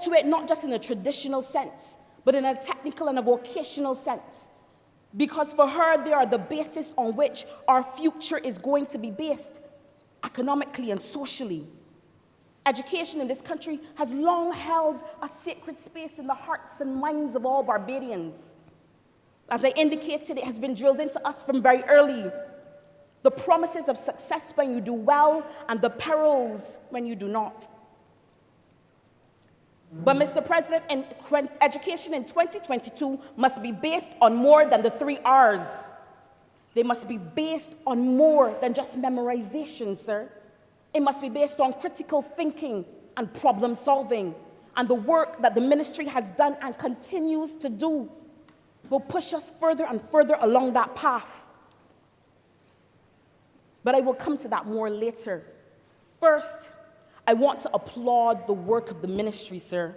to it not just in a traditional sense, but in a technical and a vocational sense. Because for her, they are the basis on which our future is going to be based, economically and socially. Education in this country has long held a sacred space in the hearts and minds of all Barbadians. As I indicated, it has been drilled into us from very early. The promises of success when you do well and the perils when you do not. But, Mr. President, education in 2022 must be based on more than the 3 R's. They must be based on more than just memorization, sir. It must be based on critical thinking and problem solving. And the work that the ministry has done and continues to do will push us further and further along that path. But I will come to that more later. First, I want to applaud the work of the ministry, sir.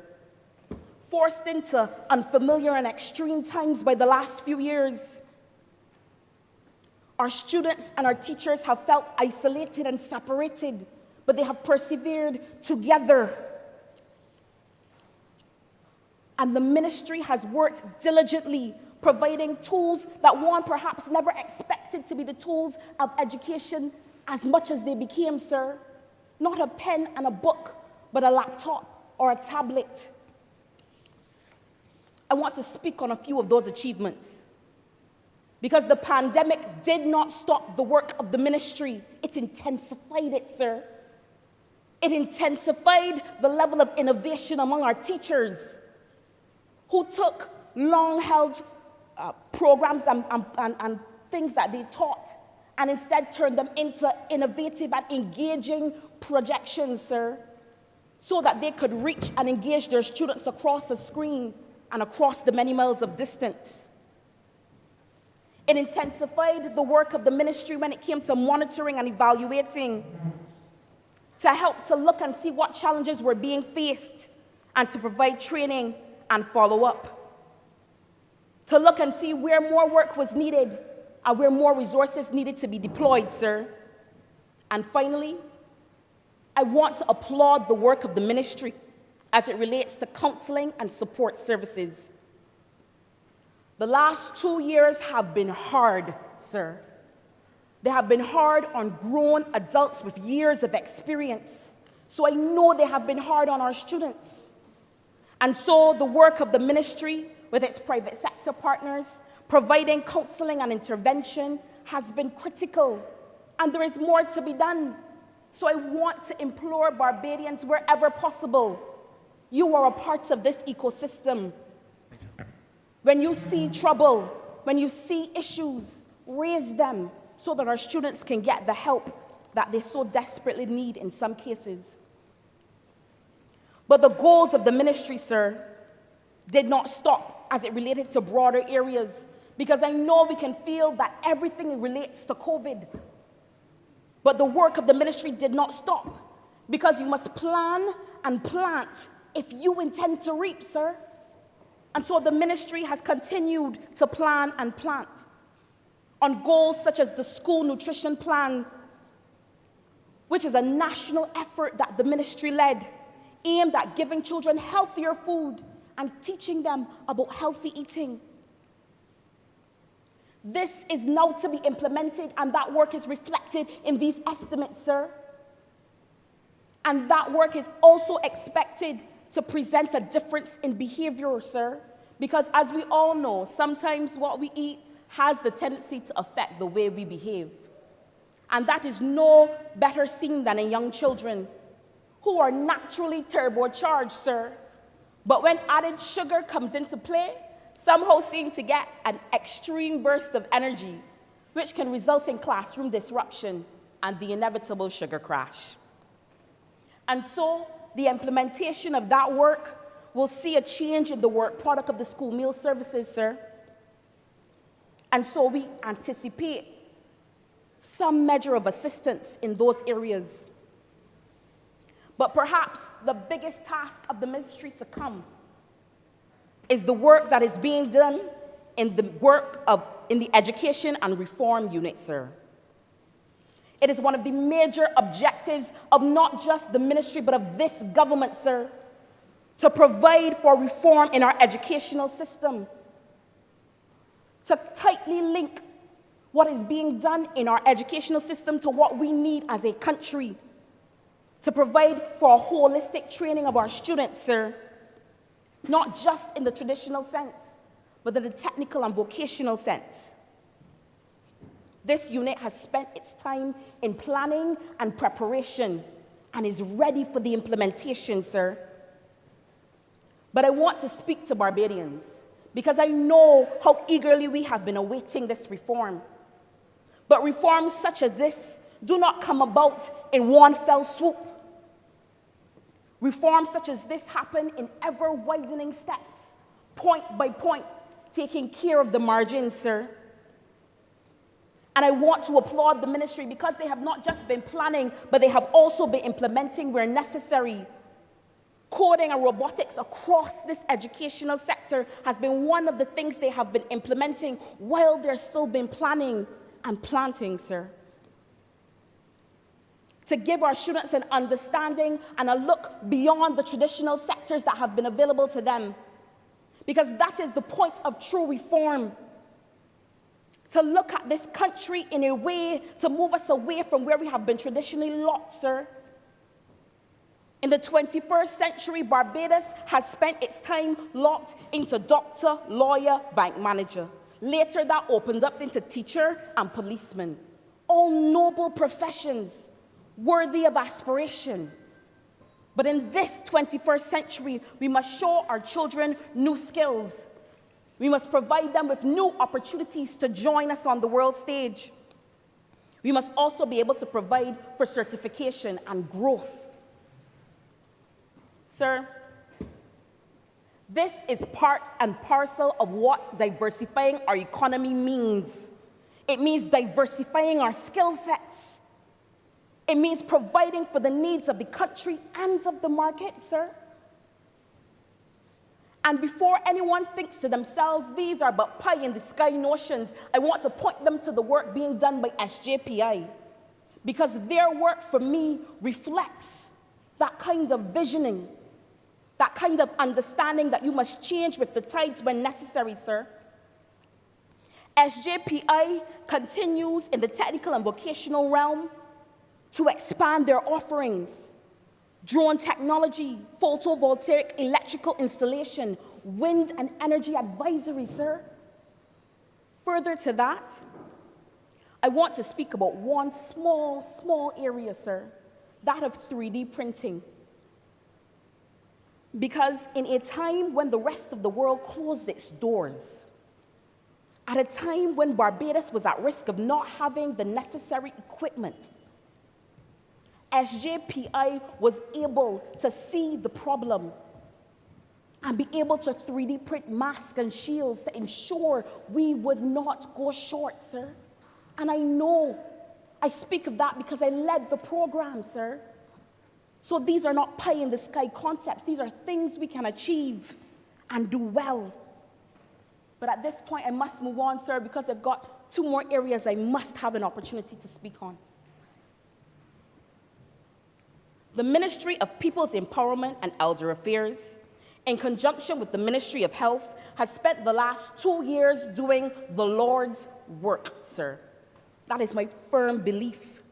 Forced into unfamiliar and extreme times by the last few years, our students and our teachers have felt isolated and separated, but they have persevered together. And the ministry has worked diligently, providing tools that one perhaps never expected to be the tools of education as much as they became, sir. Not a pen and a book, but a laptop or a tablet. I want to speak on a few of those achievements. Because the pandemic did not stop the work of the ministry, it intensified it, sir. It intensified the level of innovation among our teachers, who took long-held programs and things that they taught and instead turned them into innovative and engaging projections, sir, so that they could reach and engage their students across the screen and across the many miles of distance. It intensified the work of the ministry when it came to monitoring and evaluating, to help to look and see what challenges were being faced and to provide training and follow-up, to look and see where more work was needed and where more resources needed to be deployed, sir. And finally, I want to applaud the work of the ministry as it relates to counseling and support services. The last 2 years have been hard, sir. They have been hard on grown adults with years of experience. So I know they have been hard on our students. And so the work of the ministry with its private sector partners, providing counseling and intervention, has been critical. And there is more to be done. So I want to implore Barbadians wherever possible, you are a part of this ecosystem. When you see trouble, when you see issues, raise them so that our students can get the help that they so desperately need in some cases. But the goals of the ministry, sir, did not stop as it related to broader areas, because I know we can feel that everything relates to COVID. But the work of the ministry did not stop, because you must plan and plant if you intend to reap, sir. And so the ministry has continued to plan and plant on goals such as the school nutrition plan, which is a national effort that the ministry led, aimed at giving children healthier food and teaching them about healthy eating. This is now to be implemented, and that work is reflected in these estimates, sir. And that work is also expected to present a difference in behavior, sir, because as we all know, sometimes what we eat has the tendency to affect the way we behave. And that is no better seen than in young children who are naturally turbocharged, sir. But when added sugar comes into play, somehow seem to get an extreme burst of energy, which can result in classroom disruption and the inevitable sugar crash. And so, the implementation of that work will see a change in the work product of the school meal services, sir. And so we anticipate some measure of assistance in those areas. But perhaps the biggest task of the ministry to come is the work that is being done in the education and reform unit, sir. It is one of the major objectives of not just the ministry, but of this government, sir, to provide for reform in our educational system, to tightly link what is being done in our educational system to what we need as a country, to provide for a holistic training of our students, sir, not just in the traditional sense, but in the technical and vocational sense. This unit has spent its time in planning and preparation and is ready for the implementation, sir. But I want to speak to Barbadians because I know how eagerly we have been awaiting this reform. But reforms such as this do not come about in one fell swoop. Reforms such as this happen in ever-widening steps, point by point, taking care of the margins, sir. And I want to applaud the ministry because they have not just been planning, but they have also been implementing where necessary. Coding and robotics across this educational sector has been one of the things they have been implementing while they're still been planning and planting, sir. To give our students an understanding and a look beyond the traditional sectors that have been available to them. Because that is the point of true reform. To look at this country in a way to move us away from where we have been traditionally locked, sir. In the 21st century, Barbados has spent its time locked into doctor, lawyer, bank manager. Later, that opened up into teacher and policeman. All noble professions, worthy of aspiration. But in this 21st century, we must show our children new skills. We must provide them with new opportunities to join us on the world stage. We must also be able to provide for certification and growth. Sir, this is part and parcel of what diversifying our economy means. It means diversifying our skill sets. It means providing for the needs of the country and of the market, sir. And before anyone thinks to themselves, these are but pie-in-the-sky notions, I want to point them to the work being done by SJPI. Because their work, for me, reflects that kind of visioning, that kind of understanding that you must change with the tides when necessary, sir. SJPI continues in the technical and vocational realm to expand their offerings. Drone technology, photovoltaic electrical installation, wind and energy advisory, sir. Further to that, I want to speak about one small area, sir, that of 3D printing. Because in a time when the rest of the world closed its doors, at a time when Barbados was at risk of not having the necessary equipment, SJPI was able to see the problem and be able to 3D print masks and shields to ensure we would not go short, sir. And I know I speak of that because I led the program, sir. So these are not pie-in-the-sky concepts. These are things we can achieve and do well. But at this point, I must move on, sir, because I've got 2 more areas I must have an opportunity to speak on. The Ministry of People's Empowerment and Elder Affairs, in conjunction with the Ministry of Health, has spent the last 2 years doing the Lord's work, sir. That is my firm belief.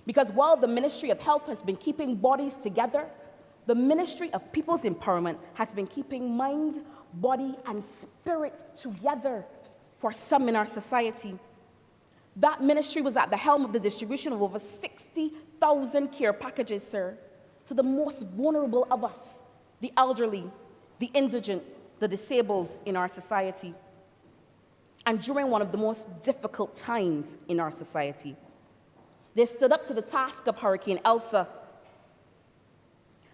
Because while the Ministry of Health has been keeping bodies together, the Ministry of People's Empowerment has been keeping mind, body, and spirit together for some in our society. That ministry was at the helm of the distribution of over 60,000 care packages, sir, to the most vulnerable of us, the elderly, the indigent, the disabled in our society. And during one of the most difficult times in our society, they stood up to the task of Hurricane Elsa.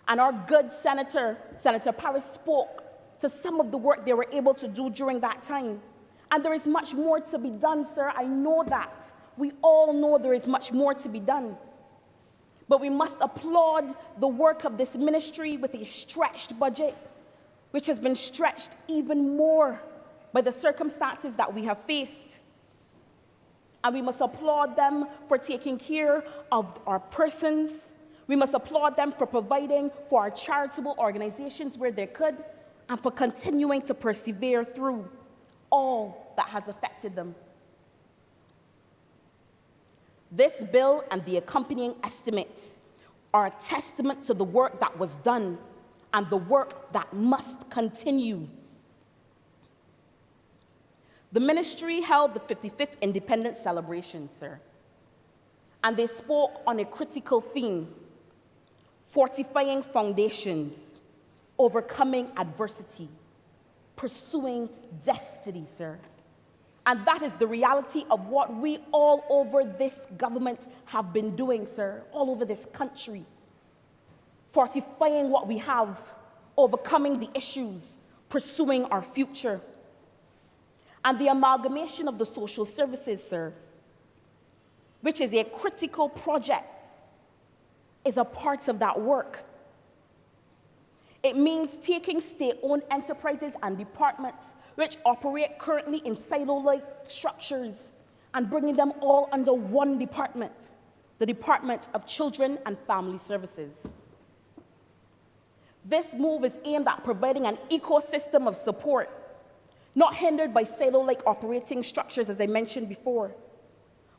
And our good Senator Parris, spoke to some of the work they were able to do during that time. And there is much more to be done, sir. I know that. We all know there is much more to be done. But we must applaud the work of this ministry with a stretched budget, which has been stretched even more by the circumstances that we have faced. And we must applaud them for taking care of our persons, We must applaud them for providing for our charitable organizations where they could and for continuing to persevere through all that has affected them. This bill and the accompanying estimates are a testament to the work that was done and the work that must continue. The ministry held the 55th Independence celebration, sir, and they spoke on a critical theme: fortifying foundations, overcoming adversity, pursuing destiny, sir. And that is the reality of what we all over this government have been doing, sir, all over this country. Fortifying what we have, overcoming the issues, pursuing our future. And the amalgamation of the social services, sir, which is a critical project, is a part of that work. It means taking state-owned enterprises and departments which operate currently in silo-like structures and bringing them all under one department, the Department of Children and Family Services. This move is aimed at providing an ecosystem of support, not hindered by silo-like operating structures, as I mentioned before,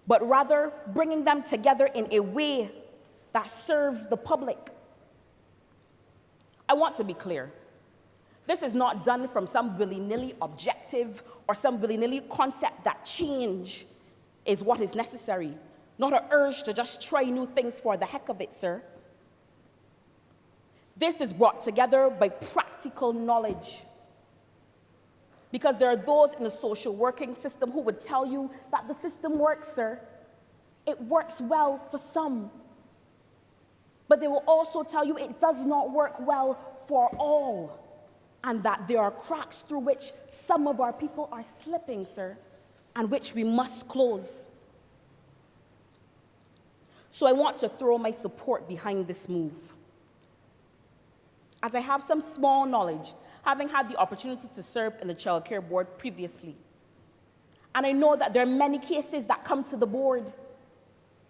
but rather bringing them together in a way that serves the public. I want to be clear. This is not done from some willy-nilly objective or some willy-nilly concept that change is what is necessary, not an urge to just try new things for the heck of it, sir. This is brought together by practical knowledge, because there are those in the social working system who would tell you that the system works, sir. It works well for some. But they will also tell you it does not work well for all, and that there are cracks through which some of our people are slipping, sir, and which we must close. So I want to throw my support behind this move, as I have some small knowledge, having had the opportunity to serve in the Child Care Board previously. And I know that there are many cases that come to the board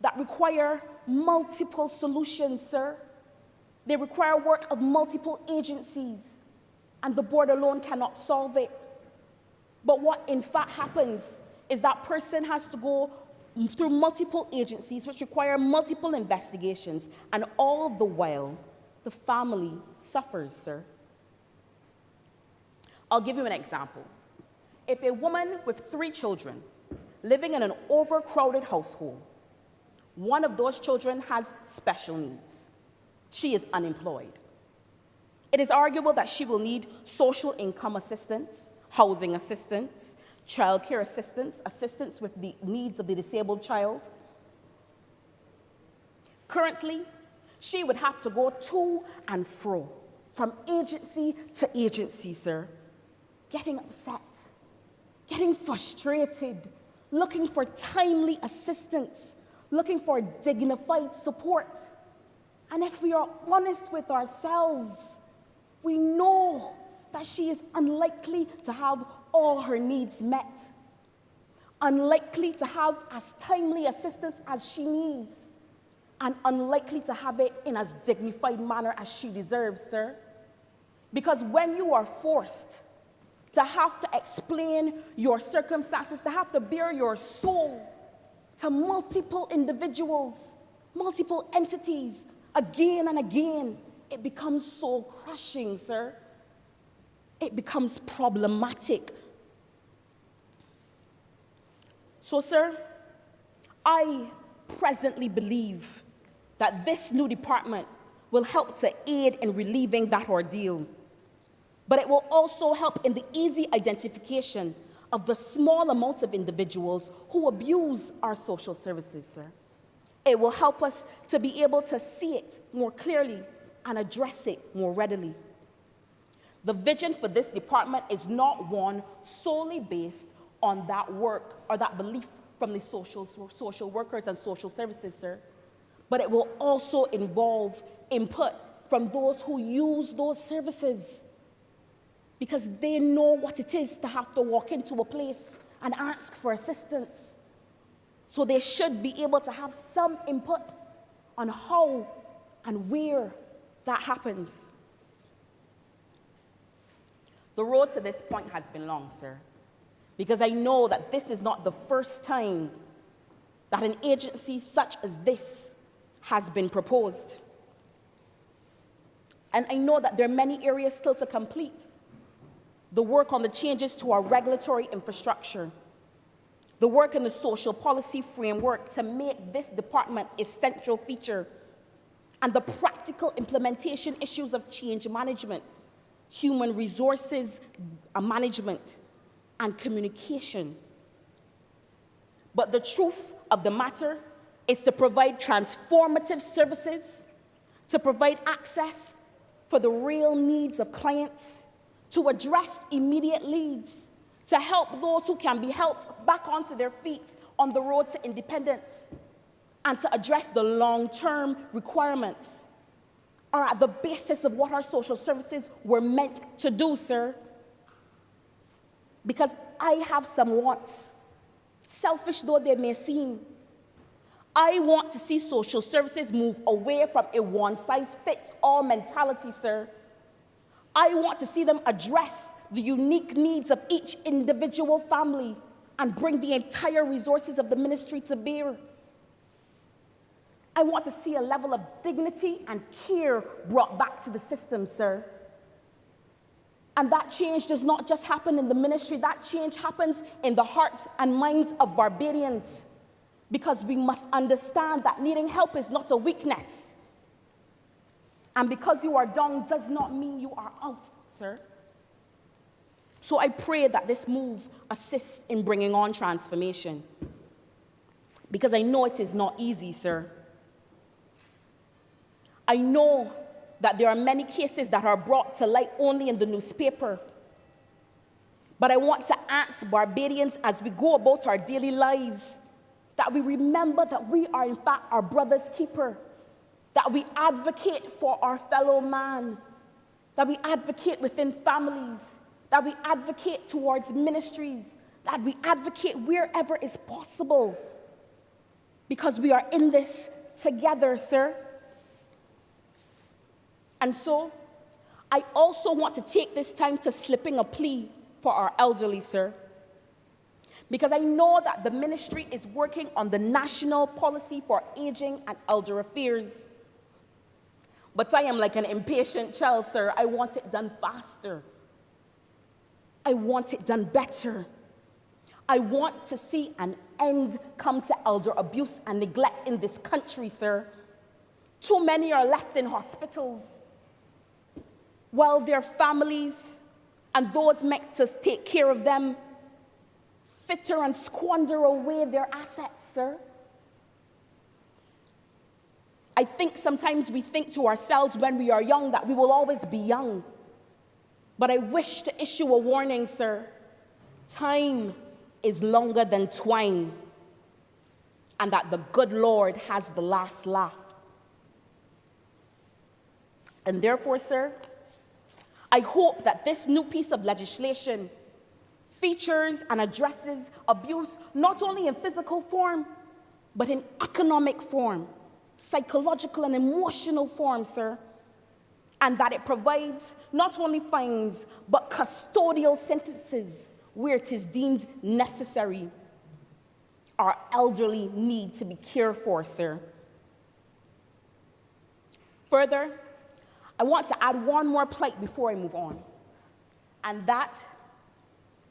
that require multiple solutions, sir. They require work of multiple agencies, and the board alone cannot solve it. But what in fact happens is that person has to go through multiple agencies which require multiple investigations, and all the while, the family suffers, sir. I'll give you an example. If a woman with 3 children living in an overcrowded household, one of those children has special needs, she is unemployed, it is arguable that she will need social income assistance, housing assistance, child care assistance, assistance with the needs of the disabled child. Currently, she would have to go to and fro, from agency to agency, sir, getting upset, getting frustrated, looking for timely assistance, looking for dignified support. And if we are honest with ourselves, we know that she is unlikely to have all her needs met, unlikely to have as timely assistance as she needs, and unlikely to have it in as dignified manner as she deserves, sir. Because when you are forced to have to explain your circumstances, to have to bare your soul to multiple individuals, multiple entities, again and again, it becomes soul crushing, sir. It becomes problematic. So, sir, I presently believe that this new department will help to aid in relieving that ordeal. But it will also help in the easy identification of the small amount of individuals who abuse our social services, sir. It will help us to be able to see it more clearly and address it more readily. The vision for this department is not one solely based on that work or that belief from the social workers and social services, sir, but it will also involve input from those who use those services, because they know what it is to have to walk into a place and ask for assistance. So they should be able to have some input on how and where that happens. The road to this point has been long, sir, because I know that this is not the first time that an agency such as this has been proposed. And I know that there are many areas still to complete. The work on the changes to our regulatory infrastructure, the work in the social policy framework to make this department a central feature, and the practical implementation issues of change management, human resources management, and communication. But the truth of the matter is to provide transformative services, to provide access for the real needs of clients, to address immediate needs, to help those who can be helped back onto their feet on the road to independence, and to address the long-term requirements are at the basis of what our social services were meant to do, sir. Because I have some wants, selfish though they may seem. I want to see social services move away from a one-size-fits-all mentality, sir. I want to see them address the unique needs of each individual family and bring the entire resources of the ministry to bear. I want to see a level of dignity and care brought back to the system, sir. And that change does not just happen in the ministry, that change happens in the hearts and minds of Barbadians. Because we must understand that needing help is not a weakness. And because you are down does not mean you are out, sir. So I pray that this move assists in bringing on transformation. Because I know it is not easy, sir. I know that there are many cases that are brought to light only in the newspaper. But I want to ask Barbadians as we go about our daily lives that we remember that we are in fact our brother's keeper, that we advocate for our fellow man, that we advocate within families, that we advocate towards ministries, that we advocate wherever is possible, because we are in this together, sir. And so, I also want to take this time to slip in a plea for our elderly, sir. Because I know that the ministry is working on the National Policy for Aging and Elder Affairs. But I am like an impatient child, sir. I want it done faster. I want it done better. I want to see an end come to elder abuse and neglect in this country, sir. Too many are left in hospitals, while their families and those meant to take care of them fritter and squander away their assets, sir. I think sometimes we think to ourselves when we are young that we will always be young. But I wish to issue a warning, sir. Time is longer than twine, and that the good Lord has the last laugh. And therefore, sir, I hope that this new piece of legislation features and addresses abuse not only in physical form, but in economic form, psychological and emotional form, sir. And that it provides not only fines, but custodial sentences where it is deemed necessary. Our elderly need to be cared for, sir. Further, I want to add one more plight before I move on. And that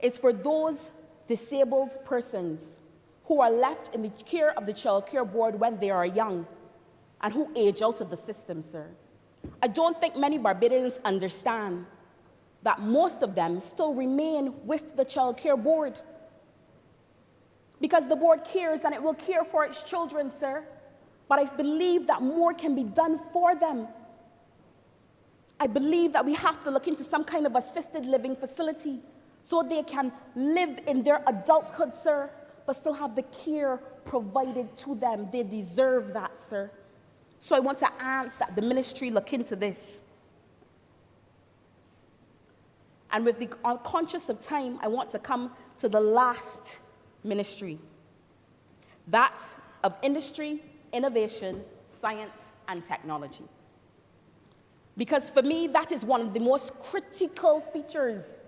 is for those disabled persons who are left in the care of the Child Care Board when they are young and who age out of the system, sir. I don't think many Barbadians understand that most of them still remain with the Child Care Board. Because the board cares and it will care for its children, sir. But I believe that more can be done for them. I believe that we have to look into some kind of assisted living facility so they can live in their adulthood, sir, but still have the care provided to them. They deserve that, sir. So I want to ask that the ministry look into this. And with the unconscious of time, I want to come to the last ministry, that of industry, innovation, science, and technology. Because for me, that is one of the most critical features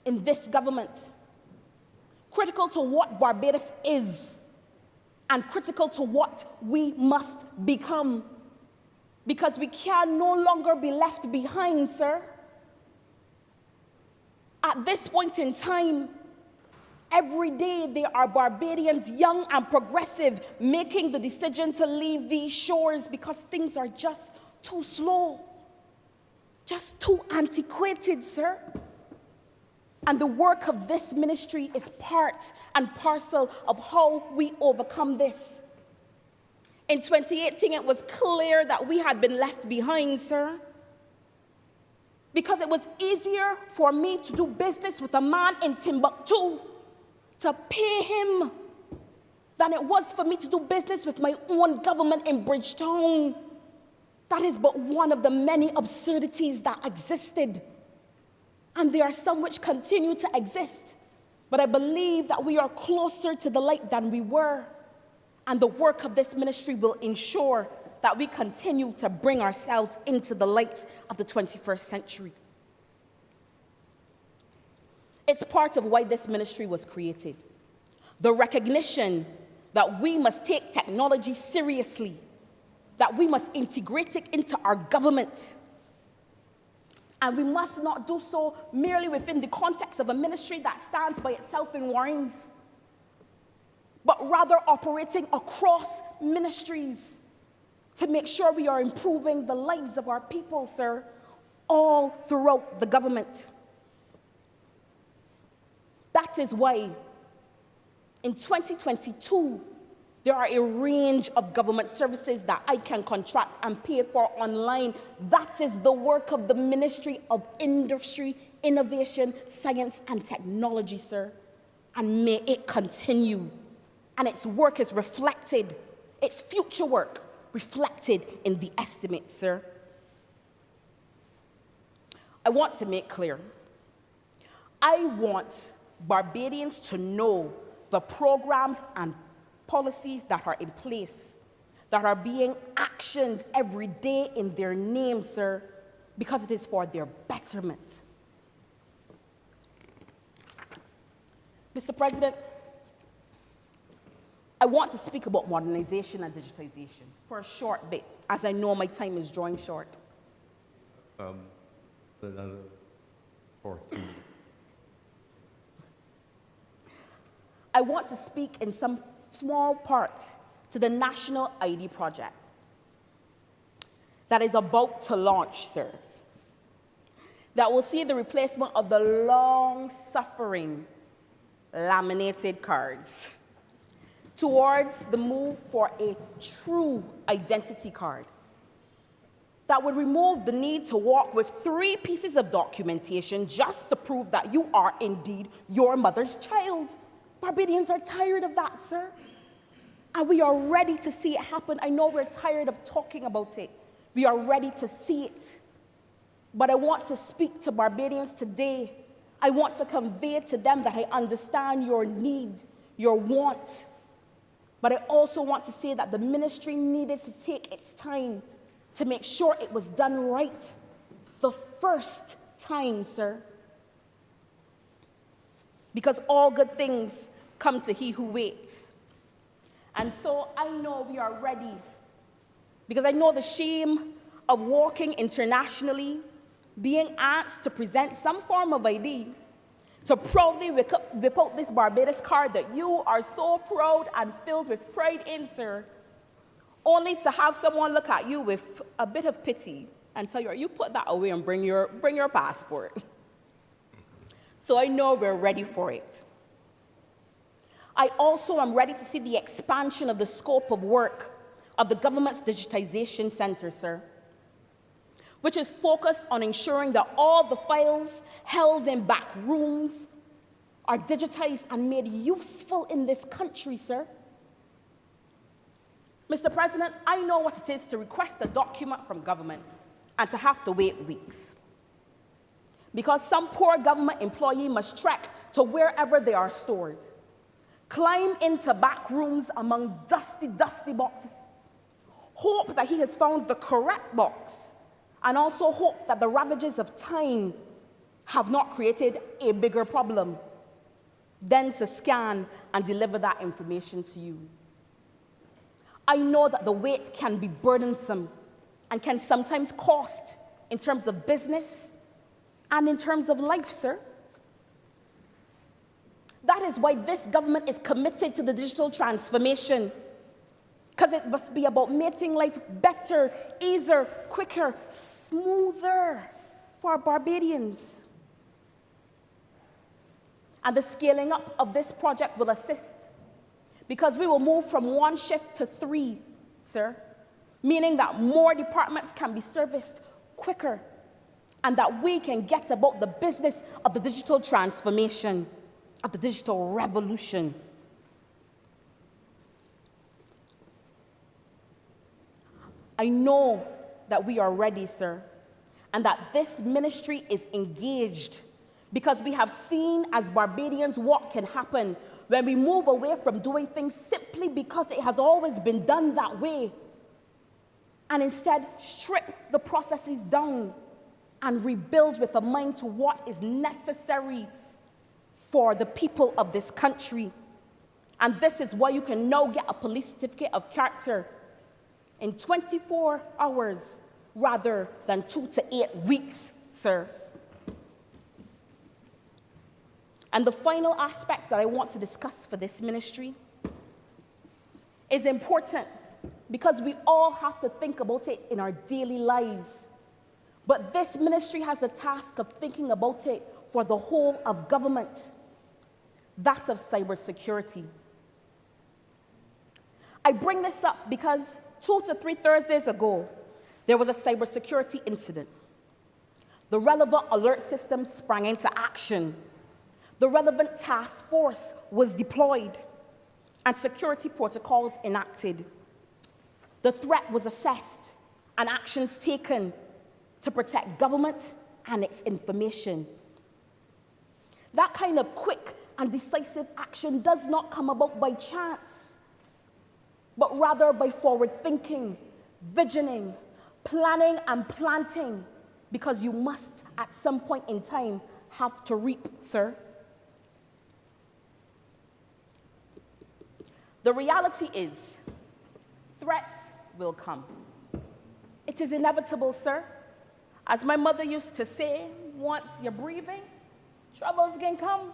in this government. Critical to what Barbados is, and critical to what we must become. Because we can no longer be left behind, sir. At this point in time, every day there are Barbadians, young and progressive, making the decision to leave these shores because things are just too slow, just too antiquated, sir. And the work of this ministry is part and parcel of how we overcome this. In 2018, it was clear that we had been left behind, sir. Because it was easier for me to do business with a man in Timbuktu, to pay him, than it was for me to do business with my own government in Bridgetown. That is but one of the many absurdities that existed. And there are some which continue to exist. But I believe that we are closer to the light than we were. And the work of this ministry will ensure that we continue to bring ourselves into the light of the 21st century. It's part of why this ministry was created. The recognition that we must take technology seriously, that we must integrate it into our government. And we must not do so merely within the context of a ministry that stands by itself in Warrens, but rather operating across ministries to make sure we are improving the lives of our people, sir, all throughout the government. That is why in 2022, there are a range of government services that I can contract and pay for online. That is the work of the Ministry of Industry, Innovation, Science and Technology, sir. And may it continue. And its work is reflected, its future work reflected in the estimate, sir. I want to make clear, I want Barbadians to know the programs and policies that are in place, that are being actioned every day in their name, sir, because it is for their betterment. Mr. President, I want to speak about modernization and digitization for a short bit, as I know my time is drawing short. Another 14. I want to speak in some small part to the National ID project that is about to launch, sir, that will see the replacement of the long-suffering laminated cards towards the move for a true identity card that would remove the need to walk with 3 pieces of documentation just to prove that you are indeed your mother's child. Barbadians are tired of that, sir. And we are ready to see it happen. I know we're tired of talking about it. We are ready to see it. But I want to speak to Barbadians today. I want to convey to them that I understand your need, your want. But I also want to say that the ministry needed to take its time to make sure it was done right the first time, sir. Because all good things come to he who waits. And so I know we are ready, because I know the shame of walking internationally, being asked to present some form of ID, to proudly whip out this Barbados card that you are so proud and filled with pride in, sir, only to have someone look at you with a bit of pity and tell you put that away and bring your passport. So I know we're ready for it. I also am ready to see the expansion of the scope of work of the government's digitization center, sir, which is focused on ensuring that all the files held in back rooms are digitized and made useful in this country, sir. Mr. President, I know what it is to request a document from government and to have to wait weeks, because some poor government employee must trek to wherever they are stored, climb into back rooms among dusty boxes, hope that he has found the correct box, and also hope that the ravages of time have not created a bigger problem than to scan and deliver that information to you. I know that the wait can be burdensome and can sometimes cost in terms of business and in terms of life, sir. That is why this government is committed to the digital transformation, because it must be about making life better, easier, quicker, smoother for our Barbadians. And the scaling up of this project will assist, because we will move from 1 shift to 3, sir, meaning that more departments can be serviced quicker and that we can get about the business of the digital transformation, of the digital revolution. I know that we are ready, sir, and that this ministry is engaged, because we have seen as Barbadians what can happen when we move away from doing things simply because it has always been done that way, and instead strip the processes down and rebuild with a mind to what is necessary for the people of this country. And this is why you can now get a police certificate of character in 24 hours rather than 2 to 8 weeks, sir. And the final aspect that I want to discuss for this ministry is important, because we all have to think about it in our daily lives. But this ministry has the task of thinking about it for the whole of government, that of cybersecurity. I bring this up because 2 to 3 Thursdays ago, there was a cybersecurity incident. The relevant alert system sprang into action. The relevant task force was deployed and security protocols enacted. The threat was assessed and actions taken to protect government and its information. That kind of quick and decisive action does not come about by chance, but rather by forward thinking, visioning, planning and planting, because you must at some point in time have to reap, sir. The reality is, threats will come. It is inevitable, sir. As my mother used to say, once you're breathing, troubles can come.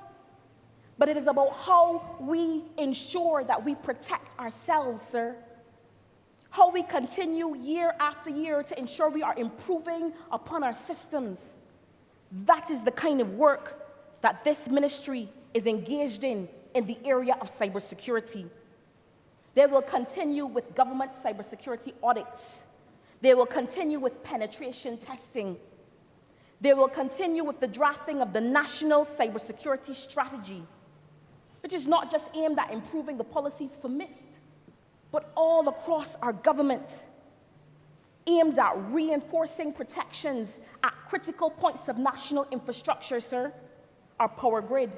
But it is about how we ensure that we protect ourselves, sir. How we continue year after year to ensure we are improving upon our systems. That is the kind of work that this ministry is engaged in the area of cybersecurity. They will continue with government cybersecurity audits. They will continue with penetration testing. They will continue with the drafting of the National Cybersecurity Strategy, which is not just aimed at improving the policies for MIST, but all across our government, aimed at reinforcing protections at critical points of national infrastructure, sir, our power grid,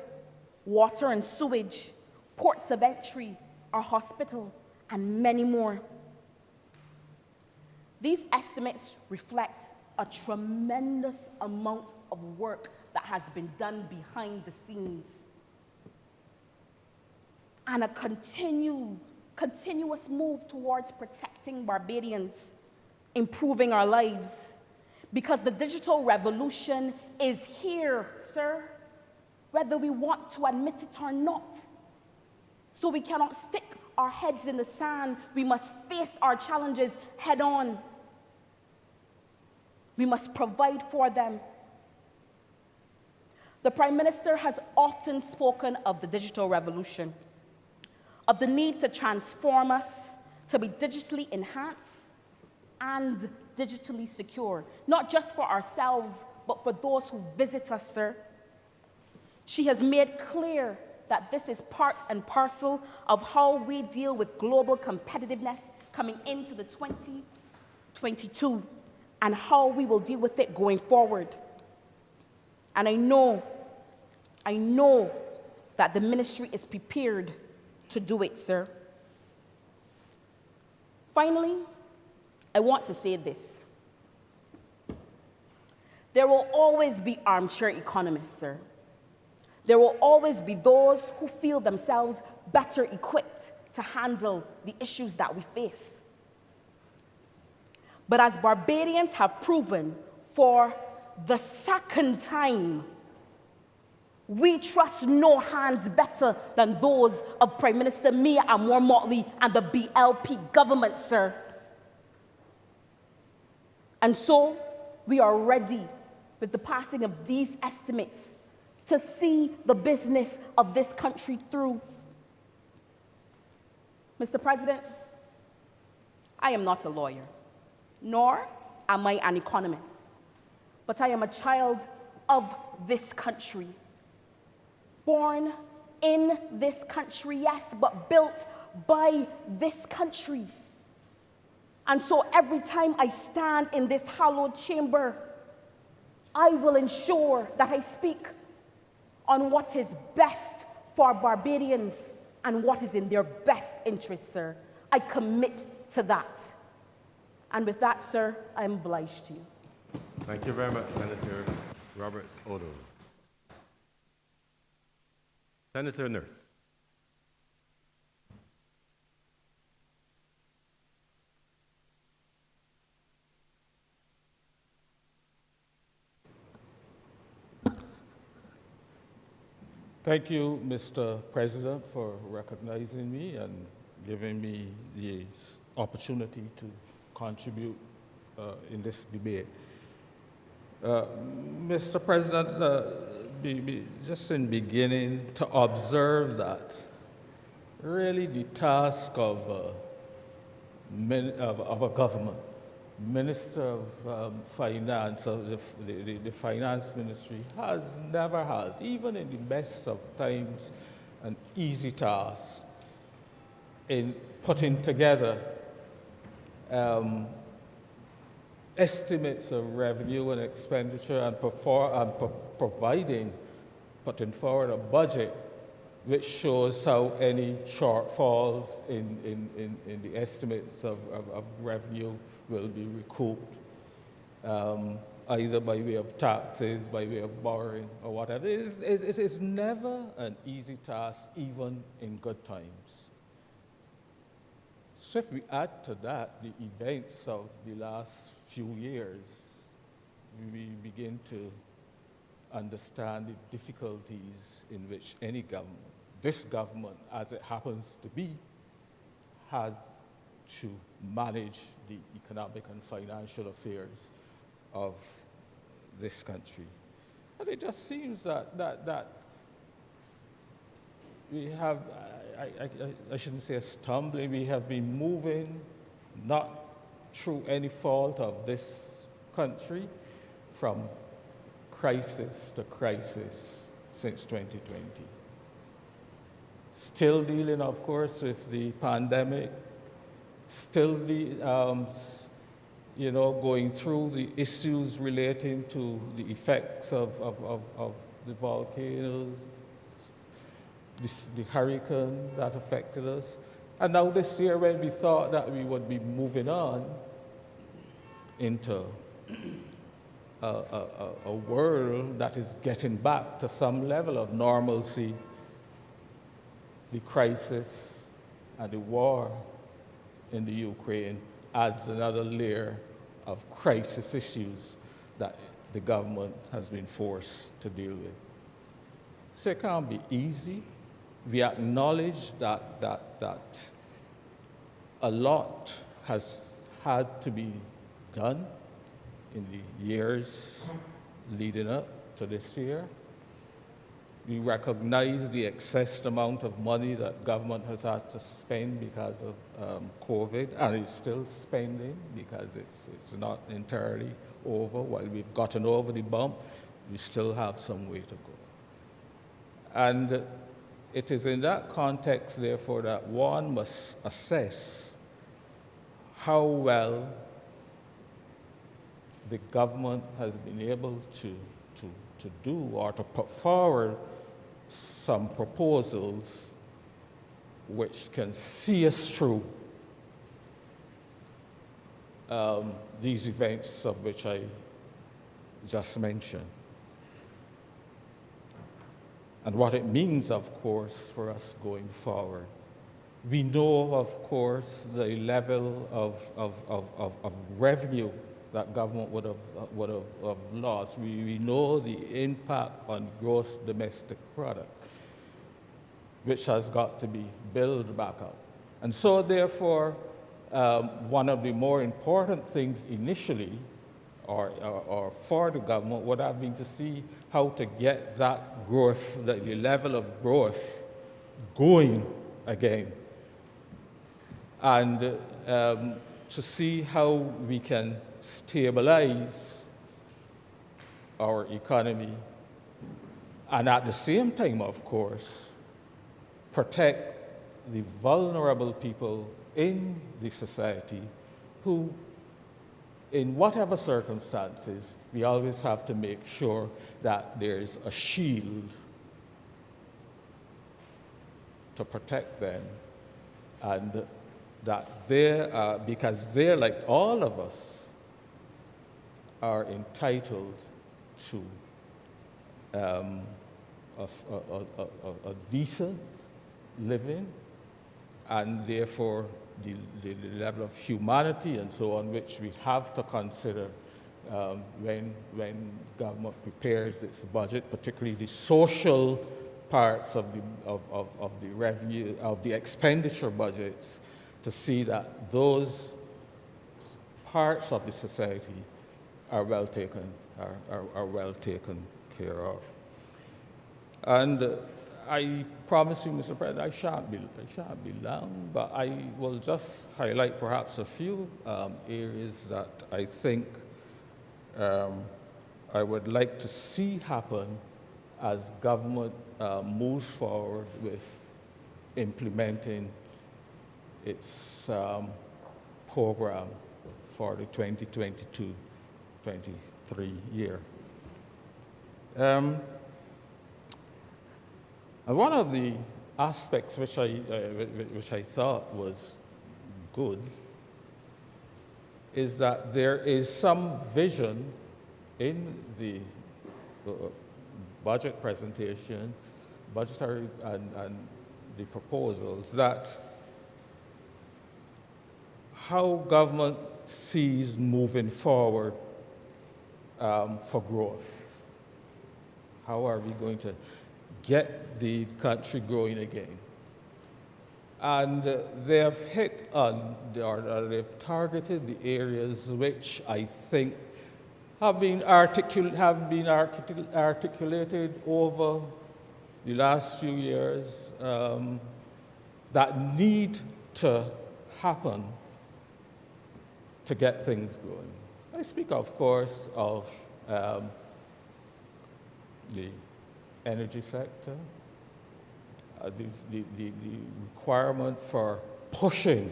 water and sewage, ports of entry, our hospital, and many more. These estimates reflect a tremendous amount of work that has been done behind the scenes, and a continuous move towards protecting Barbadians, improving our lives, because the digital revolution is here, sir, whether we want to admit it or not. So we cannot stick our heads in the sand. We must face our challenges head on. We must provide for them. The Prime Minister has often spoken of the digital revolution, of the need to transform us to be digitally enhanced and digitally secure, not just for ourselves, but for those who visit us, sir. She has made clear that this is part and parcel of how we deal with global competitiveness coming into the 2022 and how we will deal with it going forward. And I know that the ministry is prepared to do it, sir. Finally, I want to say this. There will always be armchair economists, sir. There will always be those who feel themselves better equipped to handle the issues that we face. But as Barbadians have proven for the second time, we trust no hands better than those of Prime Minister Mia Moore-Motley and the BLP government, sir. And so, we are ready with the passing of these estimates to see the business of this country through. Mr. President, I am not a lawyer, nor am I an economist, but I am a child of this country. Born in this country, yes, but built by this country. And so every time I stand in this hallowed chamber, I will ensure that I speak on what is best for Barbadians and what is in their best interest, sir. I commit to that. And with that, sir, I am obliged to you. Thank you very much, Senator Roberts-Odo. Senator Nurse. Thank you, Mr. President, for recognizing me and giving me the opportunity to contribute in this debate. Mr. President, just in beginning, to observe that really the task of a government, Minister of Finance, of the Finance Ministry, has never had, even in the best of times, an easy task in putting together estimates of revenue and expenditure and putting forward a budget which shows how any shortfalls in the estimates of revenue will be recouped, either by way of taxes, by way of borrowing, or whatever. It is never an easy task, even in good times. So if we add to that the events of the last few years, we begin to understand the difficulties in which any government, this government as it happens to be, has to manage the economic and financial affairs of this country. And it just seems that we have, I shouldn't say a stumbling, we have been moving not through any fault of this country from crisis to crisis since 2020. Still dealing, of course, with the pandemic, still going through the issues relating to the effects of the volcanoes, the hurricane that affected us. And now this year, when we thought that we would be moving on into a world that is getting back to some level of normalcy, the crisis and the war in the Ukraine adds another layer of crisis issues that the government has been forced to deal with. So it can't be easy. We acknowledge that a lot has had to be done in the years leading up to this year. We recognize the excess amount of money that government has had to spend because of COVID, and it's still spending because it's not entirely over. While we've gotten over the bump, we still have some way to go. And it is in that context, therefore, that one must assess how well the government has been able to do or to put forward some proposals which can see us through these events of which I just mentioned. And what it means, of course, for us going forward. We know, of course, the level of revenue that government would have lost. We know the impact on gross domestic product, which has got to be built back up. And so, therefore, one of the more important things initially, or for the government, would have been to see how to get that growth, the level of growth, going again, and to see how we can stabilize our economy, and at the same time, of course, protect the vulnerable people in the society who, in whatever circumstances, we always have to make sure that there's a shield to protect them, and that they're, because they're like all of us, are entitled to a decent living, and therefore the level of humanity and so on, which we have to consider when government prepares its budget, particularly the social parts of the revenue, of the expenditure budgets, to see that those parts of the society are well taken care of. And I promise you, Mr. President, I shan't be long, but I will just highlight perhaps a few areas that I think I would like to see happen as government moves forward with implementing its program for the 2022-23 year. And one of the aspects which I thought was good is that there is some vision in the budget presentation, budgetary and the proposals, that how government sees moving forward for growth. How are we going to get the country growing again? And they have hit on, or they've targeted the areas which I think have been articulated over the last few years that need to happen to get things going. I speak, of course, of the energy sector, the requirement for pushing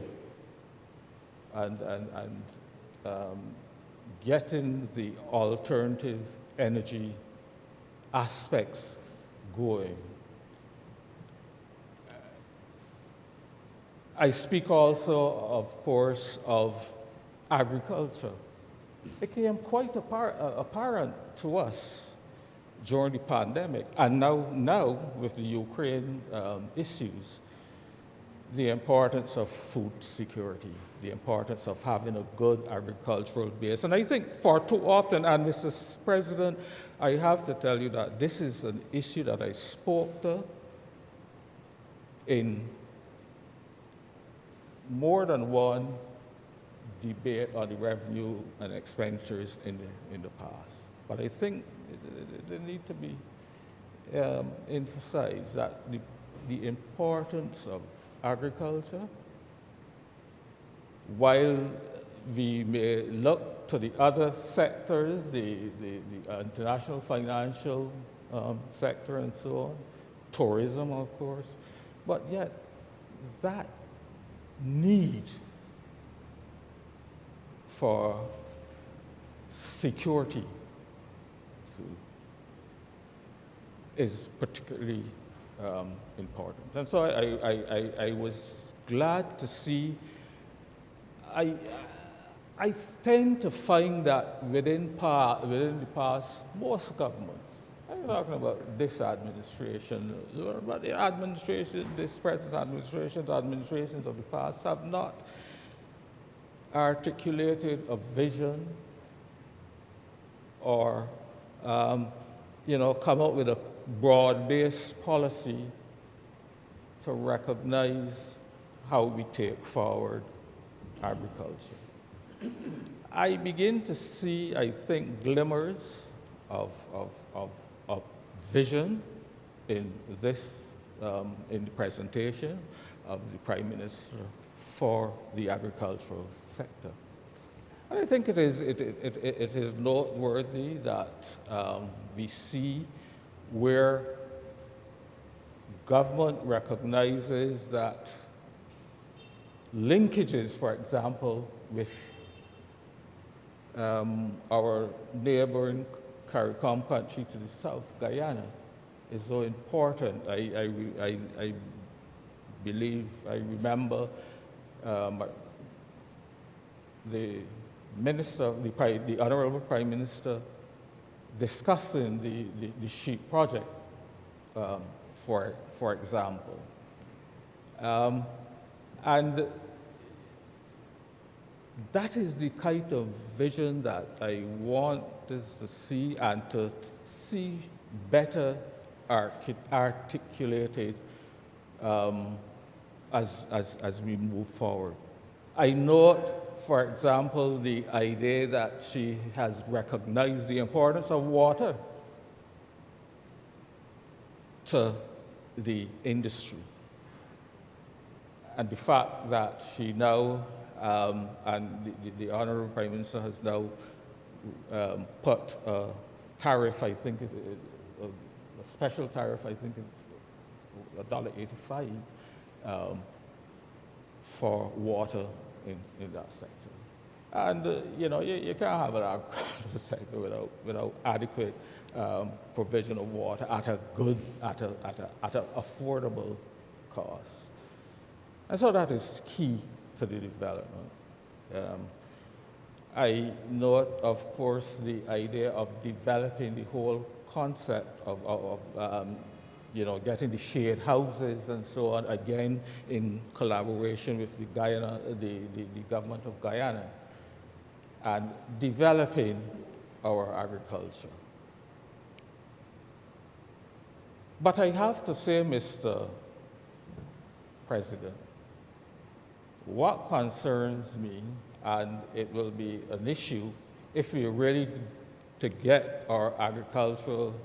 and getting the alternative energy aspects going. I speak also, of course, of agriculture. It became quite apparent to us during the pandemic, and now with the Ukraine issues, the importance of food security, the importance of having a good agricultural base. And I think for too often, and Mr. President, I have to tell you that this is an issue that I spoke to in more than one debate on the revenue and expenditures in the past. But I think they need to be emphasized, that the importance of agriculture, while we may look to the other sectors, the international financial sector and so on, tourism, of course, but yet that need for security is particularly important. And so I was glad to see, I tend to find that within the past, most governments, I'm talking about this administration, but the administration, this present administration, the administrations of the past have not articulated a vision or, come up with a broad-based policy to recognize how we take forward agriculture. I begin to see, I think, glimmers of vision in this, in the presentation of the Prime Minister for the agricultural sector. And I think it is noteworthy that we see where government recognizes that linkages, for example, with our neighboring CARICOM country to the south, Guyana, is so important. I believe, I remember the minister, the Honorable Prime Minister discussing the sheep project, for example. And that is the kind of vision that I want us to see and to see better articulated as we move forward. I note, for example, the idea that she has recognized the importance of water to the industry. And the fact that she now, and the Honorable Prime Minister has now put a tariff, I think, a special tariff, I think it's $1.85 for water in that sector. And, you can't have an agricultural sector without adequate provision of water at an affordable cost. And so that is key to the development. I note, of course, the idea of developing the whole concept of getting the shared houses and so on, again, in collaboration with the government of Guyana, and developing our agriculture. But I have to say, Mr. President, what concerns me, and it will be an issue if we are ready to get our agricultural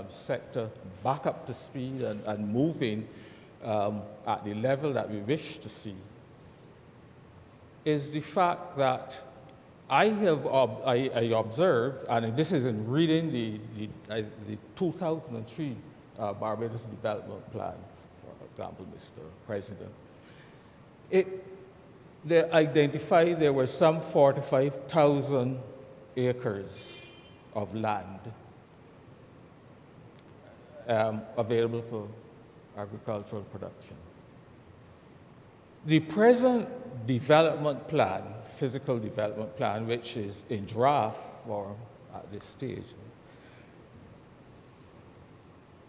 sector back up to speed and moving at the level that we wish to see, is the fact that I observed, and this is in reading the 2003 Barbados Development Plan, for example, Mr. President. They identified there were some 45,000 acres of land available for agricultural production. The present development plan, physical development plan, which is in draft form at this stage,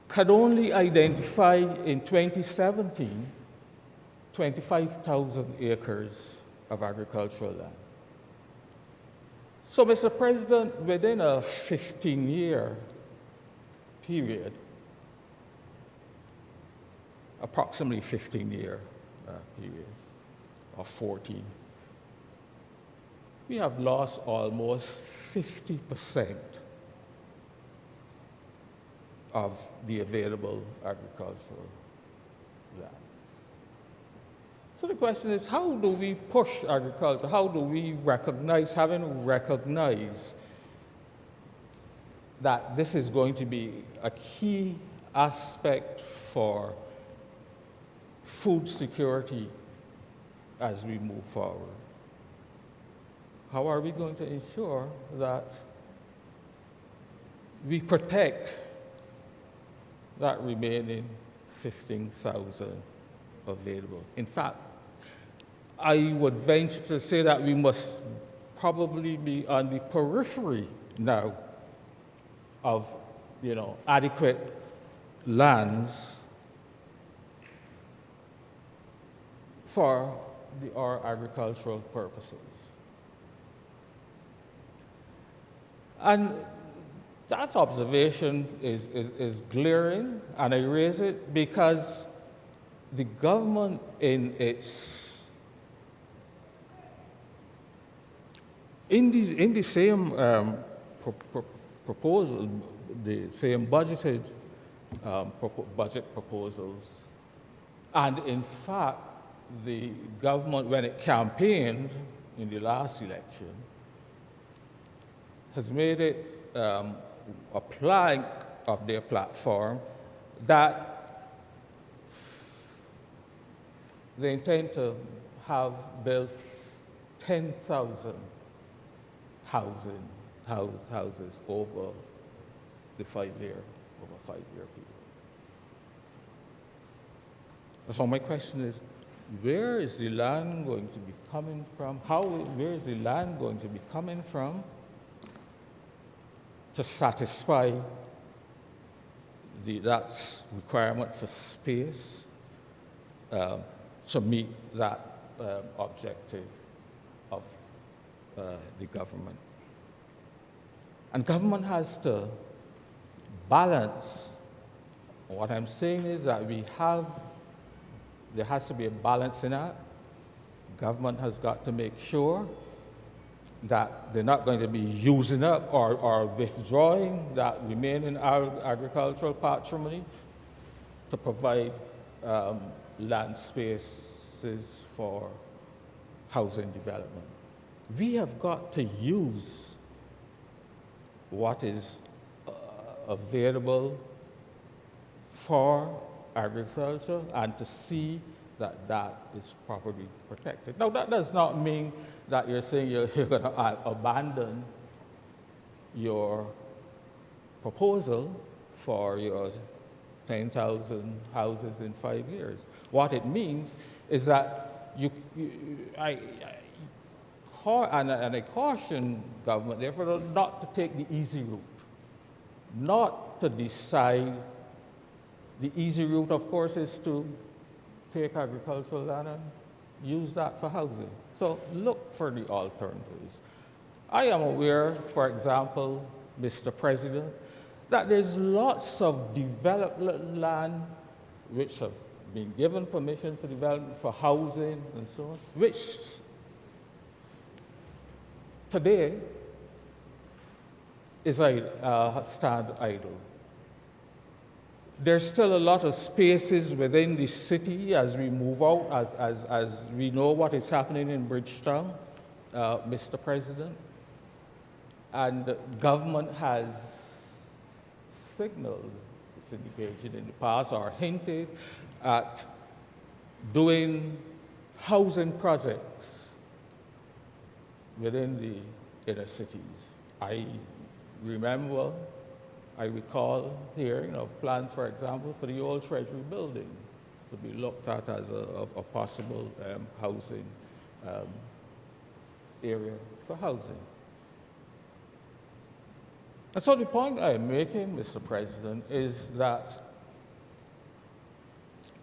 could only identify in 2017 25,000 acres of agricultural land. So, Mr. President, within a 15-year period, approximately 15-year period, or 14, we have lost almost 50% of the available agricultural land. So the question is, how do we push agriculture? How do we recognize, having recognized that this is going to be a key aspect for food security as we move forward? How are we going to ensure that we protect that remaining 15,000 available? In fact, I would venture to say that we must probably be on the periphery now of, adequate lands for our agricultural purposes. And that observation is glaring, and I raise it because the government in the same proposal, the same budgeted budget proposals, and in fact, the government, when it campaigned in the last election, has made it a plank of their platform that they intend to have built 10,000 houses over the 5-year period. So my question is, where is the land going to be coming from? Where is the land going to be coming from to satisfy that requirement for space to meet that objective of the government? And government has to balance. What I'm saying is that there has to be a balance in that. Government has got to make sure that they're not going to be using up or withdrawing that remaining agricultural patrimony to provide land spaces for housing development. We have got to use what is available for agriculture and to see that that is properly protected. Now, that does not mean that you're saying you're going to abandon your proposal for your 10,000 houses in 5 years. What it means is that I caution government, therefore, not to take the easy route, not to decide. The easy route, of course, is to take agricultural land and use that for housing. So look for the alternatives. I am aware, for example, Mr. President, that there's lots of development land which have been given permission for development, for housing and so on, which today is stand idle. There's still a lot of spaces within the city as we move out, as we know what is happening in Bridgetown, Mr. President. And the government has signaled its indication in the past or hinted at doing housing projects within the inner cities. I recall hearing of plans, for example, for the old Treasury building to be looked at as a possible housing area for housing. And so the point I'm making, Mr. President, is that,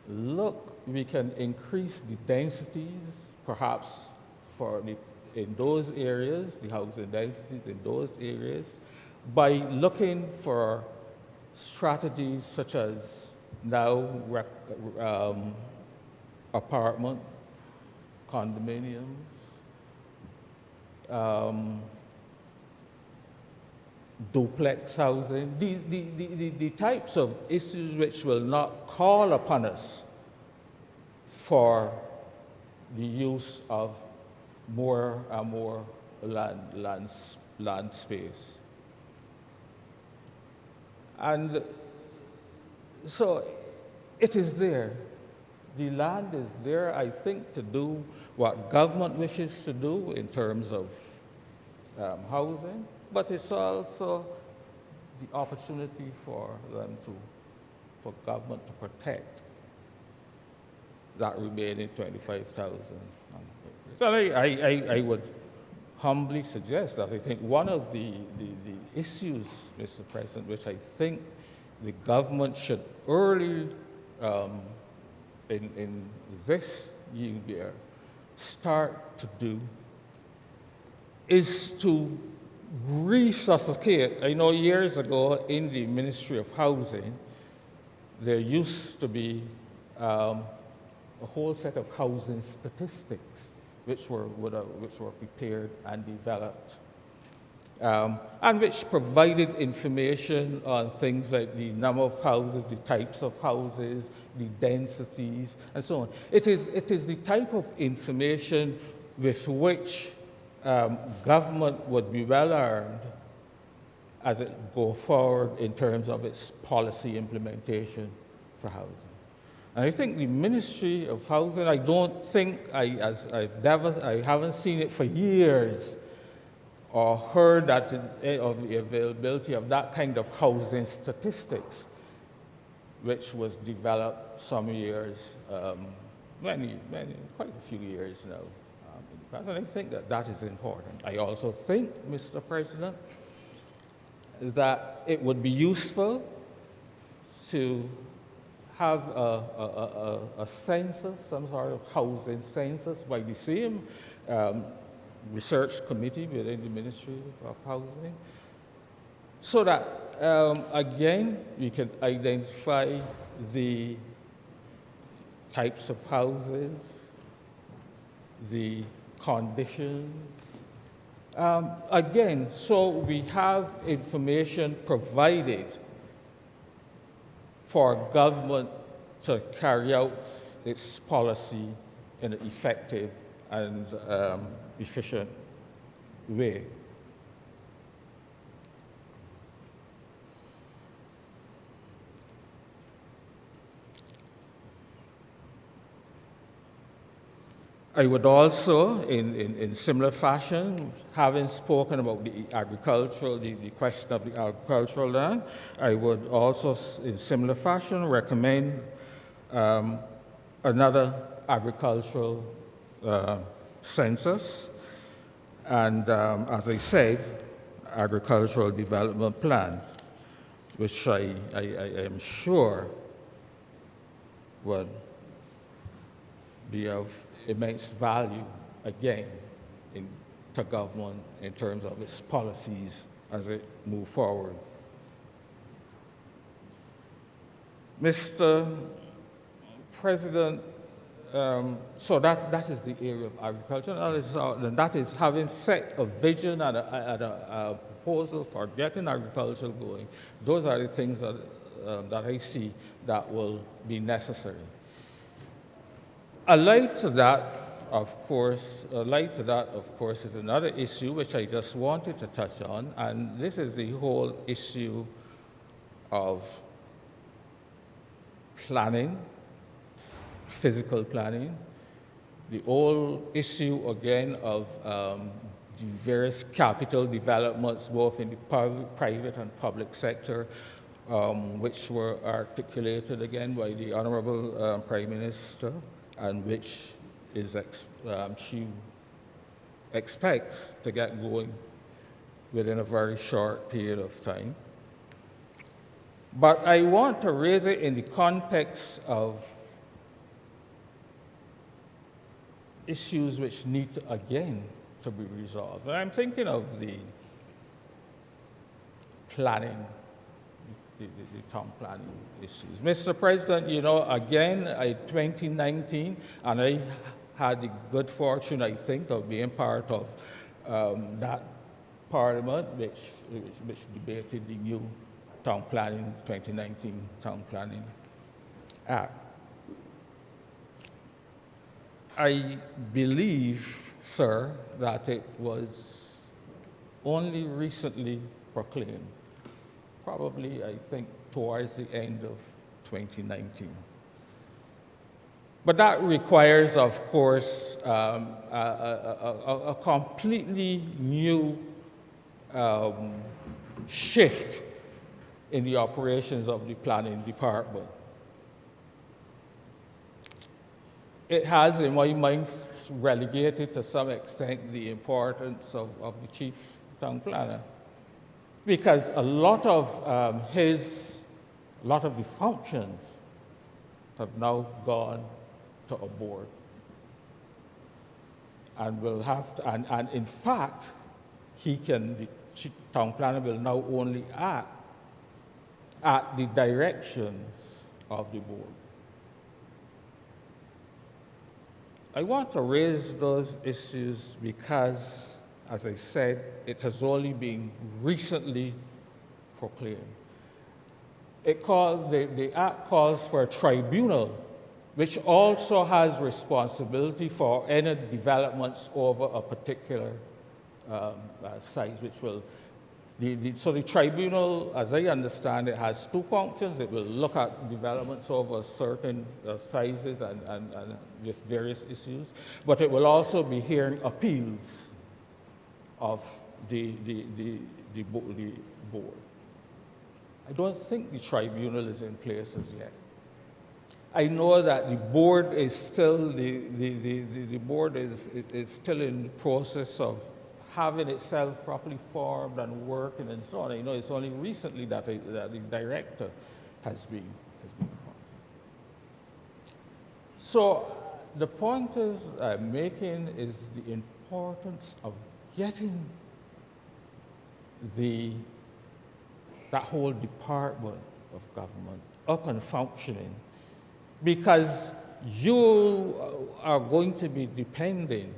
look, we can increase the densities, perhaps in those areas, the housing densities in those areas, by looking for strategies such as now apartment, condominiums, duplex housing, the types of issues which will not call upon us for the use of more and more land space. And so it is there. The land is there, I think, to do what government wishes to do in terms of housing, but it's also the opportunity for government to protect that remaining 25,000. So I would humbly suggest that I think one of the issues, Mr. President, which I think the government should early in this year start to do is to resuscitate. I know years ago in the Ministry of Housing, there used to be a whole set of housing statistics which were prepared and developed, and which provided information on things like the number of houses, the types of houses, the densities, and so on. It is the type of information with which government would be well armed as it go forward in terms of its policy implementation for housing. And I think the Ministry of Housing, I don't think, I haven't seen it for years or heard that of the availability of that kind of housing statistics, which was developed some years, quite a few years now. And I think that is important. I also think, Mr. President, that it would be useful to have a census, some sort of housing census by the same research committee within the Ministry of Housing, so that, again, we can identify the types of houses, the conditions, again, so we have information provided for government to carry out its policy in an effective and efficient way. I would also, in similar fashion, having spoken about the question of the agricultural land, I would also, in similar fashion, recommend another agricultural census, and as I said, agricultural development plan, which I am sure would be of immense value, again, to government in terms of its policies as it moves forward. Mr. President, so that is the area of agriculture, and that is having set a vision and a proposal for getting agriculture going. Those are the things that I see that will be necessary. Allied to that, of course, is another issue which I just wanted to touch on, and this is the whole issue of planning, physical planning, the whole issue, again, of the various capital developments, both in the private and public sector, which were articulated, again, by the Honorable Prime Minister, and which is she expects to get going within a very short period of time. But I want to raise it in the context of issues which need to, again, to be resolved. And I'm thinking of the planning, the town planning issues. Mr. President, you know, again, 2019, and I had the good fortune, I think, of being part of that parliament which debated the new town planning, 2019 Town Planning Act. I believe, sir, that it was only recently proclaimed, probably, I think, towards the end of 2019. But that requires, of course, a completely new shift in the operations of the planning department. It has, in my mind, relegated to some extent the importance of the chief town planner, because a lot of the functions have now gone to a board, and will have to, and in fact, the chief town planner will now only act at the directions of the board. I want to raise those issues because, as I said, it has only been recently proclaimed. The Act calls for a tribunal, which also has responsibility for any developments over a particular site, which will, so the tribunal, as I understand it, has two functions. It will look at developments over certain sizes and with various issues, but it will also be hearing appeals of the board. I don't think the tribunal is in place as yet. I know that the board is still the board is still in the process of having itself properly formed and working and so on. I know it's only recently that the director has been appointed. So the point I'm making is the importance of getting that whole department of government up and functioning, because you are going to be depending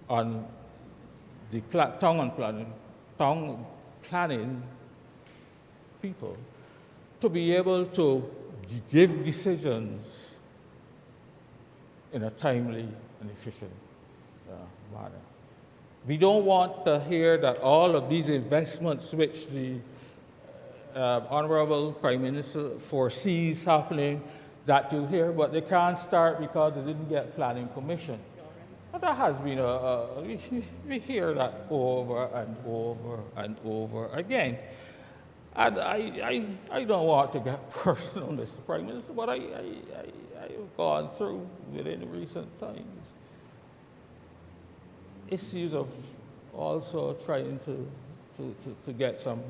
on the town planning people to be able to give decisions in a timely and efficient manner. We don't want to hear that all of these investments which the Honorable Prime Minister foresees happening, that you hear, but they can't start because they didn't get planning permission. But that has been we hear that over and over and over again. And I don't want to get personal, Mr. Prime Minister, but I've gone through within recent times issues of also trying to get some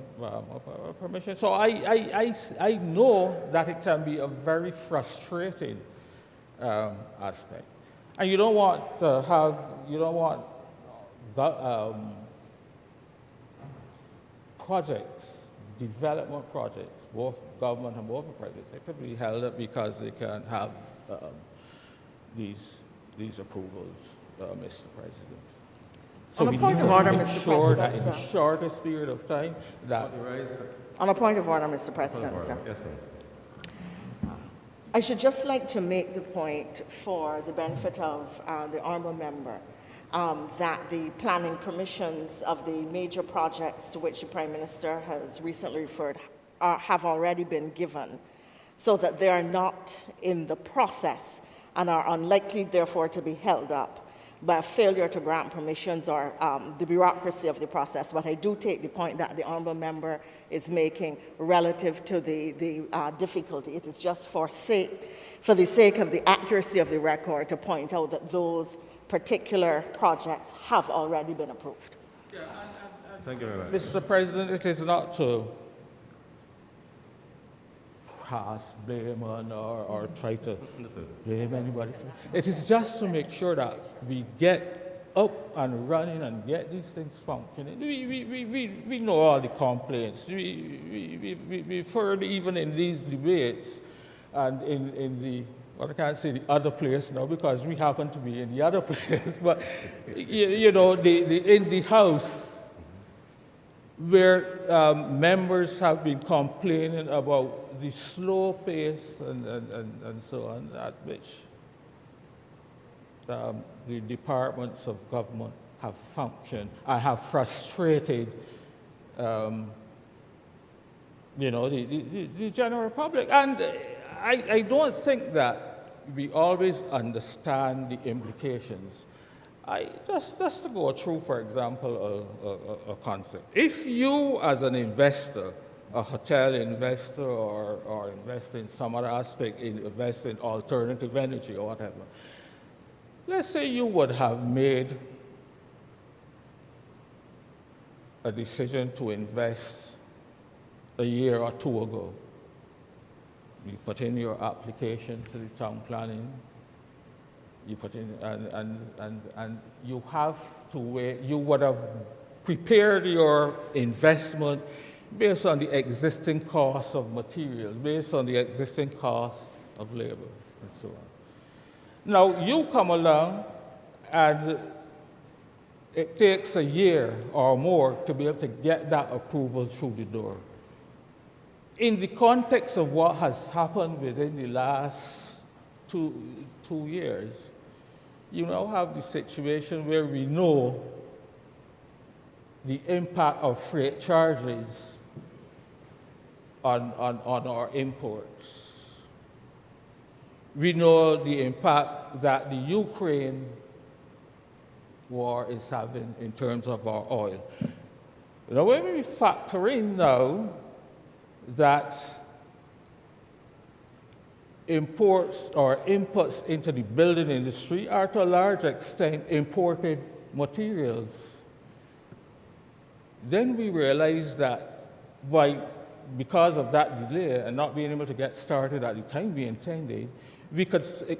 permission. So I know that it can be a very frustrating aspect. And you don't want projects, development projects, both government and both private sector, to be held up because they can't have these approvals, Mr. President. So On a we point need of to order, make Mr. sure that President, in the sir. shortest period of time that On a point of order, Mr. President, sir. Yes, ma'am. I should just like to make the point for the benefit of the honourable member that the planning permissions of the major projects to which the Prime Minister has recently referred have already been given, so that they are not in the process and are unlikely, therefore, to be held up by a failure to grant permissions or the bureaucracy of the process. But I do take the point that the honourable member is making relative to the difficulty. It is just for the sake of the accuracy of the record to point out that those particular projects have already been approved. Thank you very much. Mr. President, it is not to cast blame on or try to blame anybody. It is just to make sure that we get up and running and get these things functioning. We know all the complaints. We've heard even in these debates and in the, well, I can't say the other place now because we happen to be in the other place, but you know, in the House, where members have been complaining about the slow pace and so on, at which the departments of government have functioned and have frustrated, you know, the general public. And I don't think that we always understand the implications. Just to go through, for example, a concept. If you, as an investor, a hotel investor or invest in some other aspect, invest in alternative energy or whatever, Let's say you would have made a decision to invest a year or two ago. You put in your application to the town planning, you put in, and you have to wait. You would have prepared your investment based on the existing cost of materials, based on the existing cost of labor, and so on. Now, you come along, and it takes a year or more to be able to get that approval through the door. In the context of what has happened within the last two years, you now have the situation where we know the impact of freight charges on our imports. We know the impact that the Ukraine war is having in terms of our oil. Now, when we factor in now that imports or inputs into the building industry are to a large extent imported materials, then we realize that because of that delay and not being able to get started at the time we intended, it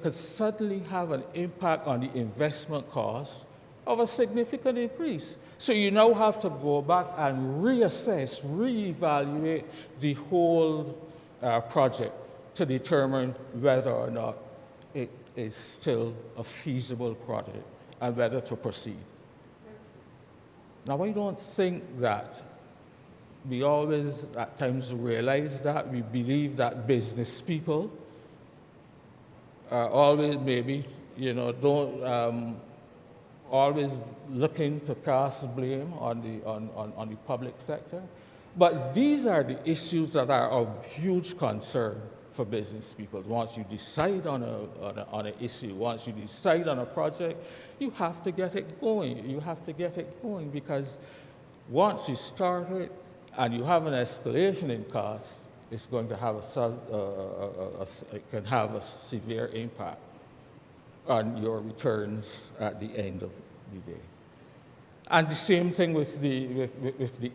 could suddenly have an impact on the investment cost of a significant increase. So you now have to go back and reassess, reevaluate the whole project to determine whether or not it is still a feasible project and whether to proceed. Now, I don't think that we always at times realize that. We believe that business people are always always looking to cast blame on the public sector. But these are the issues that are of huge concern for business people. Once you decide on an issue, once you decide on a project, you have to get it going. You have to get it going, because once you start it and you have an escalation in costs, it's going to have it can have a severe impact on your returns at the end of the day. And the same thing with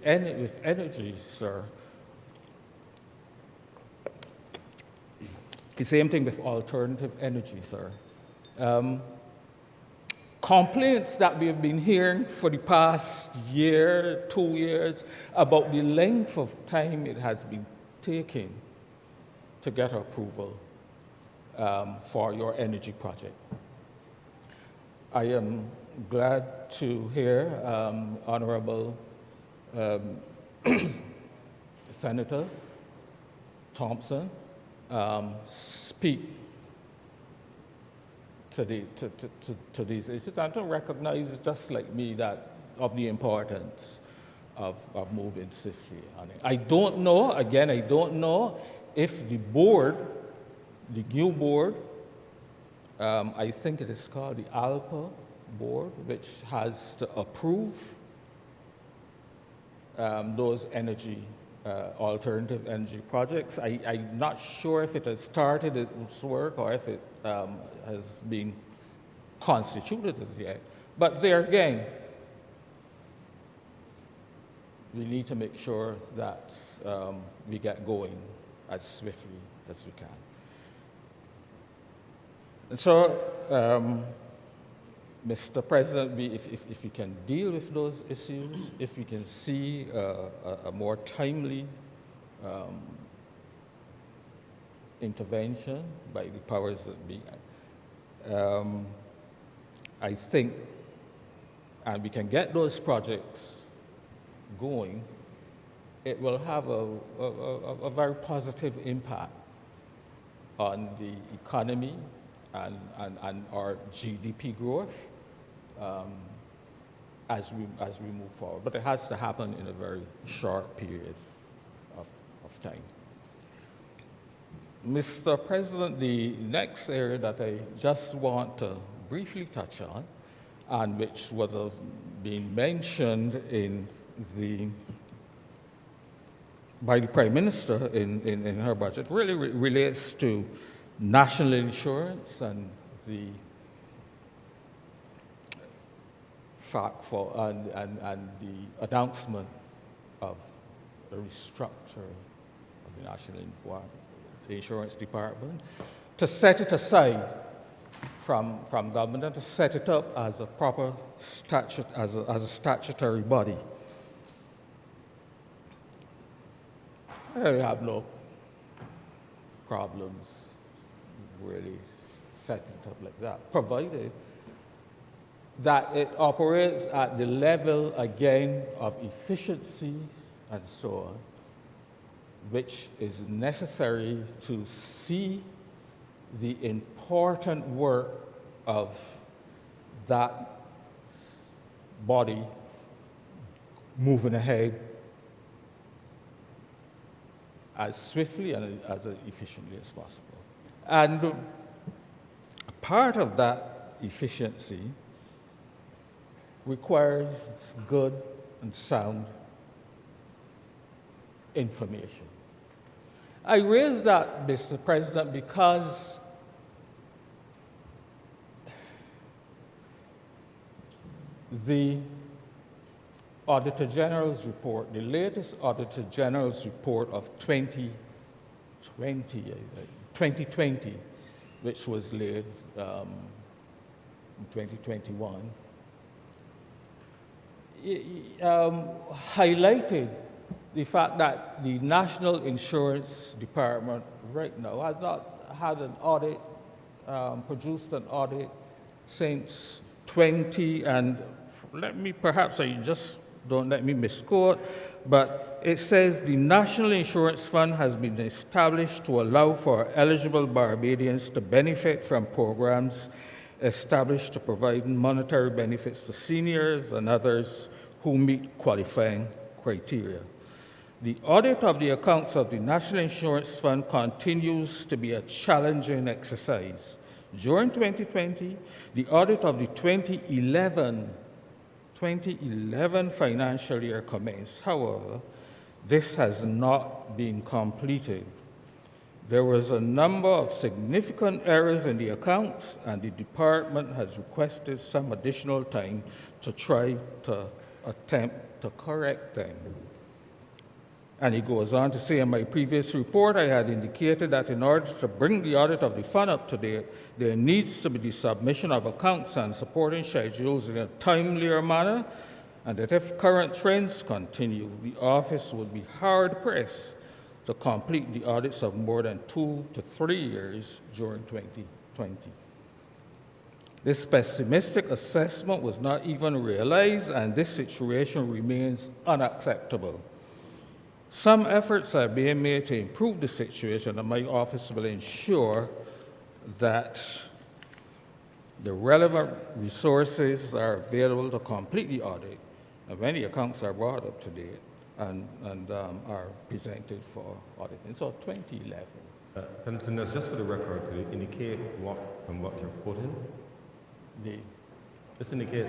energy, sir. The same thing with alternative energy, sir. Complaints that we have been hearing for the past year, 2 years, about the length of time it has been taking to get approval for your energy project. I am glad to hear Honorable Senator Thompson speak to these issues and to recognize, just like me, that of the importance of moving swiftly on it. I don't know if the board, the new board, I think it is called the ALPA board, which has to approve those alternative energy projects. I'm not sure if it has started its work or if it has been constituted as yet. But there again, we need to make sure that we get going as swiftly as we can. And so, Mr. President, if we can deal with those issues, if we can see a more timely intervention by the powers that be, I think, and we can get those projects going, it will have a very positive impact on the economy and our GDP growth as we move forward. But it has to happen in a very short period of time. Mr. President, the next area that I just want to briefly touch on, and which was being mentioned by the Prime Minister in her budget, really relates to national insurance and the fact, and the announcement of the restructuring of the National Insurance Department, to set it aside from government and to set it up as a proper as a statutory body. I really have no problems really setting it up like that, provided that it operates at the level, again, of efficiency and so on, which is necessary to see the important work of that body moving ahead as swiftly and as efficiently as possible. And part of that efficiency requires good and sound information. I raise that, Mr. President, because the Auditor General's report, the latest Auditor General's report of 2020, which was laid in 2021, highlighted the fact that the National Insurance Department right now has not had an audit, produced an audit since 20, and don't let me misquote, but it says the National Insurance Fund has been established to allow for eligible Barbadians to benefit from programs established to provide monetary benefits to seniors and others who meet qualifying criteria. The audit of the accounts of the National Insurance Fund continues to be a challenging exercise. During 2020, the audit of the 2011 financial year commenced. However, this has not been completed. There was a number of significant errors in the accounts, and the department has requested some additional time to try to attempt to correct them. And he goes on to say, in my previous report, I had indicated that in order to bring the audit of the fund up to date, there needs to be the submission of accounts and supporting schedules in a timelier manner, and that if current trends continue, the office would be hard-pressed to complete the audits of more than 2 to 3 years during 2020. This pessimistic assessment was not even realized, and this situation remains unacceptable. Some efforts are being made to improve the situation, and my office will ensure that the relevant resources are available to complete the audit, and when the accounts are brought up to date and are presented for auditing. So 2011. Senator Ness, just for the record, could you indicate what you're quoting? Just indicate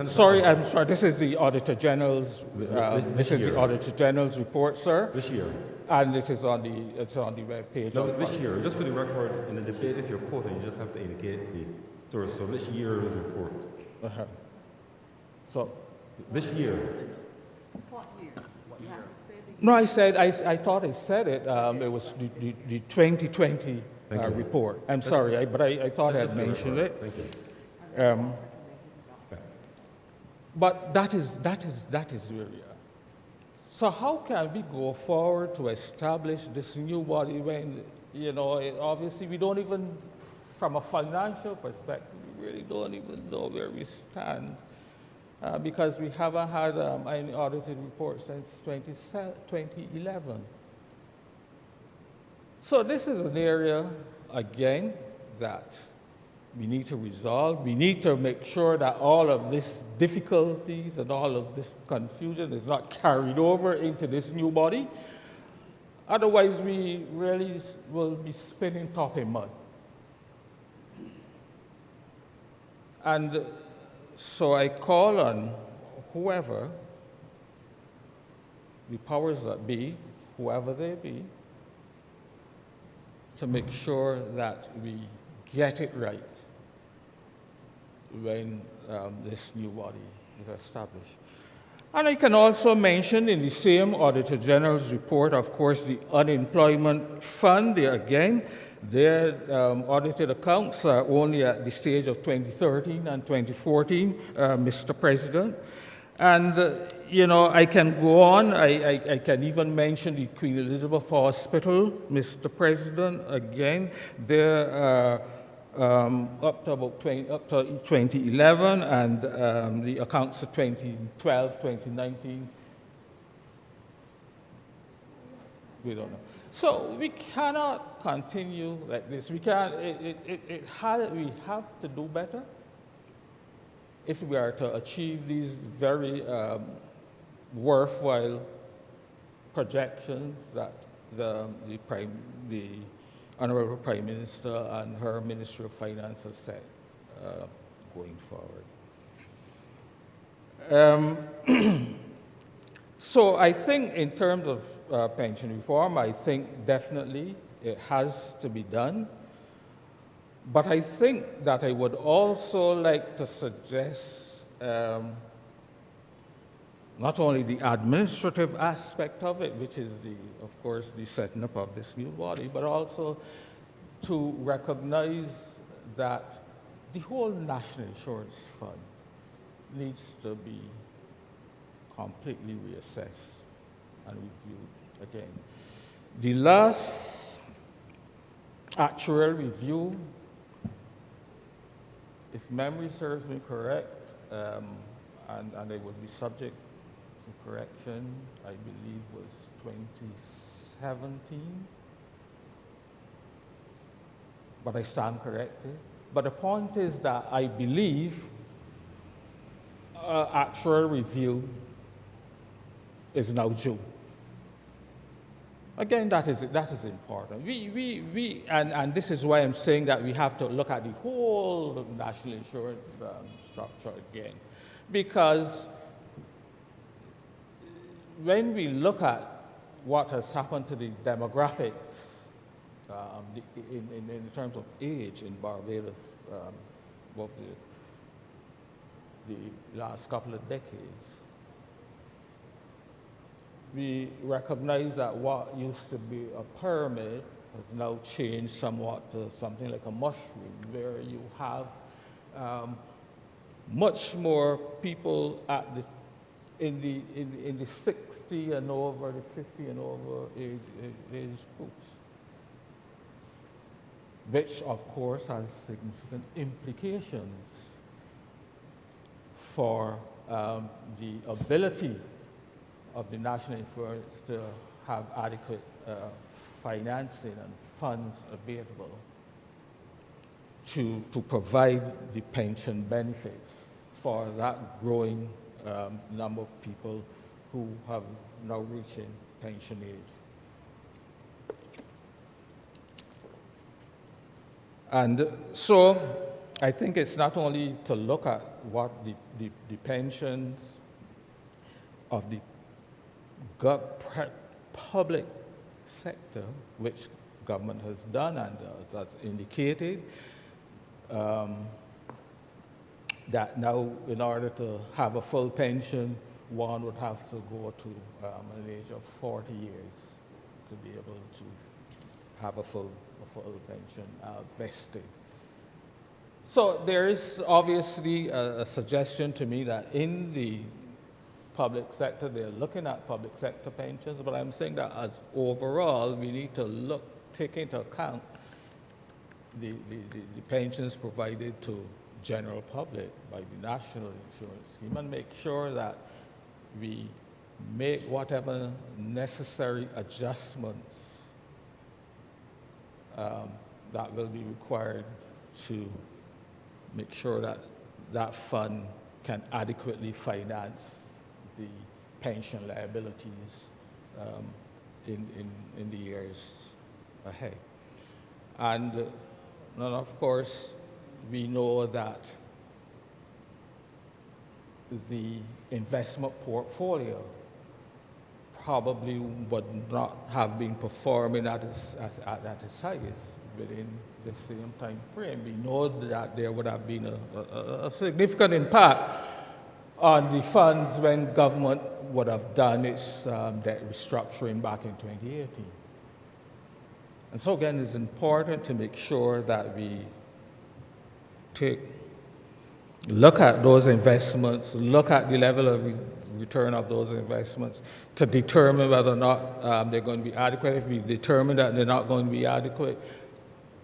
Sorry, I'm sorry. This is the Auditor General's. This is year? the Auditor General's report, sir. This year? And it is on the web page. No, this year. Just for the record, in the debate, if you're quoting, you just have to indicate the source. So this year's report. Uh-huh. So. This year. No, I thought I said it. It was the 2020 report. I'm sorry, but I thought I had mentioned it. Thank you. But that is where we are. So how can we go forward to establish this new body when, obviously we don't even, from a financial perspective, we really don't even know where we stand because we haven't had any audited report since 2011. So this is an area, again, that we need to resolve. We need to make sure that all of these difficulties and all of this confusion is not carried over into this new body. Otherwise, we really will be spinning top in mud. And so I call on whoever, the powers that be, whoever they be, to make sure that we get it right. when this new body is established. And I can also mention in the same Auditor General's report, of course, the unemployment fund. There again, their audited accounts are only at the stage of 2013 and 2014, Mr. President. And, you know, I can go on. I can even mention the Queen Elizabeth Hospital, Mr. President. Again, they're up to 2011, and the accounts for 2012, 2019, we don't know. So we cannot continue like this. We can't. We have to do better if we are to achieve these very worthwhile projections that the Honorable Prime Minister and her Ministry of Finance has set going forward. So I think in terms of pension reform, I think definitely it has to be done. But I think that I would also like to suggest not only the administrative aspect of it, which is, of course, the setting up of this new body, but also to recognize that the whole National Insurance Fund needs to be completely reassessed and reviewed again. The last actuarial review, if memory serves me correct, and it would be subject to correction, I believe was 2017, but I stand corrected. But the point is that I believe actual review is now due. Again, that is important. And this is why I'm saying that we have to look at the whole national insurance structure again, because when we look at what has happened to the demographics in terms of age in Barbados over the last couple of decades, we recognize that what used to be a pyramid has now changed somewhat to something like a mushroom, where you have much more people in the 60 and over, the 50 and over age groups, which of course has significant implications for the ability of the national insurance to have adequate financing and funds available to provide the pension benefits for that growing number of people who have now reaching pension age. And so I think it's not only to look at what the pensions of the public sector, which government has done and has indicated, that now in order to have a full pension, one would have to go to an age of 40 years to be able to have a full pension vested. So there is obviously a suggestion to me that in the public sector, they're looking at public sector pensions, but I'm saying that as overall, we need to take into account the pensions provided to general public by the National Insurance Scheme and make sure that we make whatever necessary adjustments that will be required to make sure that that fund can adequately finance the pension liabilities in the years ahead. And of course, we know that the investment portfolio probably would not have been performing at its highest within the same time frame. We know that there would have been a significant impact on the funds when government would have done its debt restructuring back in 2018. And so again, it's important to make sure that we look at those investments, look at the level of return of those investments to determine whether or not they're going to be adequate. If we determine that they're not going to be adequate,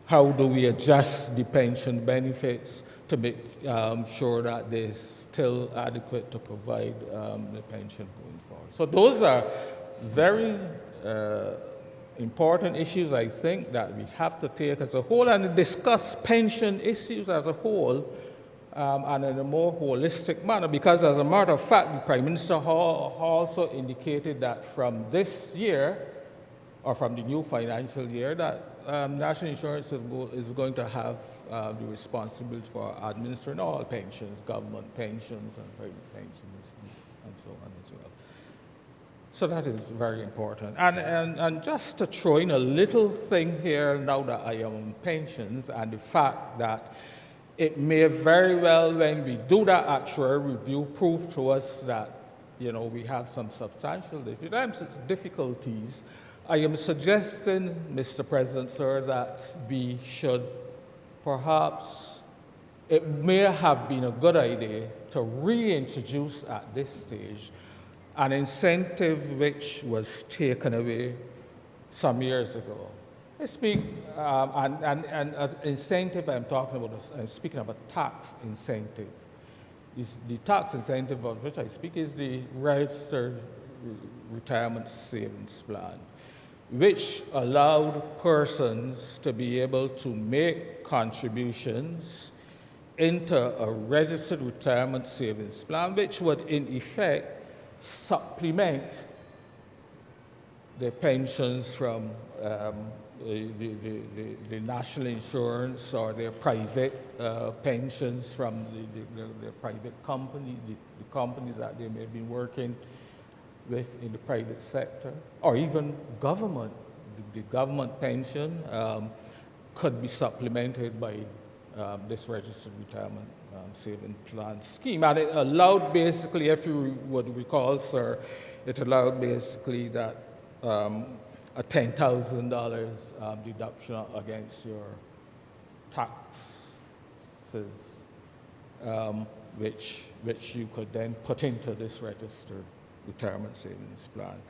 how do we adjust the pension benefits to make sure that they're still adequate to provide the pension going forward? So those are very important issues, I think, that we have to take as a whole and discuss pension issues as a whole and in a more holistic manner, because as a matter of fact, the Prime Minister also indicated that from this year, or from the new financial year, that National Insurance is going to have the responsibility for administering all pensions, government pensions and private pensions, and so on as well. So that is very important. And just to throw in a little thing here now that I am on pensions, and the fact that it may very well, when we do that actuarial review, prove to us that, we have some substantial difficulties. I am suggesting, Mr. President, sir, that we should perhaps, it may have been a good idea to reintroduce at this stage an incentive which was taken away some years ago. I speak, and incentive I'm talking about, I'm speaking of a tax incentive. The tax incentive of which I speak is the Registered Retirement Savings Plan, which allowed persons to be able to make contributions into a registered retirement savings plan, which would in effect supplement their pensions from the national insurance or their private pensions from the private company, the company that they may be working with in the private sector, or even government. The government pension could be supplemented by this registered retirement saving plan scheme. And it allowed basically, if you would recall, sir, it allowed basically that a $10,000 deduction against your taxes, which you could then put into this registered retirement savings plan.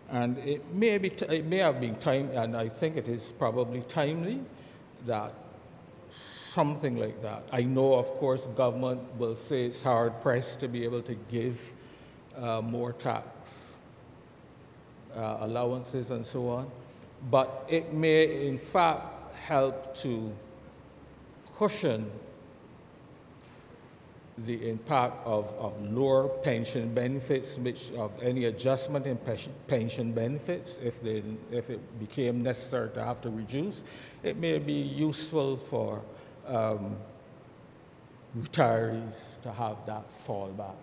And it may have been time, and I think it is probably timely, that something like that. I know, of course, government will say it's hard-pressed to be able to give more tax allowances and so on, but it may in fact help to cushion the impact of lower pension benefits, which of any adjustment in pension benefits, if it became necessary to have to reduce, it may be useful for retirees to have that fallback.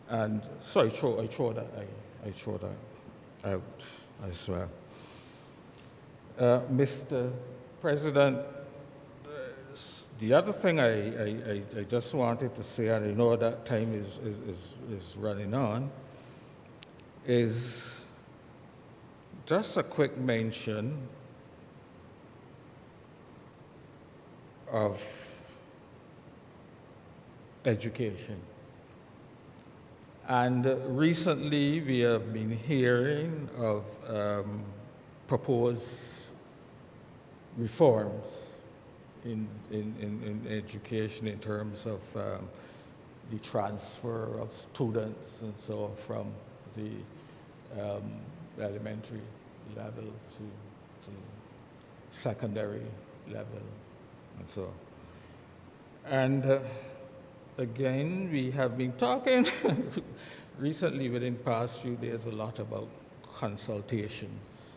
And so I throw that out as well. Mr. President, the other thing I just wanted to say, and I know that time is running on, is just a quick mention of education. And recently we have been hearing of proposed reforms in education in terms of the transfer of students and so on from the elementary level to secondary level and so on. And again, we have been talking recently within the past few days a lot about consultations,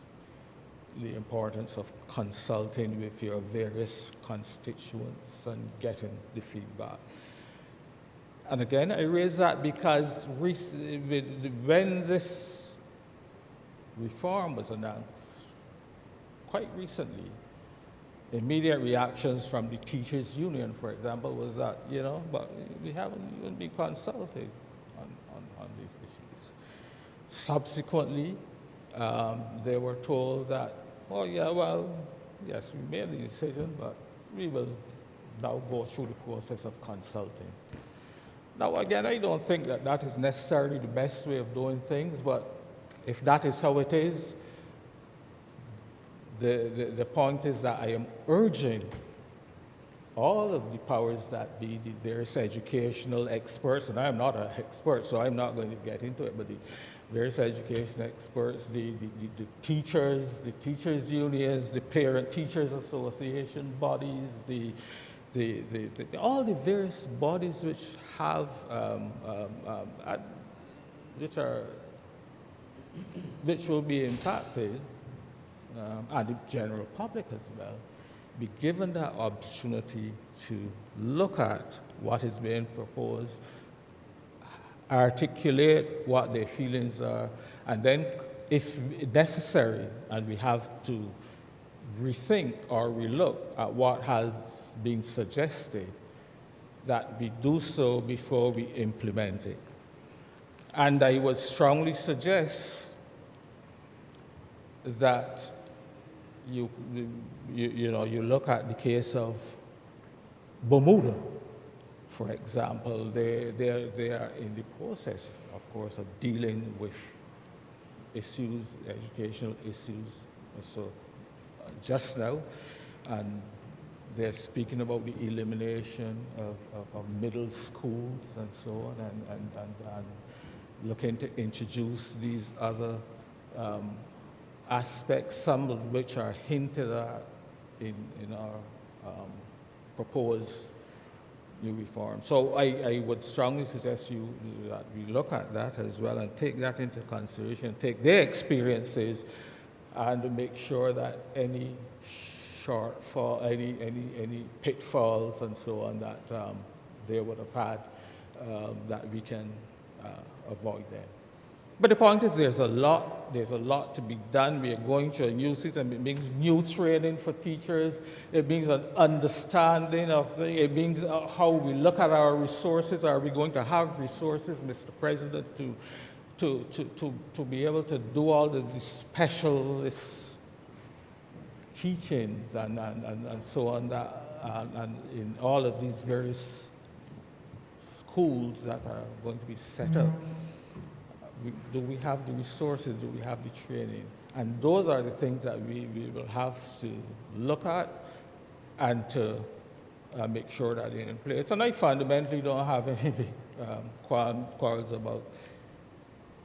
the importance of consulting with your various constituents and getting the feedback. And again, I raise that because when this reform was announced quite recently, immediate reactions from the teachers' union, for example, was that, but we haven't even been consulted on these issues. Subsequently, they were told that, oh yeah, well, yes, we made the decision, but we will now go through the process of consulting. Now, again, I don't think that that is necessarily the best way of doing things, but if that is how it is, the point is that I am urging all of the powers that be, the various educational experts, and I'm not an expert, so I'm not going to get into it, but the various education experts, the teachers, the teachers' unions, the parent teachers association bodies, all the various bodies which have, which will be impacted, and the general public as well, be given that opportunity to look at what is being proposed, articulate what their feelings are, and then, if necessary, and we have to rethink or relook at what has been suggested, that we do so before we implement it. And I would strongly suggest that you look at the case of Bermuda, for example. They are in the process, of course, of dealing with issues, educational issues, so just now, and they're speaking about the elimination of middle schools and so on, and looking to introduce these other aspects, some of which are hinted at in our proposed new reform. So I would strongly suggest that we look at that as well and take that into consideration, take their experiences, and make sure that any shortfall, any pitfalls and so on that they would have had, that we can avoid them. But the point is, there's a lot to be done. We are going to a new system. It means new training for teachers. It means an understanding of things. It means how we look at our resources. Are we going to have resources, Mr. President, to be able to do all of these specialist teachings and so on, and in all of these various schools that are going to be set up? Do we have the resources? Do we have the training? And those are the things that we will have to look at and to make sure that they're in place. And I fundamentally don't have any big quarrels about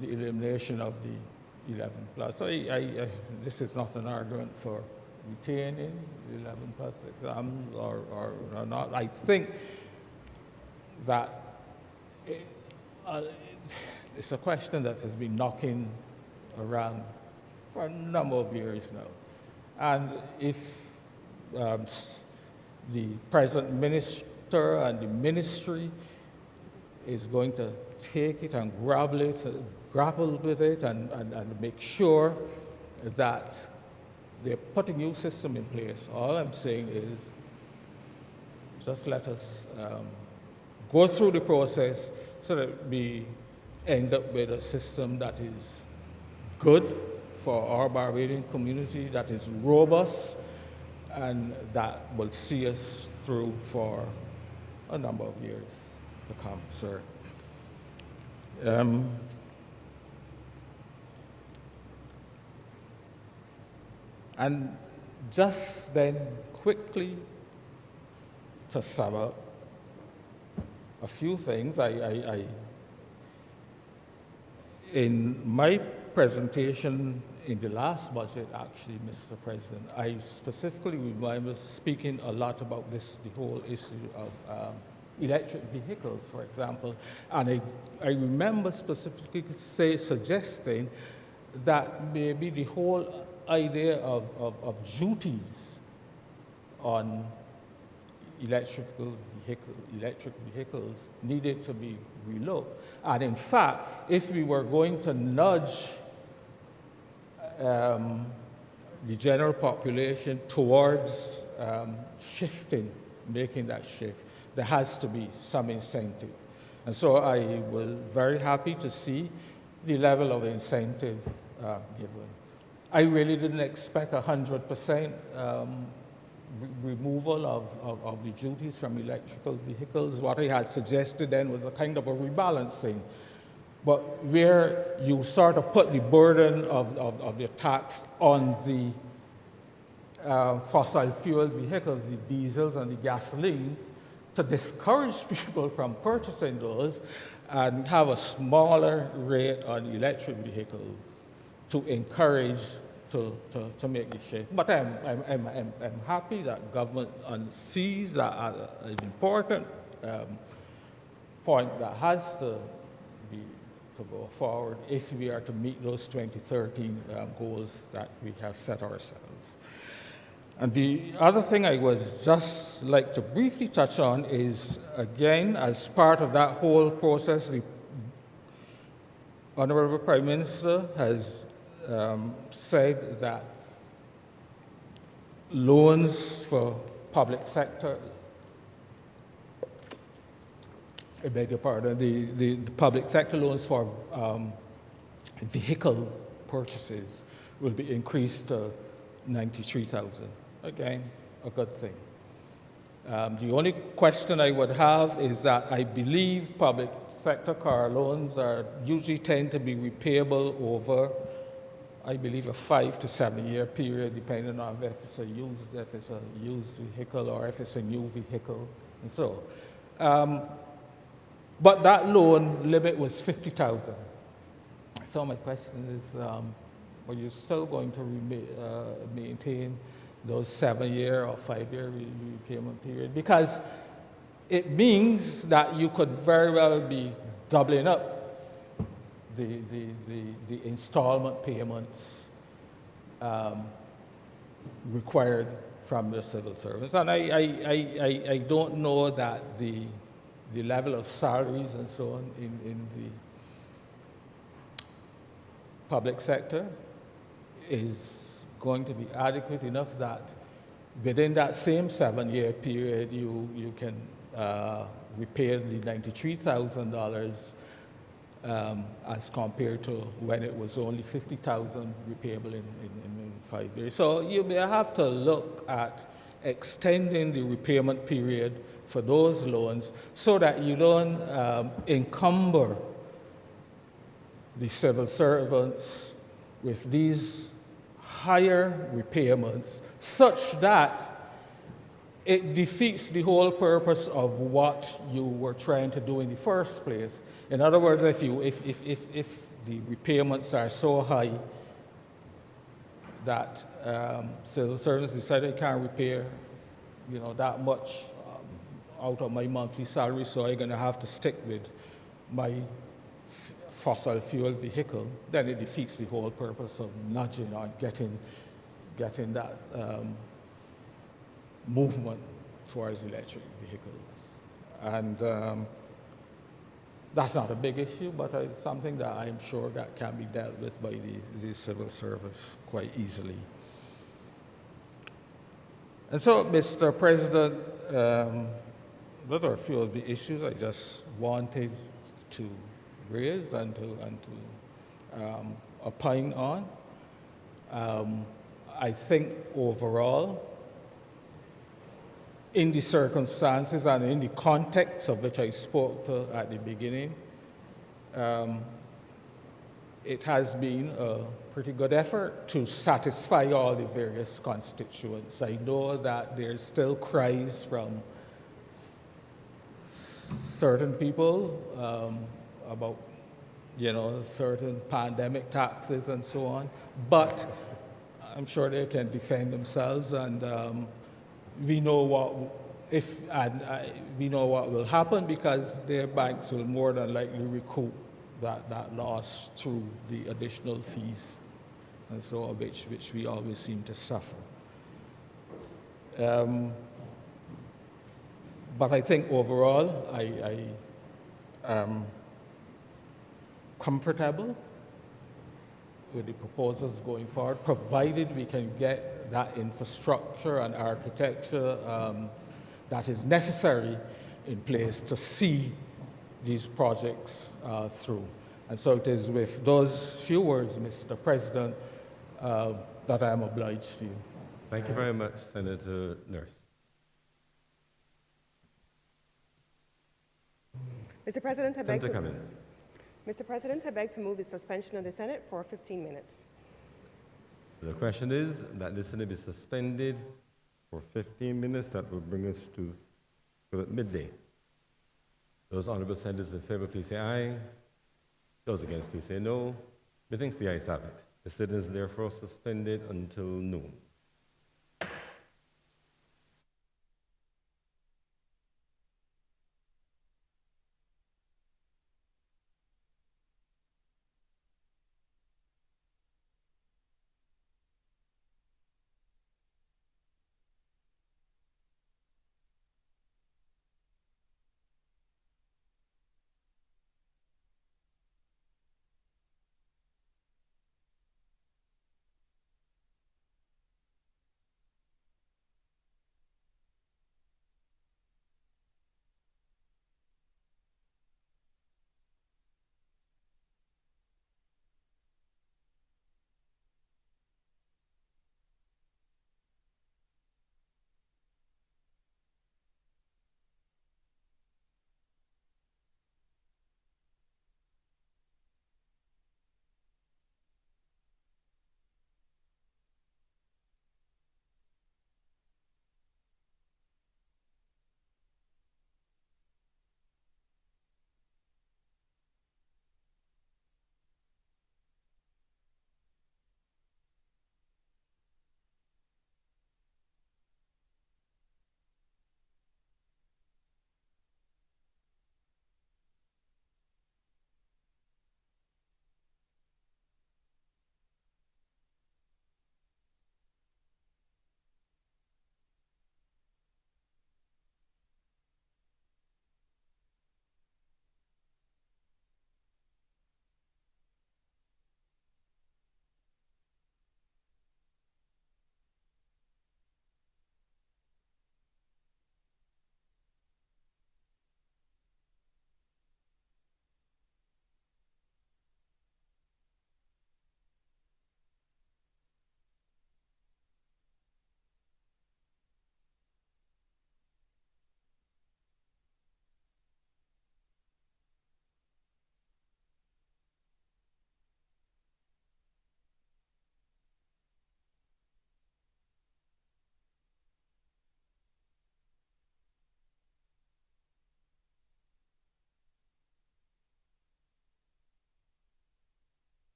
the elimination of the 11 plus. So this is not an argument for retaining the 11 plus exams or not. I think that it's a question that has been knocking around for a number of years now. And if the present minister and the ministry is going to take it and grapple with it and make sure that they put a new system in place, all I'm saying is just let us go through the process so that we end up with a system that is good for our Barbadian community, that is robust, and that will see us through for a number of years to come, sir. And just then, quickly, to sum up a few things, in my presentation in the last budget, actually, Mr. President, I specifically remember speaking a lot about the whole issue of electric vehicles, for example, and I remember specifically suggesting that maybe the whole idea of duties on electric vehicles needed to be relooked. And in fact, if we were going to nudge the general population towards shifting, making that shift, there has to be some incentive. And so I was very happy to see the level of incentive given. I really didn't expect 100% removal of the duties from electrical vehicles. What I had suggested then was a kind of a rebalancing. But where you sort of put the burden of the tax on the fossil fuel vehicles, the diesels and the gasolines, to discourage people from purchasing those and have a smaller rate on electric vehicles to encourage to make the shift. But I'm happy that government sees that as an important point that has to go forward if we are to meet those 2013 goals that we have set ourselves. And the other thing I would just like to briefly touch on is, again, as part of that whole process, the Honorable Prime Minister has said that loans for public sector, I beg your pardon, the public sector loans for vehicle purchases will be increased to $93,000. Again, a good thing. The only question I would have is that I believe public sector car loans usually tend to be repayable over, I believe, a 5 to 7 year period, depending on if it's a used vehicle or if it's a new vehicle, and so. But that loan limit was $50,000. So my question is, are you still going to maintain those 7 year or 5 year repayment period? Because it means that you could very well be doubling up the installment payments required from the civil service. And I don't know that the level of salaries and so on in the public sector is going to be adequate enough that within that same 7 year period you can repay the $93,000 as compared to when it was only $50,000 repayable in 5 years. So you may have to look at extending the repayment period for those loans so that you don't encumber the civil servants with these higher repayments such that it defeats the whole purpose of what you were trying to do in the first place. In other words, if the repayments are so high that civil service decided I can't repay, that much out of my monthly salary, so I'm going to have to stick with my fossil fuel vehicle, then it defeats the whole purpose of nudging or getting that movement towards electric vehicles. And that's not a big issue, but it's something that I'm sure that can be dealt with by the civil service quite easily. And so, Mr. President, those are a few of the issues I just wanted to raise and to opine on. I think overall, in the circumstances and in the context of which I spoke to at the beginning, it has been a pretty good effort to satisfy all the various constituents. I know that there's still cries from certain people about, certain pandemic taxes and so on, but I'm sure they can defend themselves, and we know what will happen because their banks will more than likely recoup that loss through the additional fees and so on, which we always seem to suffer. But I think overall, I am comfortable with the proposals going forward, provided we can get that infrastructure and architecture that is necessary in place to see these projects through. And so it is with those few words, Mr. President, that I am obliged to you. Thank you very much, Senator Nurse. Mr. President, I beg Senator to, Cummings. Mr. President, I beg to move the suspension of the Senate for 15 minutes. The question is that the Senate be suspended for 15 minutes. That will bring us to midday. Those honorable senators in favor, please say aye. Those against, please say no. Methinks the ayes have it. The sitting is therefore suspended until noon.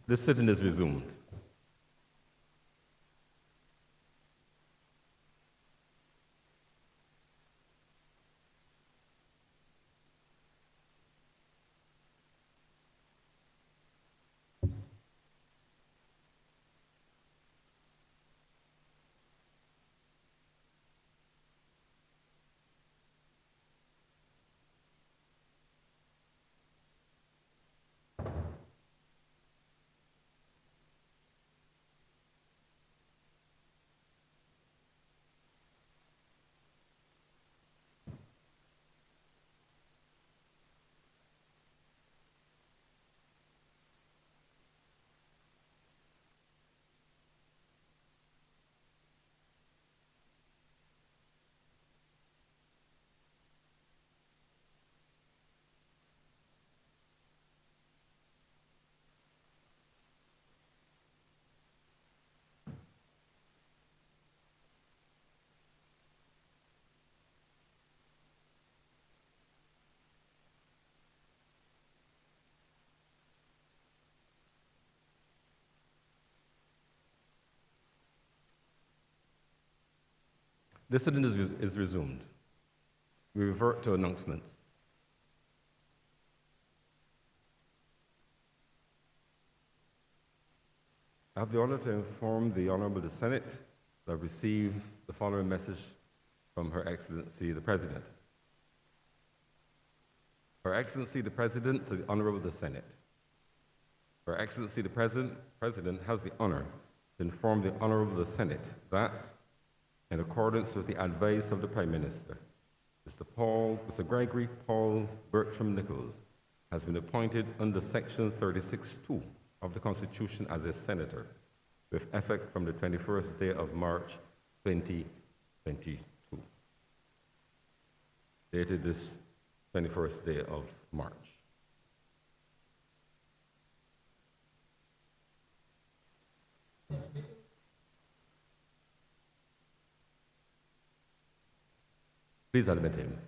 This sitting is resumed. This sitting is resumed. We revert to announcements. I have the honor to inform the Honorable Senate that I've received the following message from Her Excellency the President. Her Excellency the President to the Honorable the Senate. Her Excellency the President has the honor to inform the Honorable the Senate that, in accordance with the advice of the Prime Minister, Mr. Gregory Paul Bertram Nichols has been appointed under Section 36(2) of the Constitution as a senator, with effect from the 21st day of March 2022. Dated this 21st day of March. Please admit him.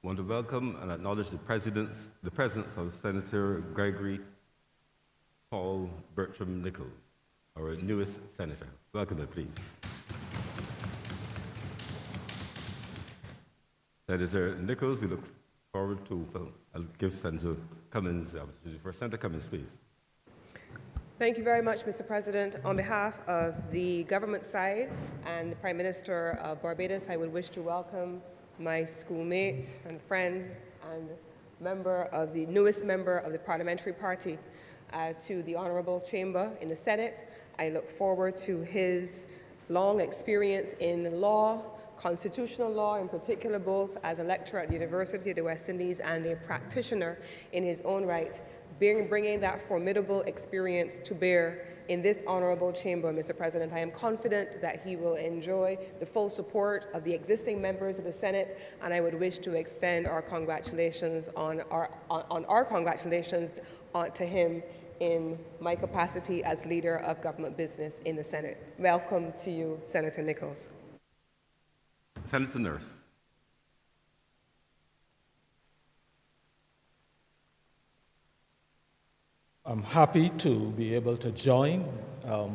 I want to welcome and acknowledge the presence of Senator Gregory Paul Bertram Nichols, our newest senator. Welcome him, please. Senator Nichols, we look forward to, well, I'll give Senator Cummins the opportunity. For Senator Cummins, please. Thank you very much, Mr. President. On behalf of the government side and the Prime Minister of Barbados, I would wish to welcome my schoolmate and friend and newest member of the parliamentary party to the Honorable Chamber in the Senate. I look forward to his long experience in law, constitutional law in particular, both as a lecturer at the University of the West Indies and a practitioner in his own right, bringing that formidable experience to bear in this honorable chamber, Mr. President. I am confident that he will enjoy the full support of the existing members of the Senate, and I would wish to extend our congratulations to him in my capacity as leader of government business in the Senate. Welcome to you, Senator Nichols. Senator Nurse. I'm happy to be able to join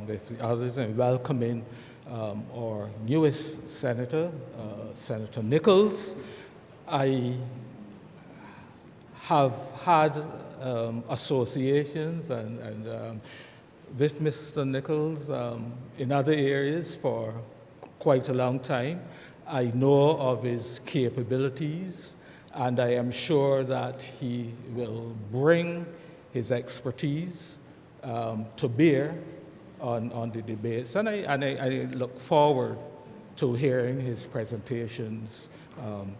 with the others in welcoming our newest senator, Senator Nichols. I have had associations and with Mr. Nichols in other areas for quite a long time. I know of his capabilities, and I am sure that he will bring his expertise to bear on the debates. And I look forward to hearing his presentations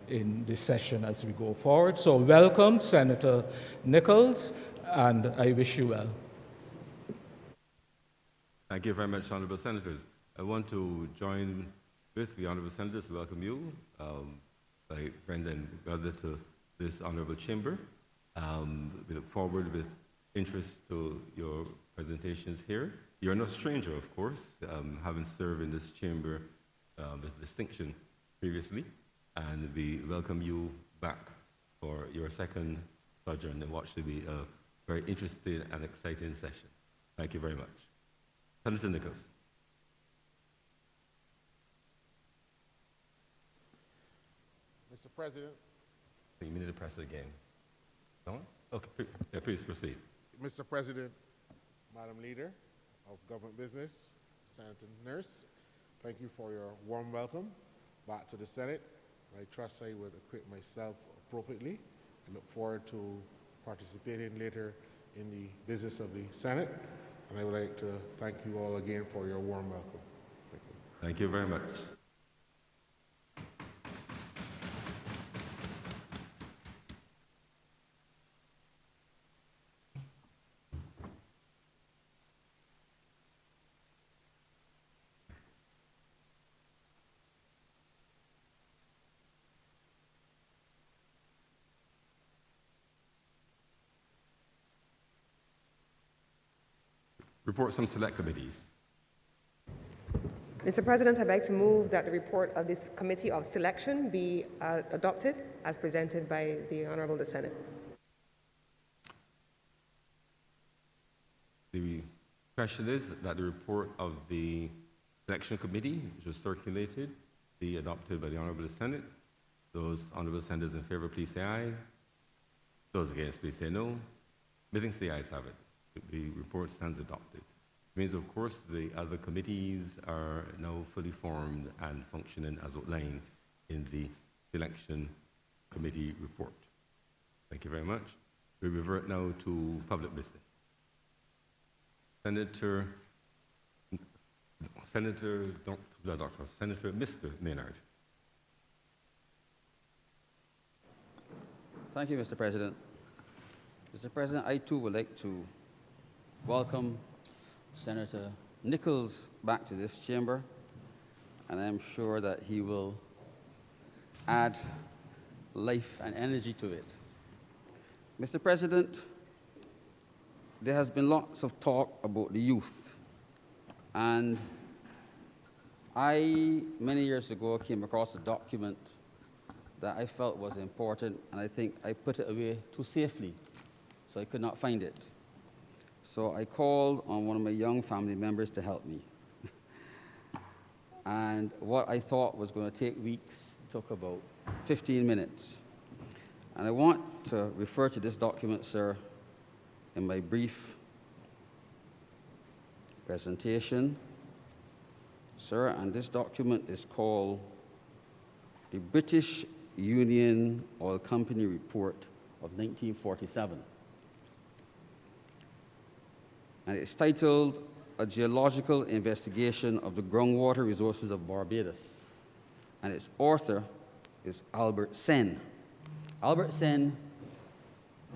in this session as we go forward. So welcome, Senator Nichols, and I wish you well. Thank you very much, Honourable Senators. I want to join with the Honourable Senators to welcome you, my friend and brother, to this Honourable Chamber. We look forward with interest to your presentations here. You're no stranger, of course, having served in this chamber with distinction previously, and we welcome you back for your second sojourn in what should be a very interesting and exciting session. Thank you very much. Senator Nichols. Mr. President. You need to press it again. No? Okay, yeah, please proceed. Mr. President, Madam Leader of Government Business, Senator Nurse, thank you for your warm welcome back to the Senate. I trust I would equip myself appropriately. I look forward to participating later in the business of the Senate, and I would like to thank you all again for your warm welcome. Thank you. Thank you very much. Reports from select committees. Mr. President, I'd like to move that the report of this Committee of Selection be adopted as presented by the Honorable the Senate. The question is that the report of the Selection Committee, which was circulated, be adopted by the Honourable Senate. Those Honourable Senators in favour, please say aye. Those against, please say no. Methinks the ayes have it. The report stands adopted. It means, of course, the other committees are now fully formed and functioning as outlined in the Selection Committee report. Thank you very much. We revert now to public business. Senator Mr. Maynard. Thank you, Mr. President. Mr. President, I too would like to welcome Senator Nichols back to this chamber, and I'm sure that he will add life and energy to it. Mr. President, there has been lots of talk about the youth, and I, many years ago, came across a document that I felt was important, and I think I put it away too safely, so I could not find it. So I called on one of my young family members to help me. And what I thought was going to take weeks took about 15 minutes. And I want to refer to this document, sir, in my brief presentation. Sir, and this document is called the British Union Oil Company Report of 1947. And it's titled A Geological Investigation of the Groundwater Resources of Barbados. And its author is Albert Sen. Albert Sen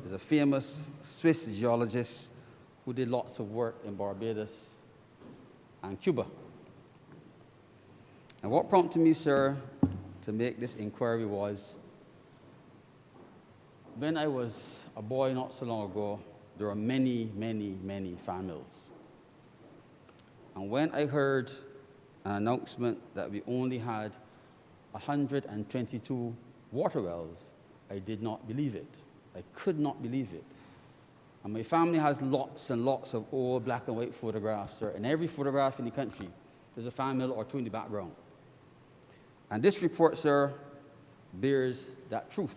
is a famous Swiss geologist who did lots of work in Barbados and Cuba. And what prompted me, sir, to make this inquiry was when I was a boy not so long ago, there were many, many, many fan mills. And when I heard an announcement that we only had 122 water wells, I did not believe it. I could not believe it. And my family has lots and lots of old black and white photographs, sir. And every photograph in the country, there's a family or two in the background. And this report, sir, bears that truth.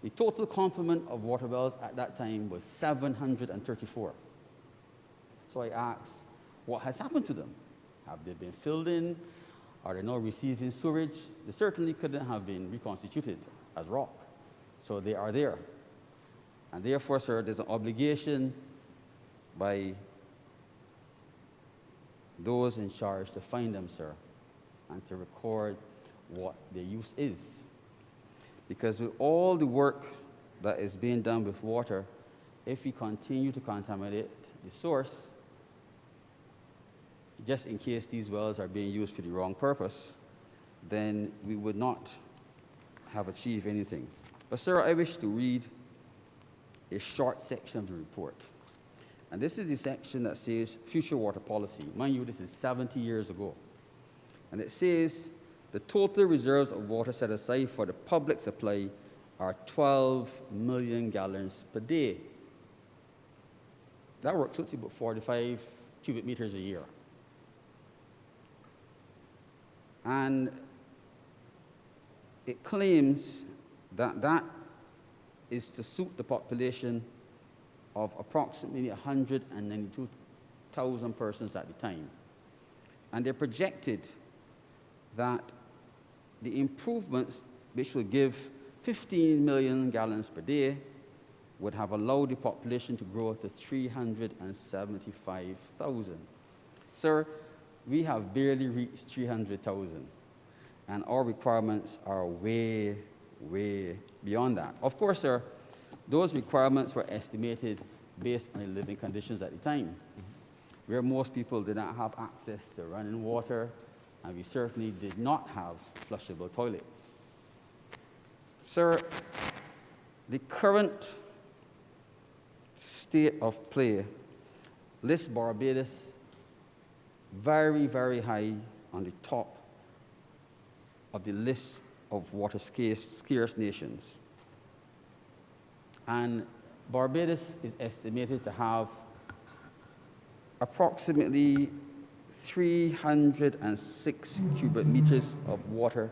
The total complement of water wells at that time was 734. So I asked, what has happened to them? Have they been filled in? Are they now receiving sewage? They certainly couldn't have been reconstituted as rock. So they are there. And therefore, sir, there's an obligation by those in charge to find them, sir, and to record what their use is. Because with all the work that is being done with water, if we continue to contaminate the source, just in case these wells are being used for the wrong purpose, then we would not have achieved anything. But, sir, I wish to read a short section of the report. And this is the section that says future water policy. Mind you, this is 70 years ago. And it says the total reserves of water set aside for the public supply are 12 million gallons per day. That works out to about 45 cubic meters a year. And it claims that that is to suit the population of approximately 192,000 persons at the time. And they projected that the improvements, which will give 15 million gallons per day, would have allowed the population to grow to 375,000. Sir, we have barely reached 300,000, and our requirements are way, way beyond that. Of course, sir, those requirements were estimated based on the living conditions at the time, where most people did not have access to running water, and we certainly did not have flushable toilets. Sir, the current state of play lists Barbados very, very high on the top of the list of water scarce nations. And Barbados is estimated to have approximately 306 cubic meters of water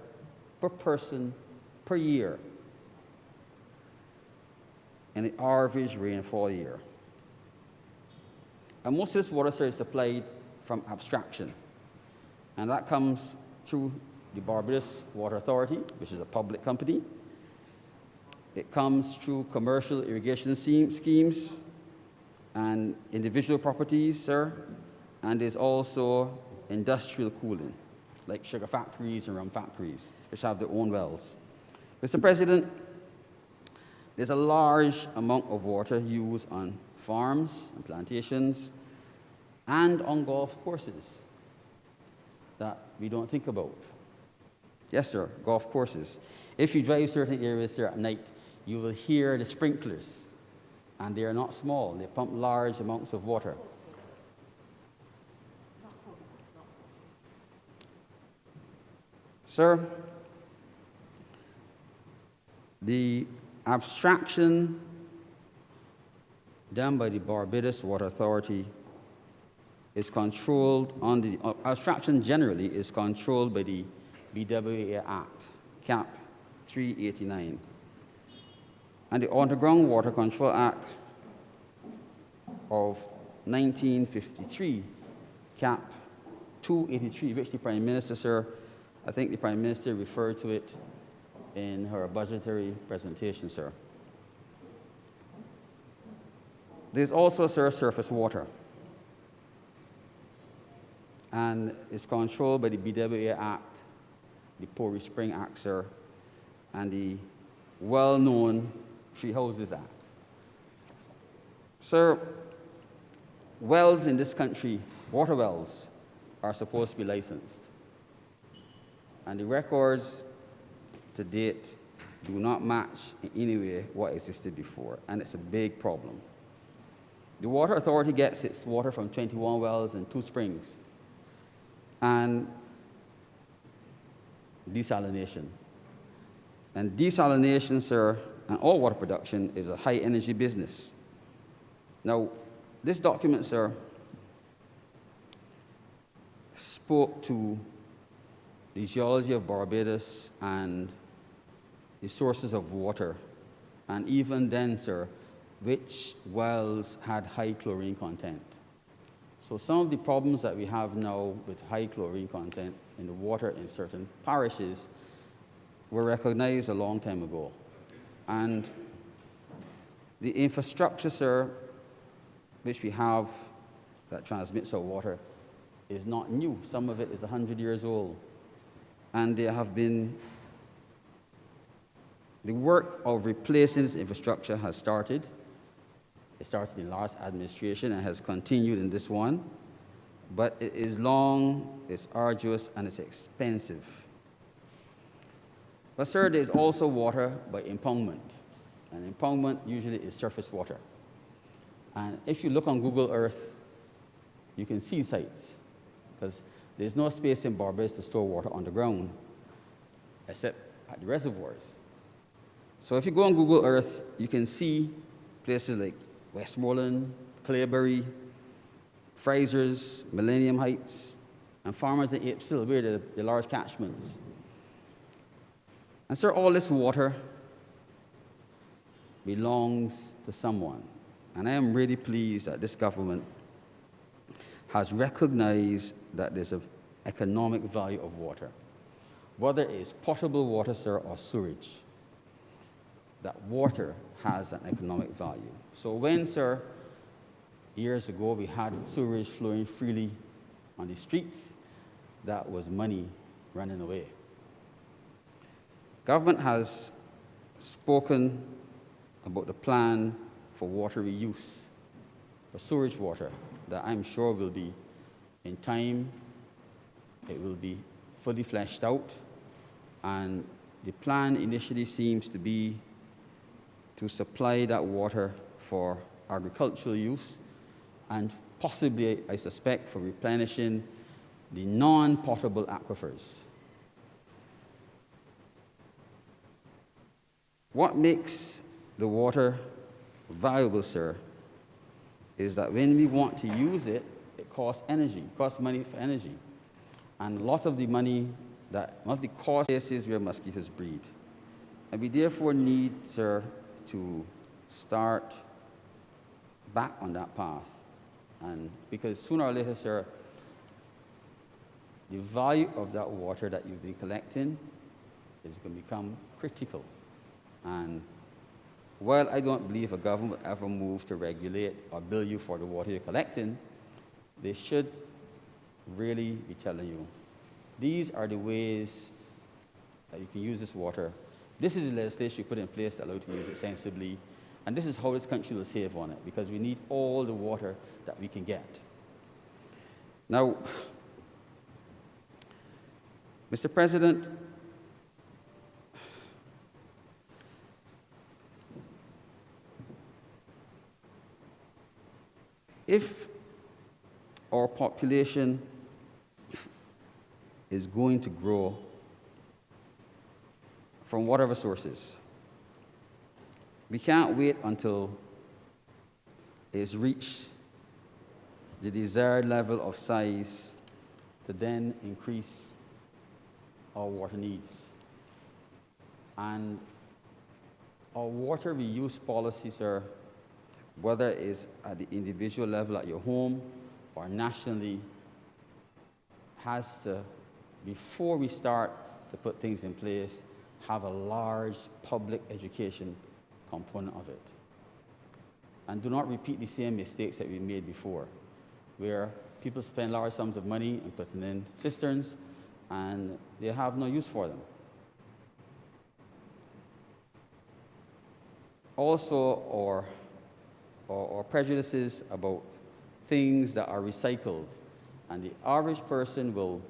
per person per year in the average rainfall year. And most of this water, sir, is supplied from abstraction. And that comes through the Barbados Water Authority, which is a public company. It comes through commercial irrigation schemes and individual properties, sir. And there's also industrial cooling, like sugar factories and rum factories, which have their own wells. Mr. President, there's a large amount of water used on farms and plantations and on golf courses that we don't think about. Yes, sir, golf courses. If you drive certain areas here at night, you will hear the sprinklers, and they are not small. They pump large amounts of water. Sir, the abstraction done by the Barbados Water Authority is controlled on the abstraction generally is controlled by the BWA Act, Cap 389, and the Underground Water Control Act of 1953, Cap 283, which the Prime Minister, sir, I think the Prime Minister referred to it in her budgetary presentation, sir. There's also, sir, surface water, and it's controlled by the BWA Act, the Pori Spring Act, sir, and the well-known Free Houses Act. Sir, wells in this country, water wells, are supposed to be licensed. And the records to date do not match in any way what existed before, and it's a big problem. The Water Authority gets its water from 21 wells and 2 springs. And desalination. And desalination, sir, and all water production is a high-energy business. Now, this document, sir, spoke to the geology of Barbados and the sources of water, and even then, sir, which wells had high chlorine content. So some of the problems that we have now with high chlorine content in the water in certain parishes were recognized a long time ago. And the infrastructure, sir, which we have that transmits our water is not new. Some of it is 100 years old. And there have been, the work of replacing this infrastructure has started. It started in last administration and has continued in this one. But it is long, it's arduous, and it's expensive. But sir, there's also water by impoundment. And impoundment usually is surface water. And if you look on Google Earth, you can see sites, because there's no space in Barbados to store water underground, except at the reservoirs. So if you go on Google Earth, you can see places like Westmoreland, Claybury, Fraser's, Millennium Heights, and Farmers in Apesill, where the large catchments. And sir, all this water belongs to someone. And I am really pleased that this government has recognized that there's an economic value of water, whether it's potable water, sir, or sewage. That water has an economic value. So when, sir, years ago we had sewage flowing freely on the streets, that was money running away. Government has spoken about the plan for water reuse, for sewage water, that I'm sure will be, in time, it will be fully fleshed out. And the plan initially seems to be to supply that water for agricultural use and possibly, I suspect, for replenishing the non-potable aquifers. What makes the water valuable, sir, is that when we want to use it, it costs energy, it costs money for energy. And a lot of the money that, one of the cost places where mosquitoes breed. And we therefore need, sir, to start back on that path. And because sooner or later, sir, the value of that water that you've been collecting is going to become critical. And while I don't believe a government will ever move to regulate or bill you for the water you're collecting, they should really be telling you, these are the ways that you can use this water. This is the legislation you put in place that allows you to use it sensibly. And this is how this country will save on it, because we need all the water that we can get. Now, Mr. President, if our population is going to grow from whatever sources, we can't wait until it's reached the desired level of size to then increase our water needs. And our water reuse policies are, whether it's at the individual level at your home or nationally, has to, before we start to put things in place, have a large public education component of it. And do not repeat the same mistakes that we made before, where people spend large sums of money in putting in cisterns and they have no use for them. Also, our prejudices about things that are recycled. And the average person will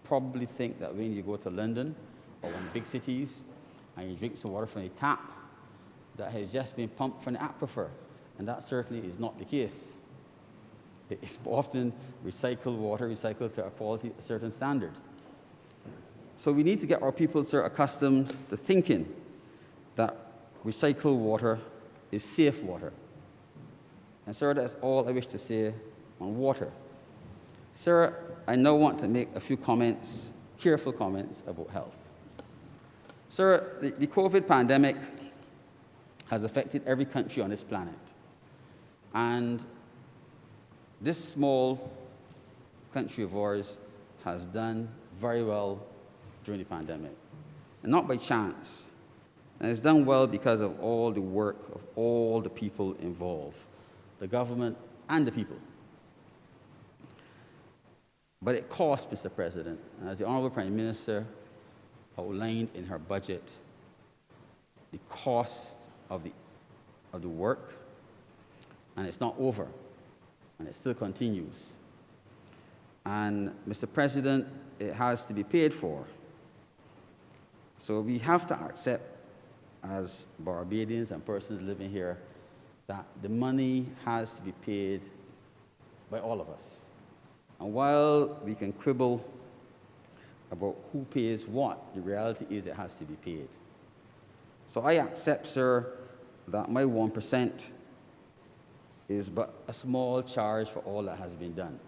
probably think that when you go to London or one of the big cities and you drink some water from a tap that has just been pumped from the aquifer. And that certainly is not the case. It's often recycled water, recycled to a quality, a certain standard. So we need to get our people, sir, accustomed to thinking that recycled water is safe water. And, sir, that's all I wish to say on water. Sir, I now want to make a few comments, careful comments about health. Sir, the COVID pandemic has affected every country on this planet. And this small country of ours has done very well during the pandemic, and not by chance. And it's done well because of all the work of all the people involved, the government and the people. But it cost, Mr. President, and as the Honorable Prime Minister outlined in her budget, the cost of the work, and it's not over, and it still continues. And, Mr. President, it has to be paid for. So we have to accept, as Barbadians and persons living here, that the money has to be paid by all of us. And while we can quibble about who pays what, the reality is it has to be paid. So I accept, sir, that my 1% is but a small charge for all that has been done.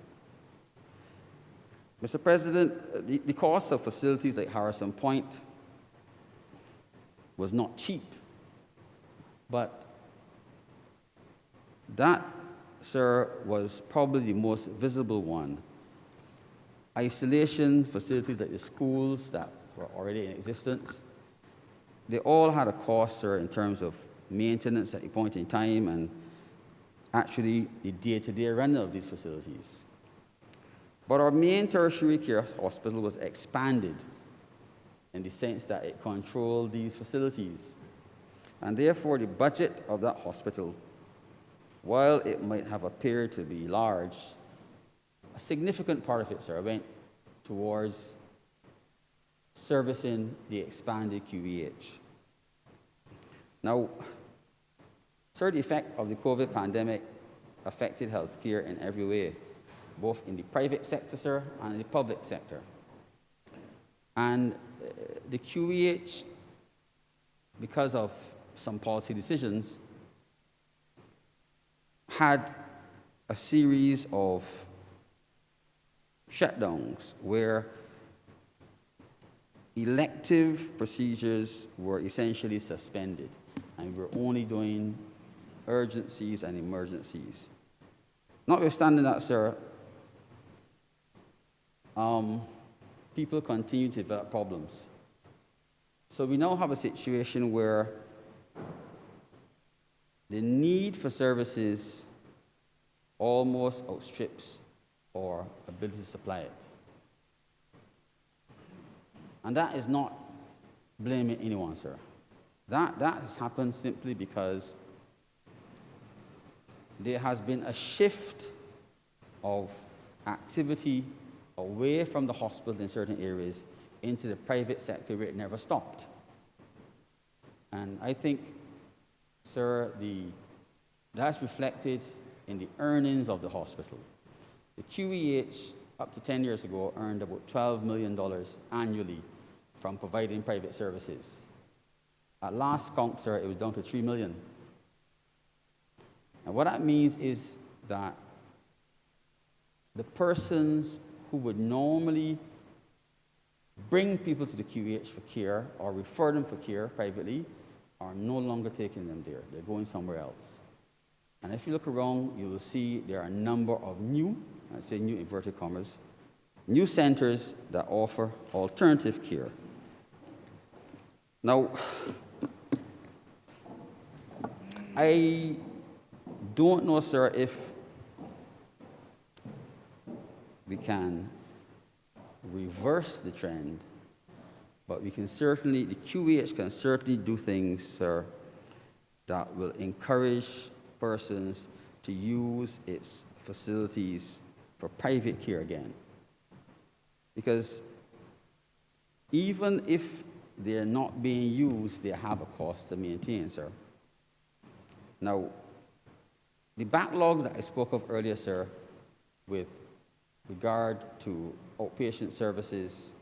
Mr. President, the cost of facilities like Harrison Point was not cheap, but that, sir, was probably the most visible one. Isolation facilities like the schools that were already in existence, they all had a cost, sir, in terms of maintenance at a point in time and actually the day-to-day running of these facilities. But our main tertiary care hospital was expanded in the sense that it controlled these facilities. And therefore, the budget of that hospital, while it might have appeared to be large, a significant part of it, sir, went towards servicing the expanded QEH. Now, sir, the effect of the COVID pandemic affected healthcare in every way, both in the private sector, sir, and in the public sector. And the QEH, because of some policy decisions, had a series of shutdowns where elective procedures were essentially suspended, and we were only doing urgencies and emergencies. Notwithstanding that, sir, people continue to develop problems. So we now have a situation where the need for services almost outstrips our ability to supply it. And that is not blaming anyone, sir. That has happened simply because there has been a shift of activity away from the hospital in certain areas into the private sector where it never stopped. And I think, sir, that's reflected in the earnings of the hospital. The QEH, up to 10 years ago, earned about $12 million annually from providing private services. At last count, sir, it was down to $3 million. And what that means is that the persons who would normally bring people to the QEH for care or refer them for care privately are no longer taking them there. They're going somewhere else. And if you look around, you will see there are a number of new, I say new inverted commas, new centers that offer alternative care. Now, I don't know, sir, if we can reverse the trend, but we can certainly, the QEH can certainly do things, sir, that will encourage persons to use its facilities for private care again. Because even if they're not being used, they have a cost to maintain, sir. Now, the backlogs that I spoke of earlier, sir, with regard to outpatient services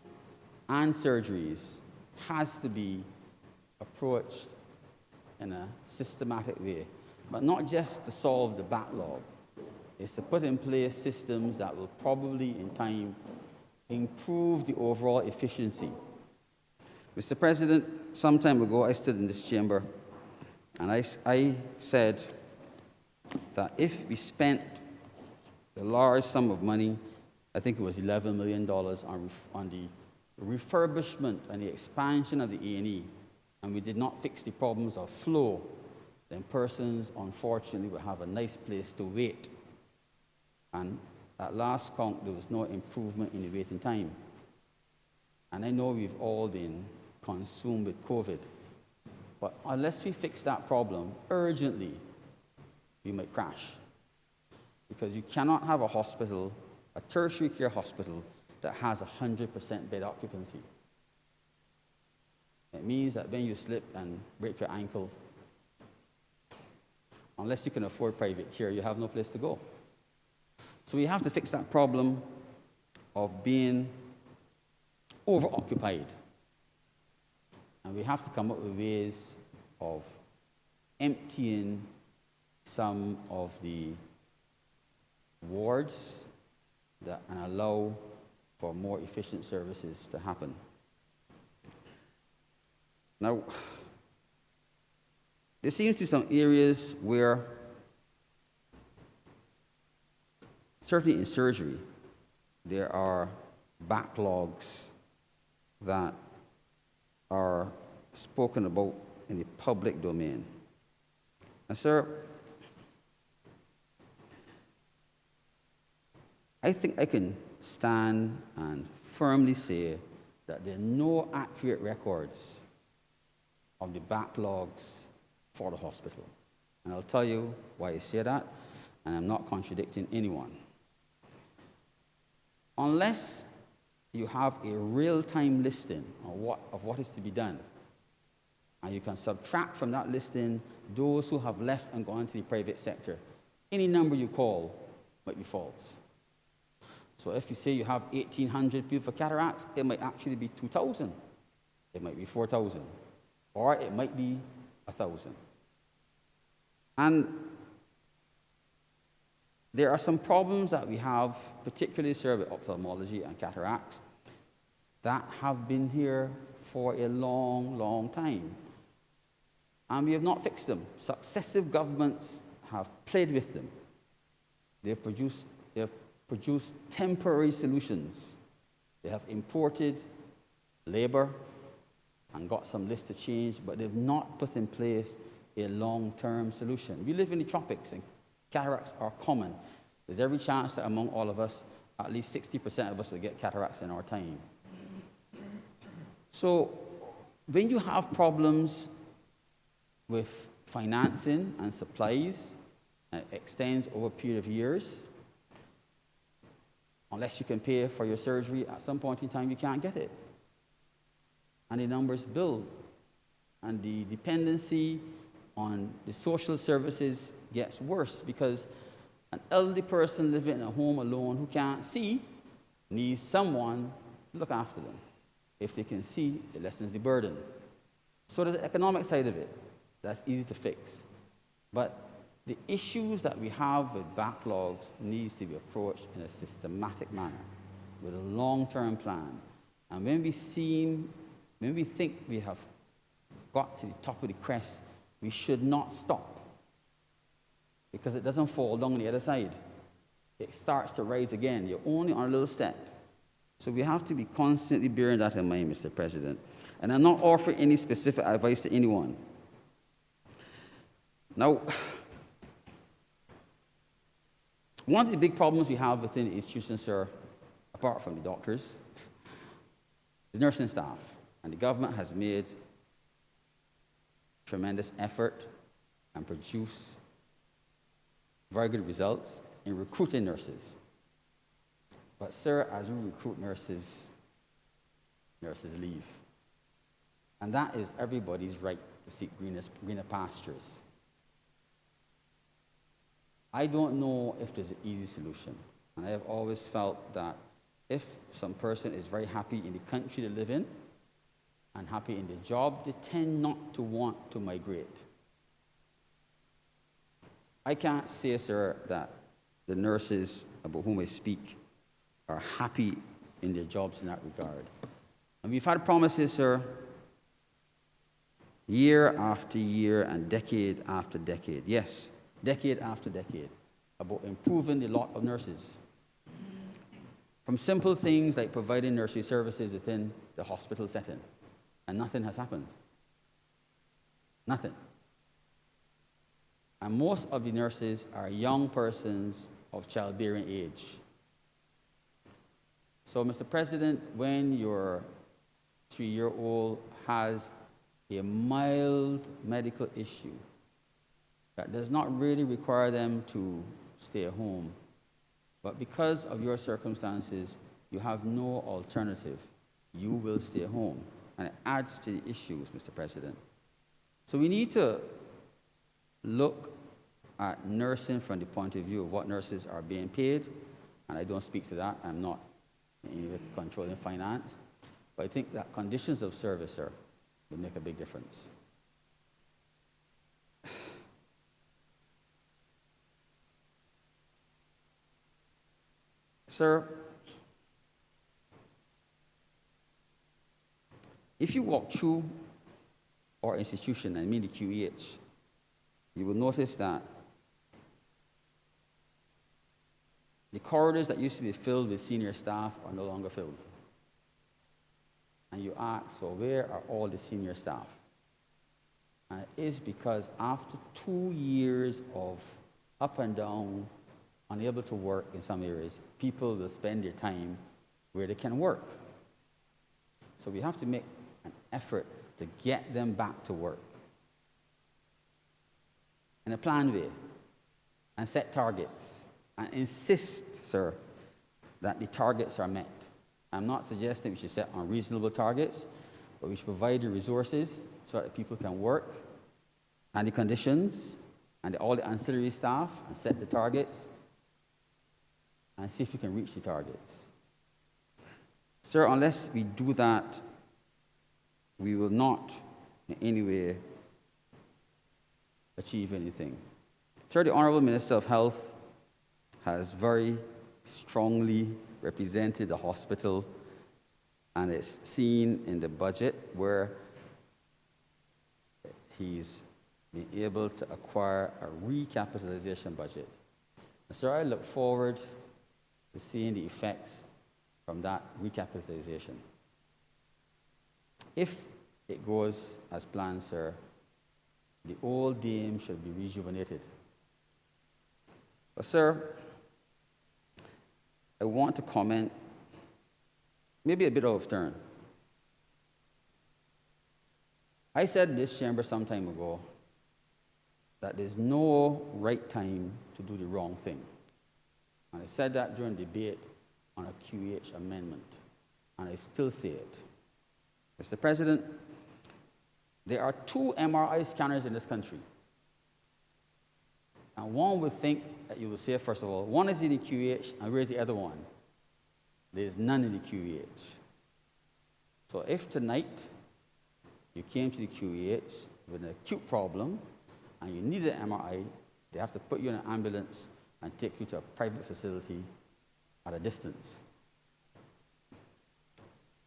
and surgeries has to be approached in a systematic way. but not just to solve the backlog. It's to put in place systems that will probably, in time, improve the overall efficiency. Mr. President, some time ago, I stood in this chamber and I said that if we spent the large sum of money, I think it was $11 million on the refurbishment and the expansion of the A&E, and we did not fix the problems of flow, then persons, unfortunately, will have a nice place to wait. And at last count, there was no improvement in the waiting time. And I know we've all been consumed with COVID, but unless we fix that problem urgently, we might crash. Because you cannot have a hospital, a tertiary care hospital, that has 100% bed occupancy. It means that when you slip and break your ankle, unless you can afford private care, you have no place to go. So we have to fix that problem of being overoccupied. And we have to come up with ways of emptying some of the wards and allow for more efficient services to happen. Now, there seems to be some areas where, certainly in surgery, there are backlogs that are spoken about in the public domain. And sir, I think I can stand and firmly say that there are no accurate records of the backlogs for the hospital. And I'll tell you why I say that, and I'm not contradicting anyone. Unless you have a real-time listing of what is to be done, and you can subtract from that listing those who have left and gone to the private sector, any number you call might be false. So if you say you have 1,800 people for cataracts, it might actually be 2,000. It might be 4,000. Or it might be 1,000. And there are some problems that we have, particularly sir, with ophthalmology and cataracts, that have been here for a long, long time. And we have not fixed them. Successive governments have played with them. They've produced temporary solutions. They have imported labor and got some lists to change, but they've not put in place a long-term solution. We live in the tropics, and cataracts are common. There's every chance that among all of us, at least 60% of us will get cataracts in our time. So when you have problems with financing and supplies, and it extends over a period of years, unless you can pay for your surgery, at some point in time you can't get it. And the numbers build. And the dependency on the social services gets worse because an elderly person living in a home alone who can't see needs someone to look after them. If they can see, it lessens the burden. So there's the economic side of it. That's easy to fix. But the issues that we have with backlogs needs to be approached in a systematic manner with a long-term plan. And when we think we have got to the top of the crest, we should not stop because it doesn't fall down on the other side. It starts to rise again. You're only on a little step. So we have to be constantly bearing that in mind, Mr. President. And I'm not offering any specific advice to anyone. Now, one of the big problems we have within the institution, sir, apart from the doctors, is nursing staff. And the government has made tremendous effort and produced very good results in recruiting nurses. But, sir, as we recruit nurses, nurses leave. And that is everybody's right to seek greener pastures. I don't know if there's an easy solution. And I have always felt that if some person is very happy in the country they live in and happy in their job, they tend not to want to migrate. I can't say, sir, that the nurses about whom I speak are happy in their jobs in that regard. And we've had promises, sir, year after year and decade after decade, yes, decade after decade, about improving the lot of nurses. From simple things like providing nursery services within the hospital setting, and nothing has happened. Nothing. And most of the nurses are young persons of childbearing age. So, Mr. President, when your 3-year-old has a mild medical issue that does not really require them to stay at home, but because of your circumstances, you have no alternative, you will stay home. And it adds to the issues, Mr. President. So we need to look at nursing from the point of view of what nurses are being paid, and I don't speak to that. I'm not controlling finance, but I think that conditions of service, sir, will make a big difference. Sir, if you walk through our institution, I mean the QEH, you will notice that the corridors that used to be filled with senior staff are no longer filled. And you ask, well, where are all the senior staff? And it is because after 2 years of up and down, unable to work in some areas, people will spend their time where they can work. So we have to make an effort to get them back to work in a planned way and set targets and insist, sir, that the targets are met. I'm not suggesting we should set unreasonable targets, but we should provide the resources so that people can work and the conditions and all the ancillary staff and set the targets and see if we can reach the targets. Sir, unless we do that, we will not in any way achieve anything. Sir, the Honorable Minister of Health has very strongly represented the hospital, and it's seen in the budget where he's been able to acquire a recapitalization budget. And sir, I look forward to seeing the effects from that recapitalization. If it goes as planned, sir, the old dame should be rejuvenated. But sir, I want to comment, maybe a bit out of turn. I said in this chamber some time ago that there's no right time to do the wrong thing. And I said that during debate on a QEH amendment, and I still say it. Mr. President, there are 2 MRI scanners in this country. And one would think that you would say, first of all, one is in the QEH, and where's the other one? There's none in the QEH. So if tonight you came to the QEH with an acute problem and you need an MRI, they have to put you in an ambulance and take you to a private facility at a distance.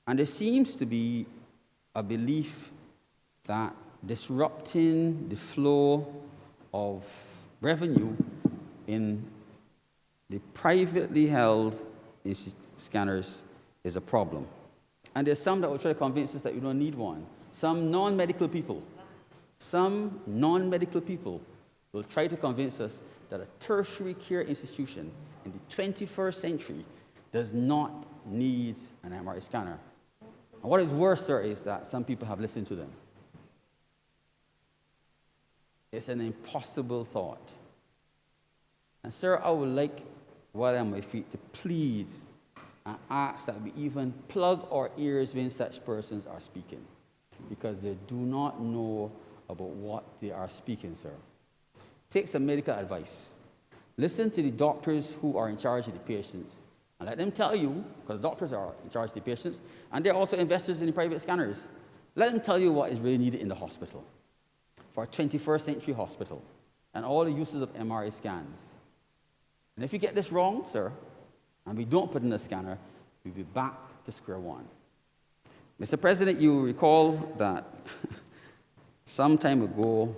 And there seems to be a belief that disrupting the flow of revenue in the privately held scanners is a problem. And there's some that will try to convince us that you don't need one. Some non-medical people will try to convince us that a tertiary care institution in the 21st century does not need an MRI scanner. And what is worse, sir, is that some people have listened to them. It's an impossible thought. And sir, I would like, while on my feet, to plead and ask that we even plug our ears when such persons are speaking, because they do not know about what they are speaking, sir. Take some medical advice. Listen to the doctors who are in charge of the patients, and let them tell you, because doctors are in charge of the patients, and they're also investors in the private scanners. Let them tell you what is really needed in the hospital, for a 21st century hospital. and all the uses of MRI scans. And if you get this wrong, sir, and we don't put in a scanner, we'll be back to square one. Mr. President, you recall that some time ago,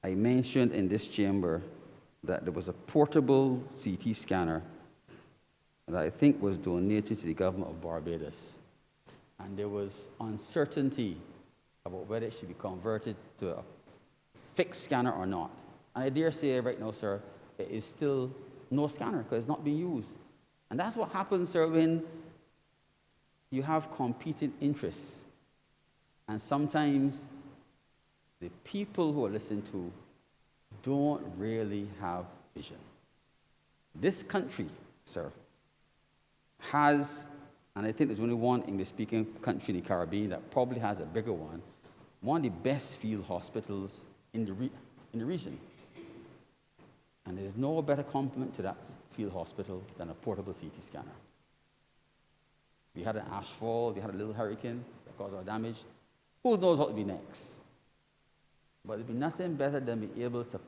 I mentioned in this chamber that there was a portable CT scanner that I think was donated to the government of Barbados. And there was uncertainty about whether it should be converted to a fixed scanner or not. And I dare say right now, sir, it is still no scanner because it's not being used. And that's what happens, sir, when you have competing interests. And sometimes the people who are listened to don't really have vision. This country, sir, has, and I think there's only one English-speaking country in the Caribbean that probably has a bigger one of the best field hospitals in the region. And there's no better complement to that field hospital than a portable CT scanner. We had an ash fall, we had a little hurricane that caused our damage. Who knows what will be next? But there'd be nothing better than being able to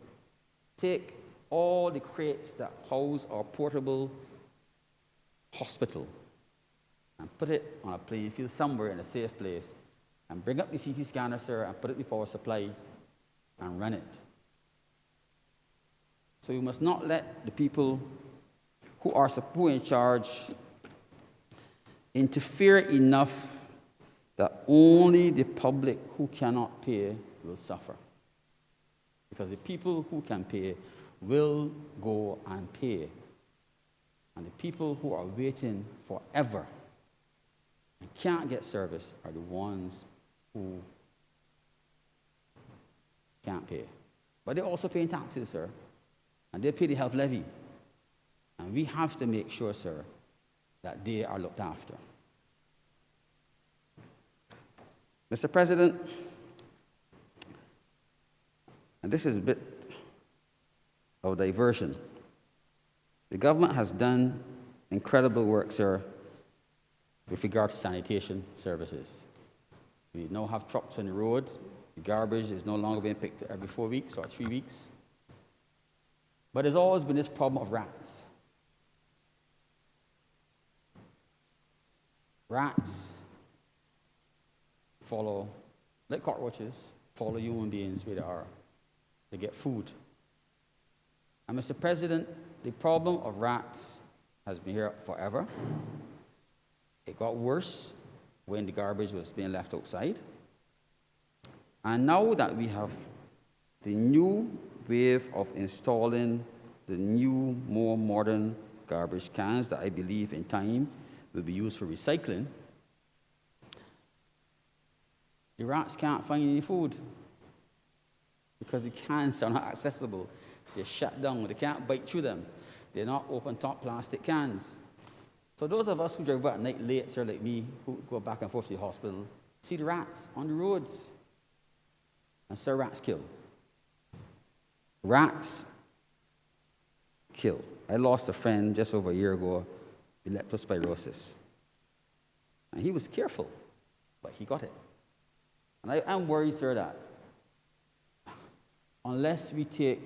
take all the crates that house our portable hospital and put it on a playing field somewhere in a safe place and bring up the CT scanner, sir, and put it in the power supply and run it. So you must not let the people who are in charge interfere enough that only the public who cannot pay will suffer. Because the people who can pay will go and pay. And the people who are waiting forever and can't get service are the ones who can't pay. But they're also paying taxes, sir. And they pay the health levy. And we have to make sure, sir, that they are looked after. Mr. President, and this is a bit of diversion. The government has done incredible work, sir, with regard to sanitation services. We now have trucks on the road. The garbage is no longer being picked every 4 weeks or 3 weeks. But there's always been this problem of rats. Rats follow, like cockroaches, follow human beings where they are. They get food. And Mr. President, the problem of rats has been here forever. It got worse when the garbage was being left outside. And now that we have the new wave of installing the new, more modern garbage cans that I believe in time will be used for recycling, the rats can't find any food because the cans are not accessible. They're shut down. They can't bite through them. They're not open-top plastic cans. So those of us who drive out at night late, sir, like me, who go back and forth to the hospital, see the rats on the roads. And sir, rats kill. Rats kill. I lost a friend just over a year ago with leptospirosis. And he was careful, but he got it. And I'm worried, sir, that unless we take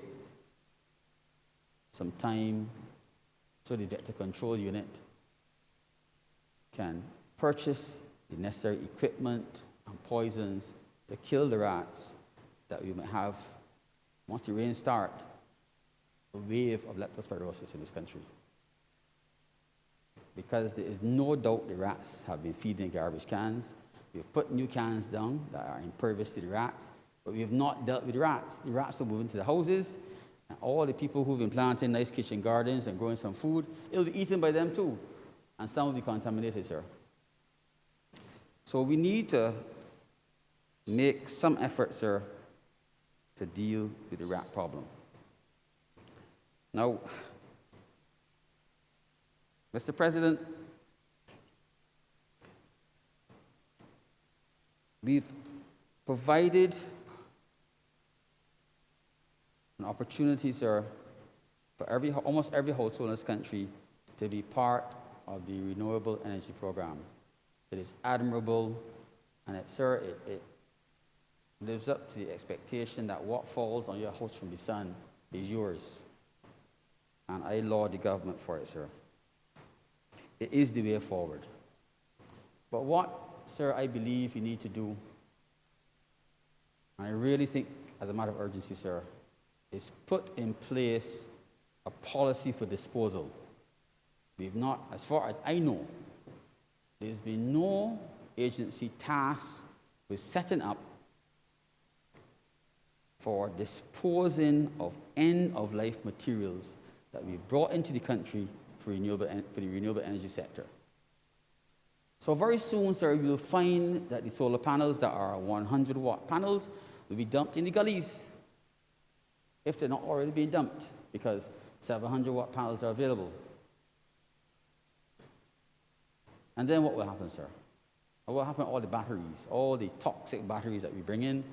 some time so the vector control unit can purchase the necessary equipment and poisons to kill the rats, that we might have, once the rains start, a wave of leptospirosis in this country. Because there is no doubt the rats have been feeding garbage cans. We've put new cans down that are impervious to the rats, but we have not dealt with the rats. The rats are moving to the houses, and all the people who've been planting nice kitchen gardens and growing some food, it'll be eaten by them too, and some will be contaminated, sir. So we need to make some effort, sir, to deal with the rat problem. Now, Mr. President, we've provided an opportunity, sir, for almost every household in this country to be part of the renewable energy program. It is admirable, and it lives up to the expectation that what falls on your house from the sun is yours. And I laud the government for it, sir. It is the way forward. But what, sir, I believe you need to do, and I really think as a matter of urgency, sir, is put in place a policy for disposal. We've not, as far as I know, there's been no agency tasked with setting up for disposing of end-of-life materials that we've brought into the country for the renewable energy sector. So very soon, sir, you'll find that the solar panels that are 100-watt panels will be dumped in the gullies, if they're not already being dumped, because 700-watt panels are available. And then what will happen, sir? What will happen to all the batteries, all the toxic batteries that we bring in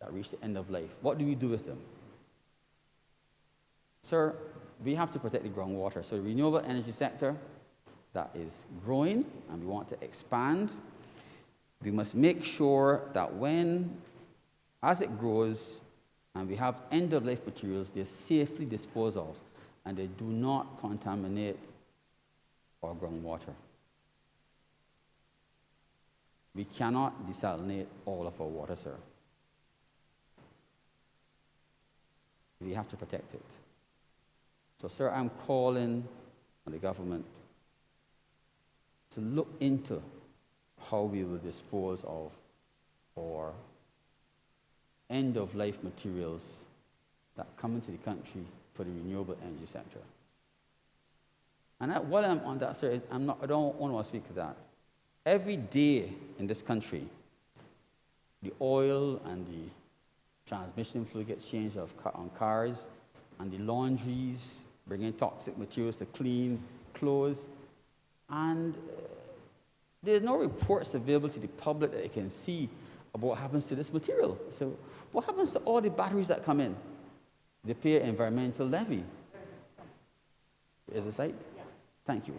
that reach the end of life? What do we do with them? Sir, we have to protect the groundwater. So the renewable energy sector that is growing and we want to expand, we must make sure that as it grows and we have end-of-life materials, they're safely disposed of and they do not contaminate our groundwater. We cannot desalinate all of our water, sir. We have to protect it. So, sir, I'm calling on the government to look into how we will dispose of our end-of-life materials that come into the country for the renewable energy sector. And while I'm on that, sir, I don't want to speak to that. Every day in this country, the oil and the transmission fluid gets changed on cars, and the laundries bring in toxic materials to clean clothes. And there's no reports available to the public that they can see about what happens to this material. So what happens to all the batteries that come in? They pay an environmental levy. Is a site? Yeah. Thank you.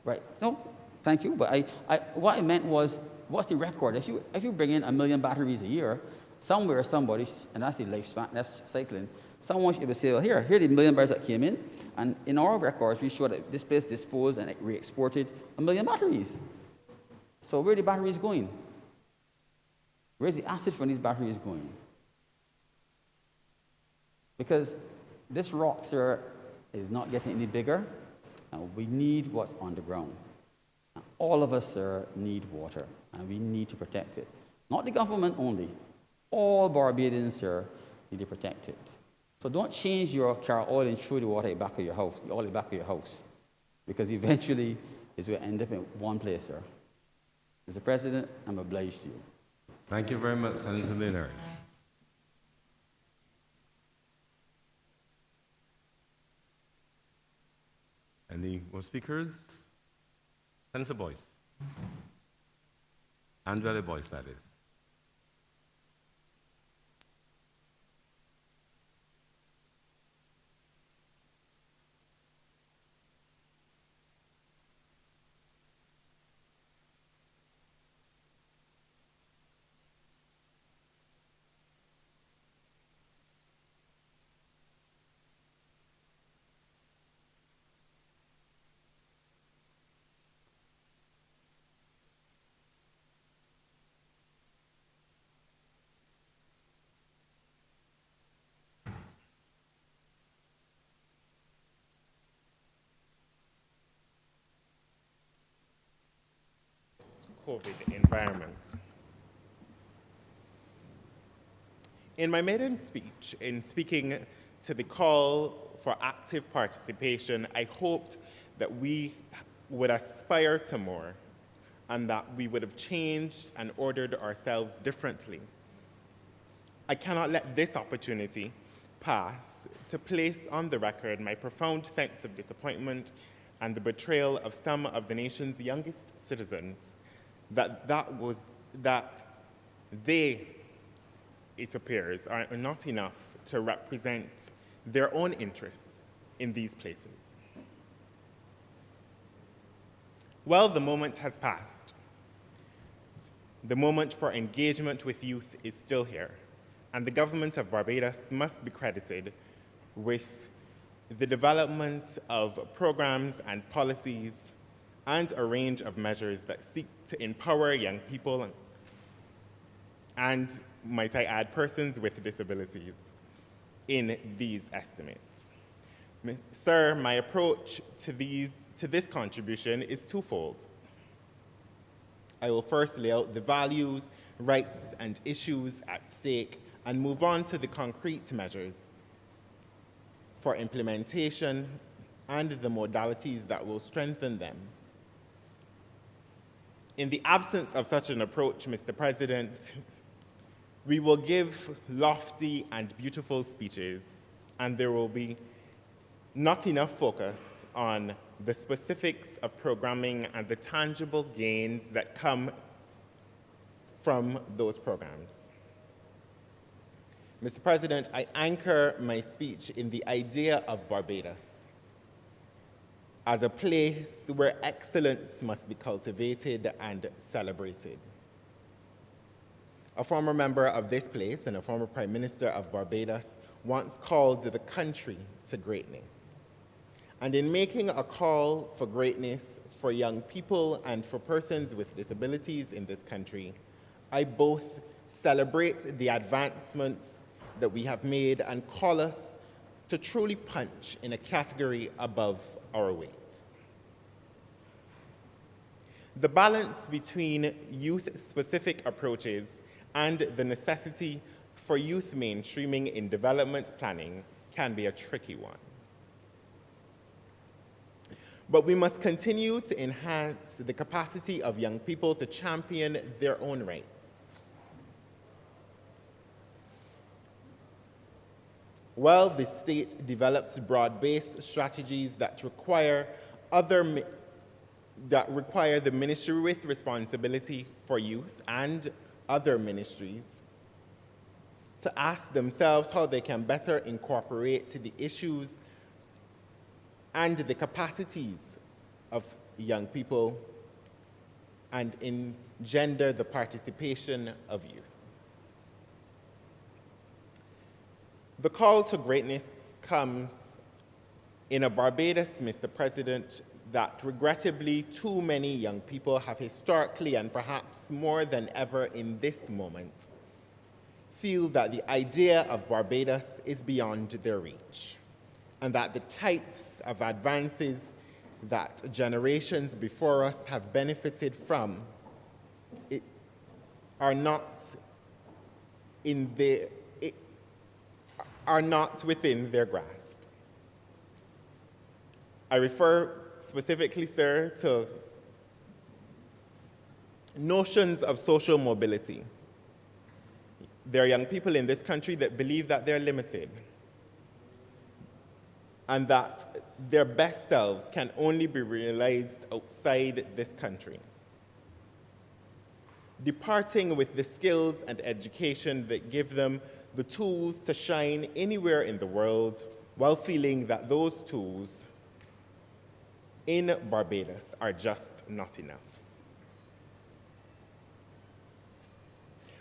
Right. No, thank you. But what I meant was, what's the record? If you bring in 1 million batteries a year, somewhere, somebody, and that's the lifespan, that's cycling, someone should be say, well, here are the 1 million barrels that came in, and in our records, we show that this place disposed and re-exported 1 million batteries. So where are the batteries going? Where's the acid from these batteries going? Because this rock, sir, is not getting any bigger, and we need what's on the ground. And all of us, sir, need water, and we need to protect it. Not the government only. All Barbadians, sir, need to protect it. So don't change your car oil and throw the water in the back of your house, the oil in the back of your house, because eventually it's going to end up in one place, sir. Mr. President, I'm obliged to you. Thank you very much, Senator Leonard. Any more speakers? Senator Boyce. Andrea Boyce, that is. COVID environment. In my maiden speech, in speaking to the call for active participation, I hoped that we would aspire to more and that we would have changed and ordered ourselves differently. I cannot let this opportunity pass to place on the record my profound sense of disappointment and the betrayal of some of the nation's youngest citizens that they, it appears, are not enough to represent their own interests in these places. Well, the moment has passed. The moment for engagement with youth is still here, and the government of Barbados must be credited with the development of programs and policies and a range of measures that seek to empower young people and, might I add, persons with disabilities in these estimates. Sir, my approach to this contribution is twofold. I will first lay out the values, rights, and issues at stake and move on to the concrete measures for implementation and the modalities that will strengthen them. In the absence of such an approach, Mr. President, we will give lofty and beautiful speeches, and there will be not enough focus on the specifics of programming and the tangible gains that come from those programs. Mr. President, I anchor my speech in the idea of Barbados as a place where excellence must be cultivated and celebrated. A former member of this place and a former Prime Minister of Barbados once called the country to greatness. And in making a call for greatness for young people and for persons with disabilities in this country, I both celebrate the advancements that we have made and call us to truly punch in a category above our weight. The balance between youth-specific approaches and the necessity for youth mainstreaming in development planning can be a tricky one. But we must continue to enhance the capacity of young people to champion their own rights. While the state develops broad-based strategies that require the ministry with responsibility for youth and other ministries to ask themselves how they can better incorporate the issues and the capacities of young people and engender the participation of youth. The call to greatness comes in a Barbados, Mr. President, that regrettably too many young people have historically and perhaps more than ever in this moment feel that the idea of Barbados is beyond their reach and that the types of advances that generations before us have benefited from are not within their grasp. I refer specifically, sir, to notions of social mobility. There are young people in this country that believe that they're limited and that their best selves can only be realized outside this country. Departing with the skills and education that give them the tools to shine anywhere in the world while feeling that those tools in Barbados are just not enough.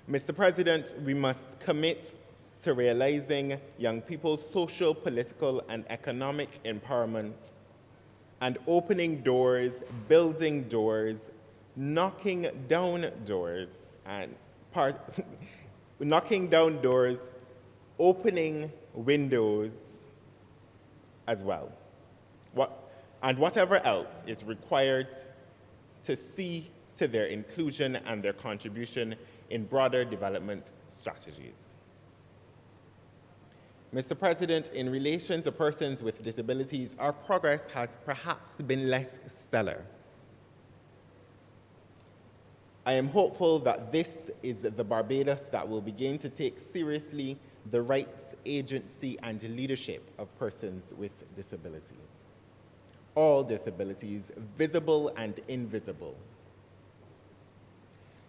Mr. President, we must commit to realizing young people's social, political, and economic empowerment and opening doors, building doors, knocking down doors, opening windows as well. And whatever else is required to see to their inclusion and their contribution in broader development strategies. Mr. President, in relation to persons with disabilities, our progress has perhaps been less stellar. I am hopeful that this is the Barbados that will begin to take seriously the rights, agency, and leadership of persons with disabilities. All disabilities, visible and invisible.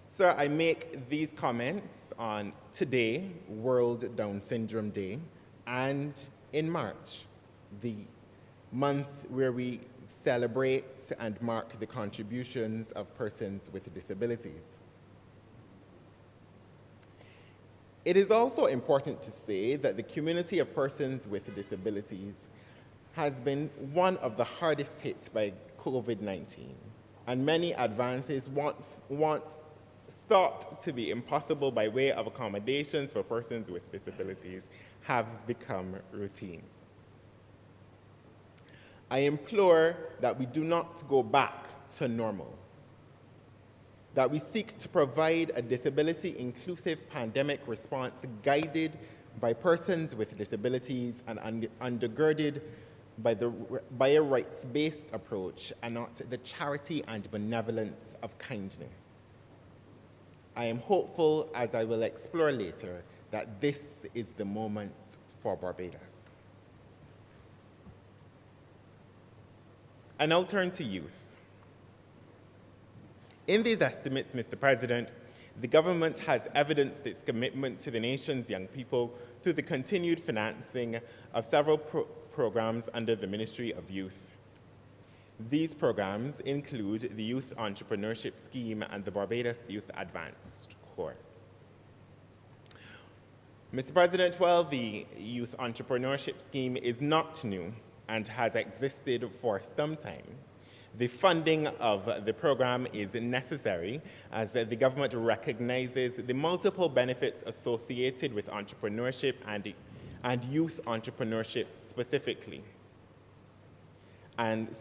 Sir, I make these comments on today, World Down Syndrome Day, and in March, the month where we celebrate and mark the contributions of persons with disabilities. It is also important to say that the community of persons with disabilities has been one of the hardest hit by COVID-19, and many advances once thought to be impossible by way of accommodations for persons with disabilities have become routine. I implore that we do not go back to normal, that we seek to provide a disability-inclusive pandemic response guided by persons with disabilities and undergirded by a rights-based approach and not the charity and benevolence of kindness. I am hopeful, as I will explore later, that this is the moment for Barbados. I now turn to youth. In these estimates, Mr. President, the government has evidenced its commitment to the nation's young people through the continued financing of several programs under the Ministry of Youth. These programs include the Youth Entrepreneurship Scheme and the Barbados Youth Advanced Corps. Mr. President, while the Youth Entrepreneurship Scheme is not new and has existed for some time, the funding of the program is necessary as the government recognizes the multiple benefits associated with entrepreneurship and youth entrepreneurship specifically. And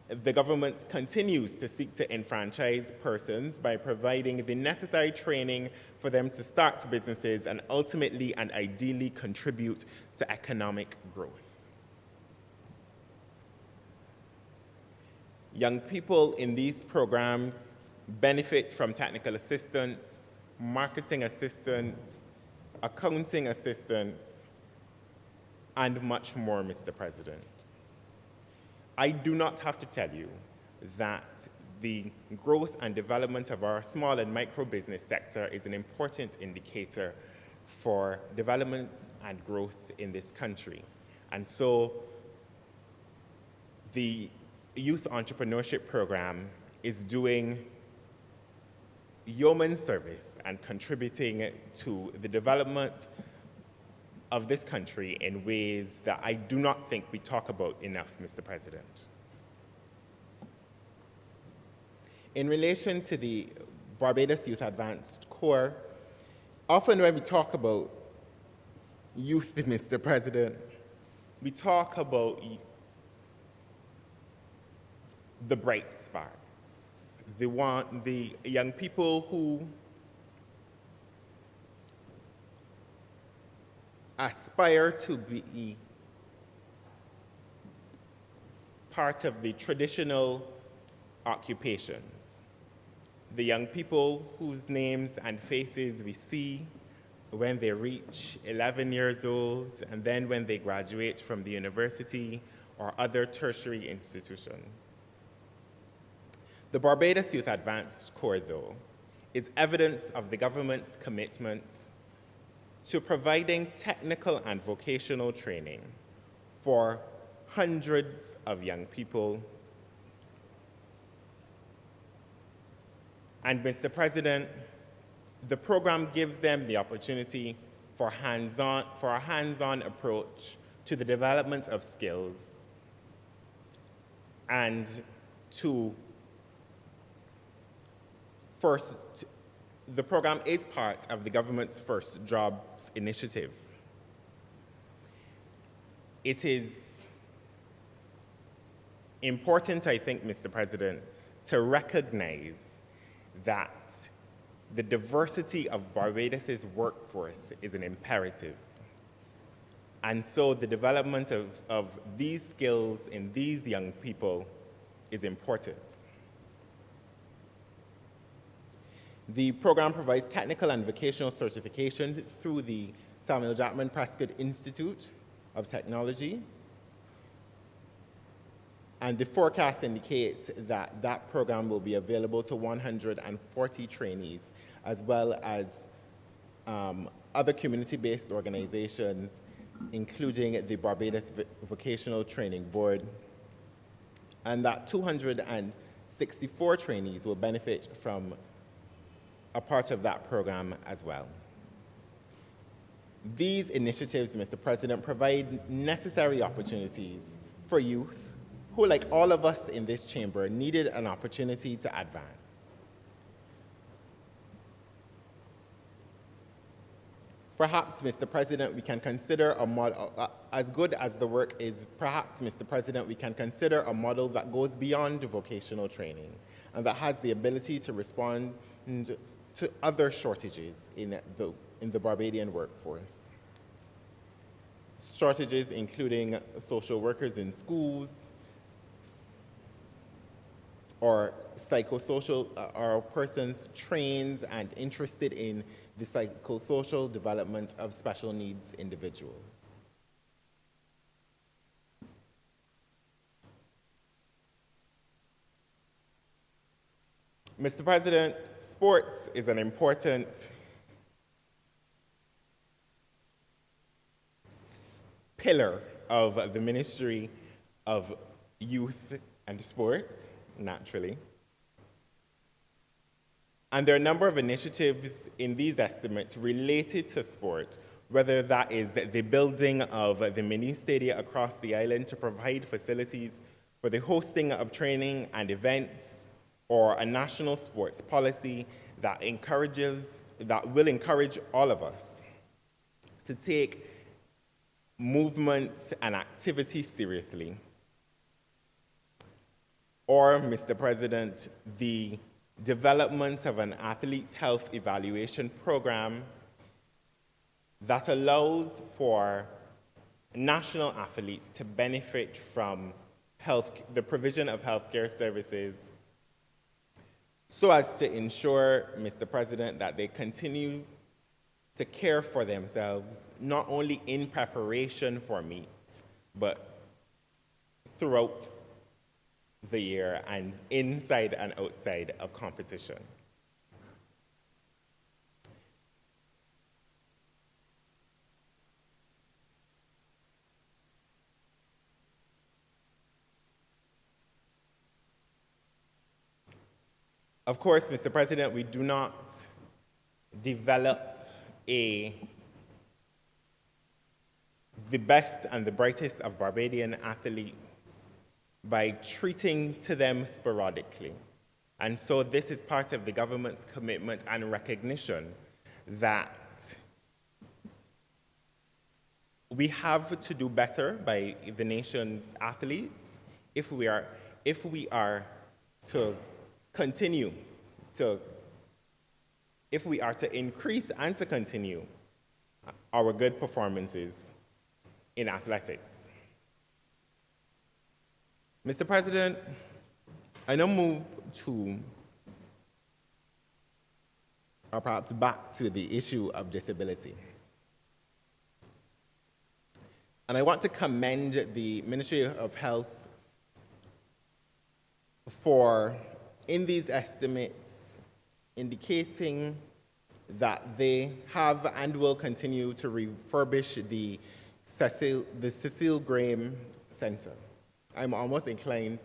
the government continues to seek to enfranchise persons by providing the necessary training for them to start businesses and ultimately and ideally contribute to economic growth. Young people in these programs benefit from technical assistance, marketing assistance, accounting assistance, and much more, Mr. President. I do not have to tell you that the growth and development of our small and micro business sector is an important indicator for development and growth in this country. And so the Youth Entrepreneurship Program is doing yeoman service and contributing to the development of this country in ways that I do not think we talk about enough, Mr. President. In relation to the Barbados Youth Advanced Corps, often when we talk about youth, Mr. President, we talk about the bright sparks, the young people who aspire to be part of the traditional occupations, the young people whose names and faces we see when they reach 11 years old and then when they graduate from the university or other tertiary institutions. The Barbados Youth Advanced Corps, though, is evidence of the government's commitment to providing technical and vocational training for hundreds of young people. And Mr. President, the program gives them the opportunity for a hands-on approach to the development of skills and the program is part of the government's First Jobs initiative. It is important, I think, Mr. President, to recognize that the diversity of Barbados's workforce is an imperative. And so the development of these skills in these young people is important. The program provides technical and vocational certification through the Samuel Jackman Prescott Institute of Technology. And the forecast indicates that that program will be available to 140 trainees, as well as other community-based organizations, including the Barbados Vocational Training Board and that 264 trainees will benefit from a part of that program as well. These initiatives, Mr. President, provide necessary opportunities for youth who, like all of us in this chamber, needed an opportunity to advance. Perhaps, Mr. President, we can consider a model, as good as the work is, perhaps, Mr. President, we can consider a model that goes beyond vocational training and that has the ability to respond to other shortages in the Barbadian workforce. Shortages including social workers in schools, or psychosocial, or persons trained and interested in the psychosocial development of special needs individuals. Mr. President, sports is an important pillar of the Ministry of Youth and Sports, naturally. And there are a number of initiatives in these estimates related to sport, whether that is the building of the mini stadia across the island to provide facilities for the hosting of training and events, or a national sports policy that will encourage all of us to take movement and activity seriously. Or, Mr. President, the development of an athlete's health evaluation program that allows for national athletes to benefit from the provision of healthcare services so as to ensure, Mr. President, that they continue to care for themselves, not only in preparation for meets, but throughout the year and inside and outside of competition. Of course, Mr. President, we do not develop the best and the brightest of Barbadian athletes by treating to them sporadically. And so this is part of the government's commitment and recognition that we have to do better by the nation's athletes if we are to continue to, if we are to increase and to continue our good performances in athletics. Mr. President, I now move to, or perhaps back to the issue of disability. And I want to commend the Ministry of Health for, in these estimates, indicating that they have and will continue to refurbish the Cecil Graham Center. I'm almost inclined,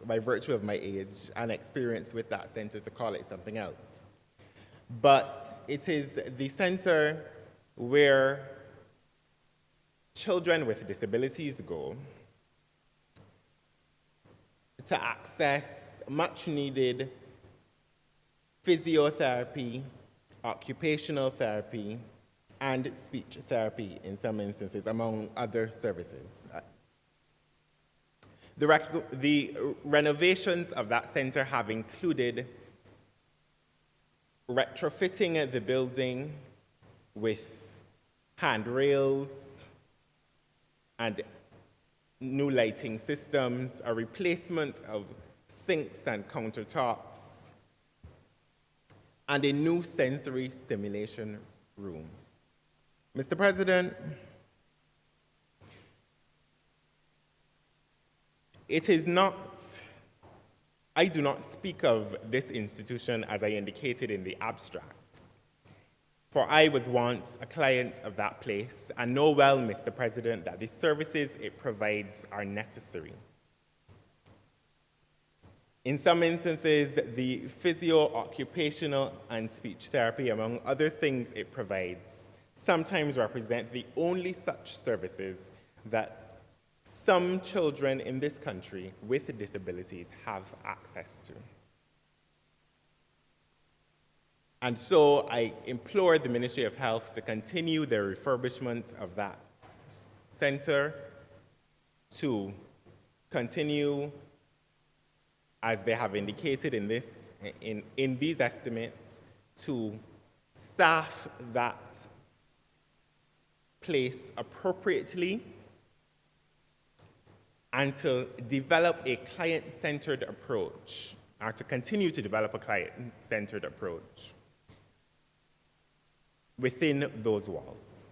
by virtue of my age and experience with that center, to call it something else. But it is the center where children with disabilities go to access much-needed physiotherapy, occupational therapy, and speech therapy in some instances, among other services. The renovations of that center have included retrofitting the building with handrails and new lighting systems, a replacement of sinks and countertops, and a new sensory stimulation room. Mr. President, it is not, I do not speak of this institution as I indicated in the abstract, for I was once a client of that place and know well, Mr. President, that the services it provides are necessary. In some instances, the physio-occupational and speech therapy, among other things it provides, sometimes represent the only such services that some children in this country with disabilities have access to. And so I implore the Ministry of Health to continue their refurbishment of that center, to continue, as they have indicated in these estimates, to staff that place appropriately, and to develop a client-centered approach, or to continue to develop a client-centered approach within those walls.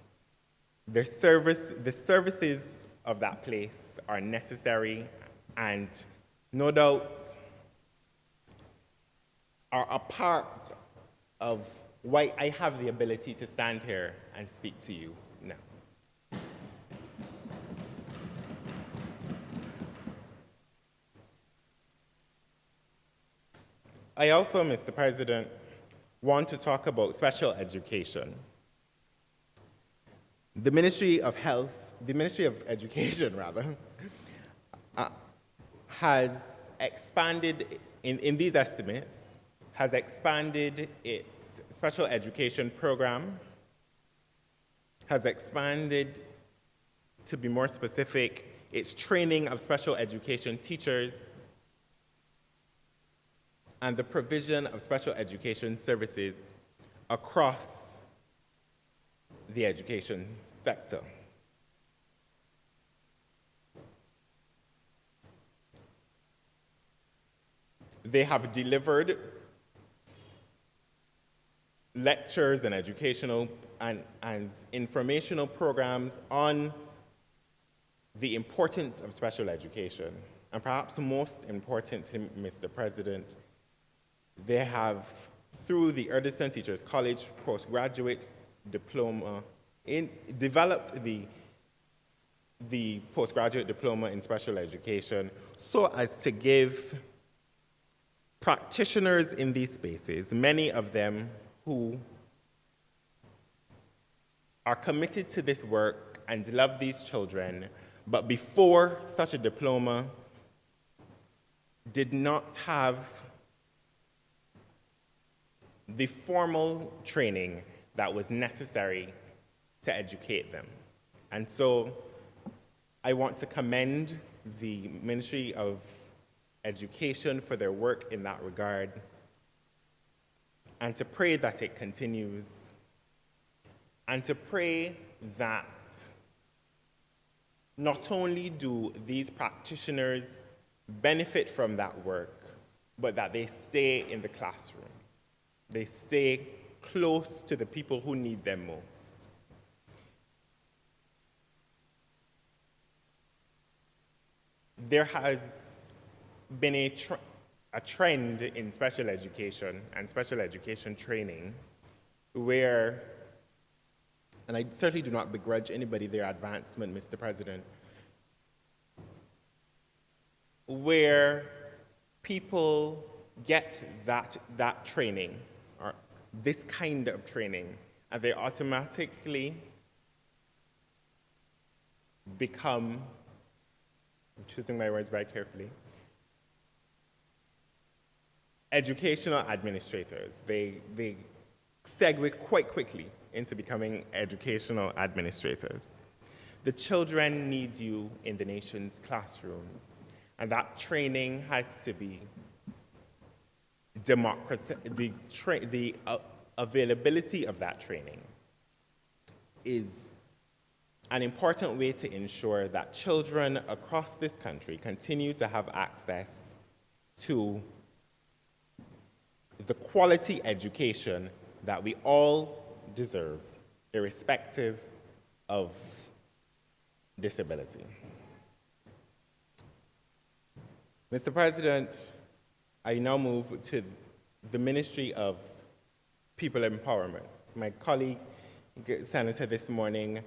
The services of that place are necessary and no doubt are a part of why I have the ability to stand here and speak to you now. I also, Mr. President, want to talk about special education. The Ministry of Education, has expanded, in these estimates, has expanded its special education program, has expanded, to be more specific, its training of special education teachers, and the provision of special education services across the education sector. They have delivered lectures and educational and informational programs on the importance of special education. And perhaps most important, Mr. President, they have, through the Edison Teachers College postgraduate diploma, developed the postgraduate diploma in special education so as to give practitioners in these spaces, many of them who are committed to this work and love these children, but before such a diploma did not have the formal training that was necessary to educate them. And so I want to commend the Ministry of Education for their work in that regard, and to pray that it continues, and to pray that not only do these practitioners benefit from that work, but that they stay in the classroom. They stay close to the people who need them most. There has been a trend in special education and special education training where, and I certainly do not begrudge anybody their advancement, Mr. President, where people get that training, or this kind of training, and they automatically become, I'm choosing my words very carefully, educational administrators. They segue quite quickly into becoming educational administrators. The children need you in the nation's classrooms, and that training has to be democratized. The availability of that training is an important way to ensure that children across this country continue to have access to the quality education that we all deserve, irrespective of disability. Mr. President, I now move to the Ministry of People Empowerment. My colleague, Senator, this morning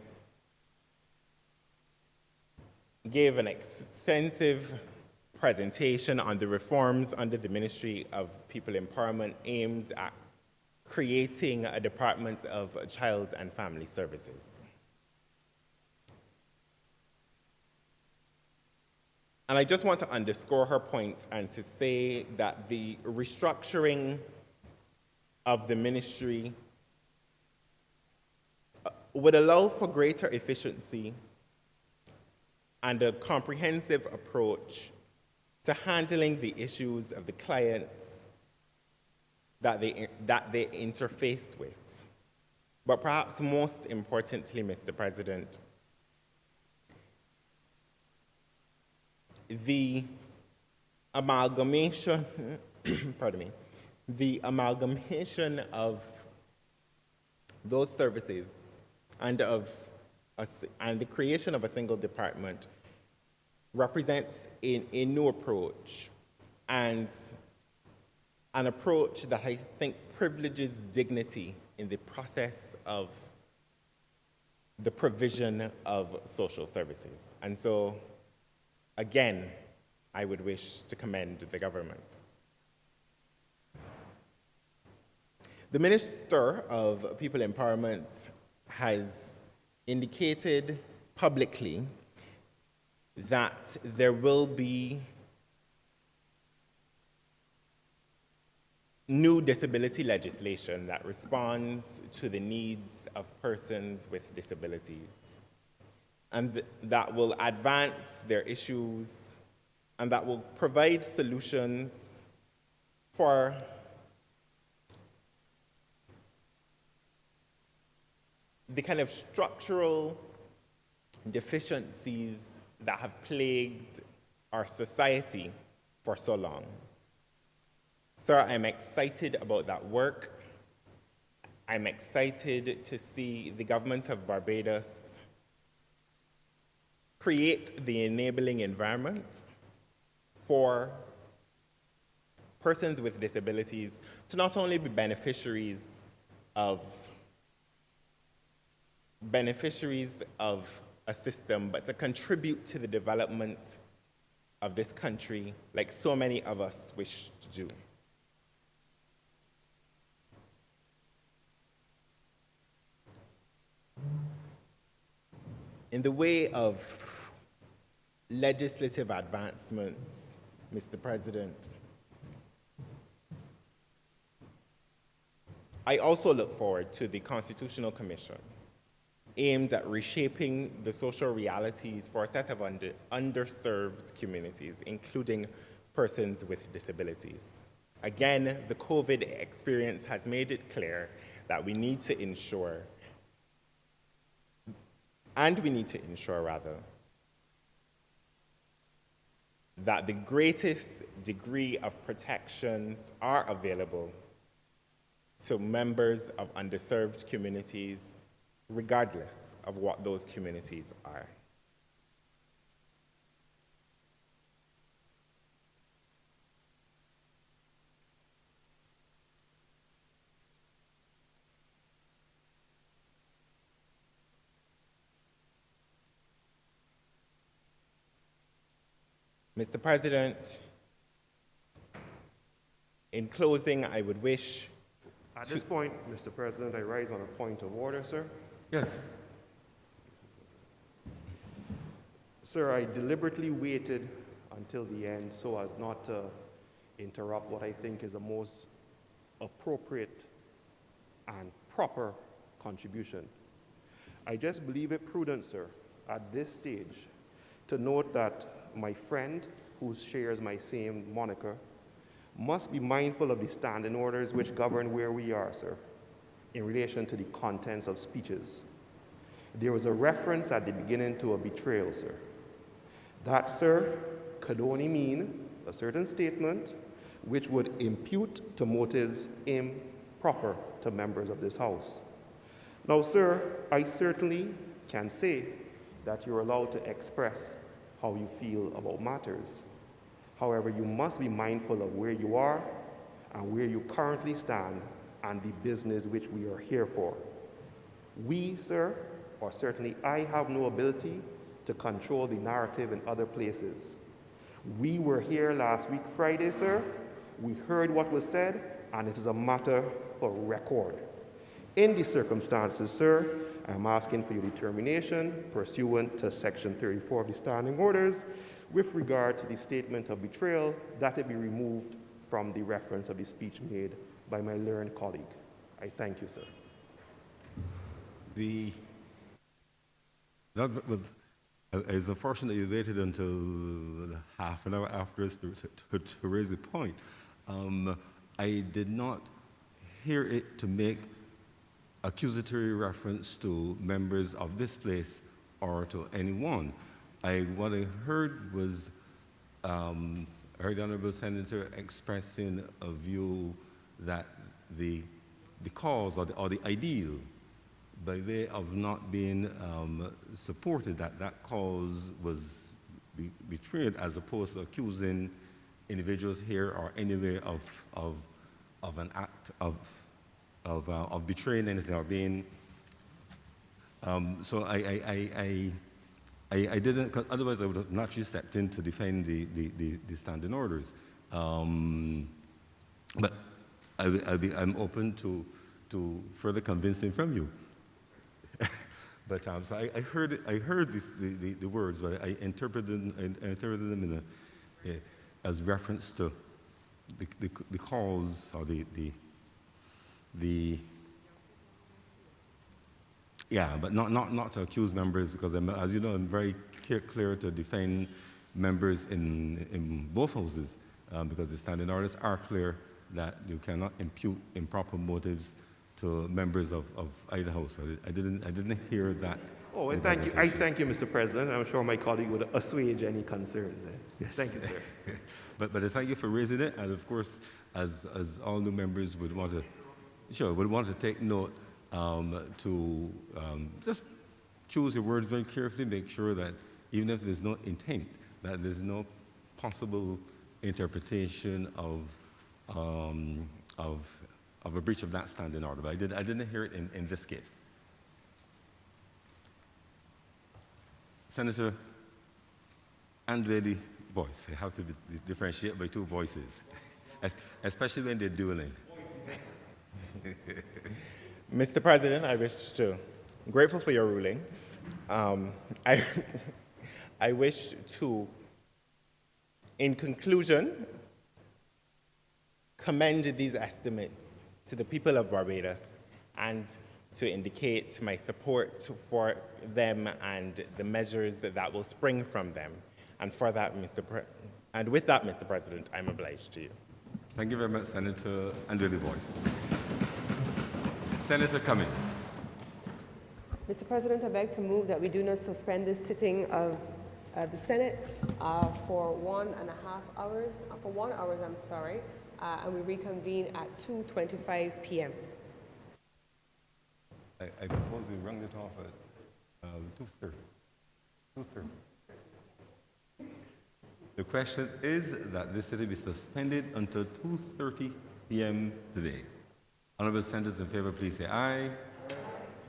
gave an extensive presentation on the reforms under the Ministry of People Empowerment aimed at creating a Department of Child and Family Services. And I just want to underscore her points and to say that the restructuring of the ministry would allow for greater efficiency and a comprehensive approach to handling the issues of the clients that they interface with. But perhaps most importantly, Mr. President, the amalgamation, pardon me, the amalgamation of those services and the creation of a single department represents a new approach, and an approach that I think privileges dignity in the process of the provision of social services. And so, again, I would wish to commend the government. The Minister of People Empowerment has indicated publicly that there will be new disability legislation that responds to the needs of persons with disabilities, and that will advance their issues, and that will provide solutions for the kind of structural deficiencies that have plagued our society for so long. Sir, I'm excited about that work. I'm excited to see the government of Barbados create the enabling environment for persons with disabilities to not only be beneficiaries of a system, but to contribute to the development of this country like so many of us wish to do. In the way of legislative advancements, Mr. President, I also look forward to the Constitutional Commission aimed at reshaping the social realities for a set of underserved communities, including persons with disabilities. Again, the COVID experience has made it clear that we need to ensure that the greatest degree of protections are available to members of underserved communities, regardless of what those communities are. Mr. President, in closing, I would wish At this point, Mr. President, I rise on a point of order, sir. Yes. Sir, I deliberately waited until the end so as not to interrupt what I think is the most appropriate and proper contribution. I just believe it prudent, sir, at this stage, to note that my friend, who shares my same moniker, must be mindful of the standing orders which govern where we are, sir, in relation to the contents of speeches. There was a reference at the beginning to a betrayal, sir. That, sir, could only mean a certain statement which would impute to motives improper to members of this House. Now, sir, I certainly can say that you're allowed to express how you feel about matters. However, you must be mindful of where you are and where you currently stand and the business which we are here for. We, sir, or certainly I, have no ability to control the narrative in other places. We were here last week, Friday, sir. We heard what was said, and it is a matter for record. In these circumstances, sir, I'm asking for your determination pursuant to Section 34 of the Standing Orders with regard to the statement of betrayal that it be removed from the reference of the speech made by my learned colleague. I thank you, sir. It's unfortunate you waited until half an hour after us to raise the point. I did not hear it to make accusatory reference to members of this place or to anyone. What I heard was I heard the Honorable Senator expressing a view that the cause or the ideal, by way of not being supported, that cause was betrayed, as opposed to accusing individuals here or anywhere of an act of betraying anything or being. So I didn't, 'cause otherwise I would have naturally stepped in to defend the standing orders. But I'm open to further convincing from you. But so I heard the words, but I interpreted them in as reference to the cause or yeah, but not to accuse members, because as you know, I'm very clear to defend members in both houses, because the standing orders are clear that you cannot impute improper motives to members of either house. But I didn't hear that. Oh, and thank you. I thank you, Mr. President. I'm sure my colleague would assuage any concerns there. Yes. Thank you, sir. but I thank you for raising it, and of course, as all new members would want to take note, to just choose your words very carefully, make sure that even if there's no intent, that there's no possible interpretation of a breach of that standing order. But I didn't hear it in this case. Senator Andrew Boyce, you have to differentiate by two voices, especially when they're dueling. Mr. President, grateful for your ruling. I wish to, in conclusion, commend these estimates to the people of Barbados and to indicate my support for them and the measures that will spring from them. And for that, and with that, Mr. President, I'm obliged to you. Thank you very much, Senator Andrew Boyce. Senator Cummings. Mr. President, I'd like to move that we do not suspend this sitting of the Senate for 1.5 hours, for 1 hour, and we reconvene at 2:25 p.m. I propose we run it off at 2:30. 2:30. The question is that this sitting be suspended until 2:30 p.m. today. Honorable senators in favor, please say aye.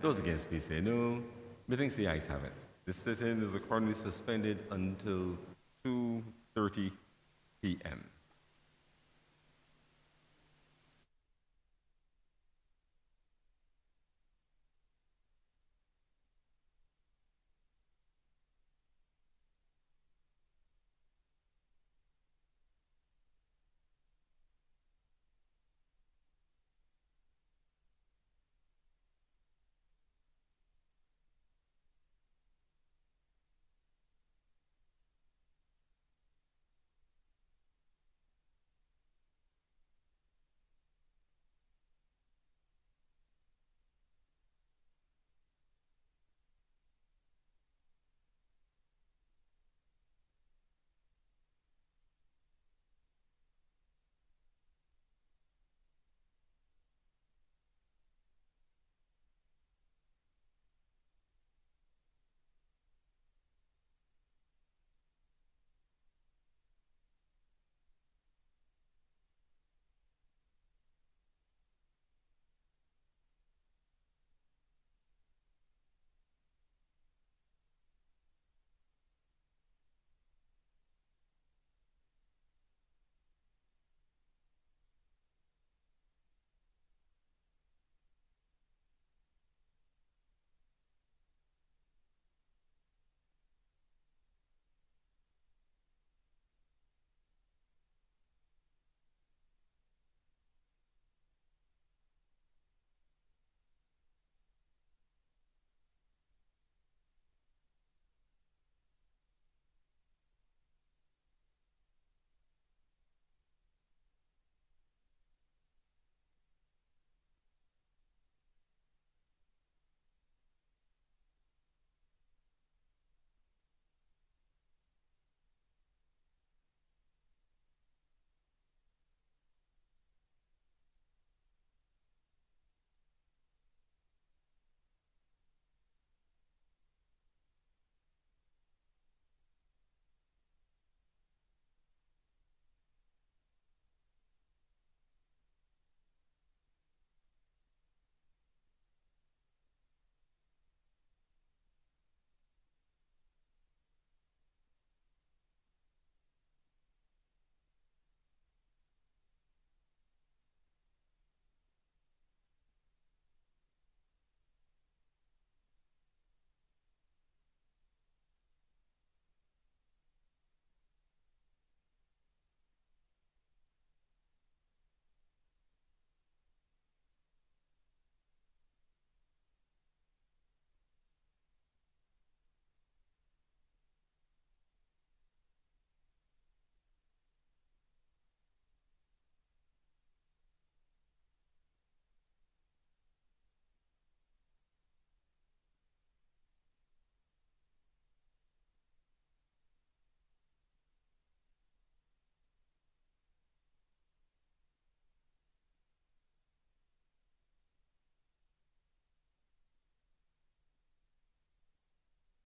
Those against, please say no. Methinks the ayes have it. This sitting is accordingly suspended until 2:30 p.m.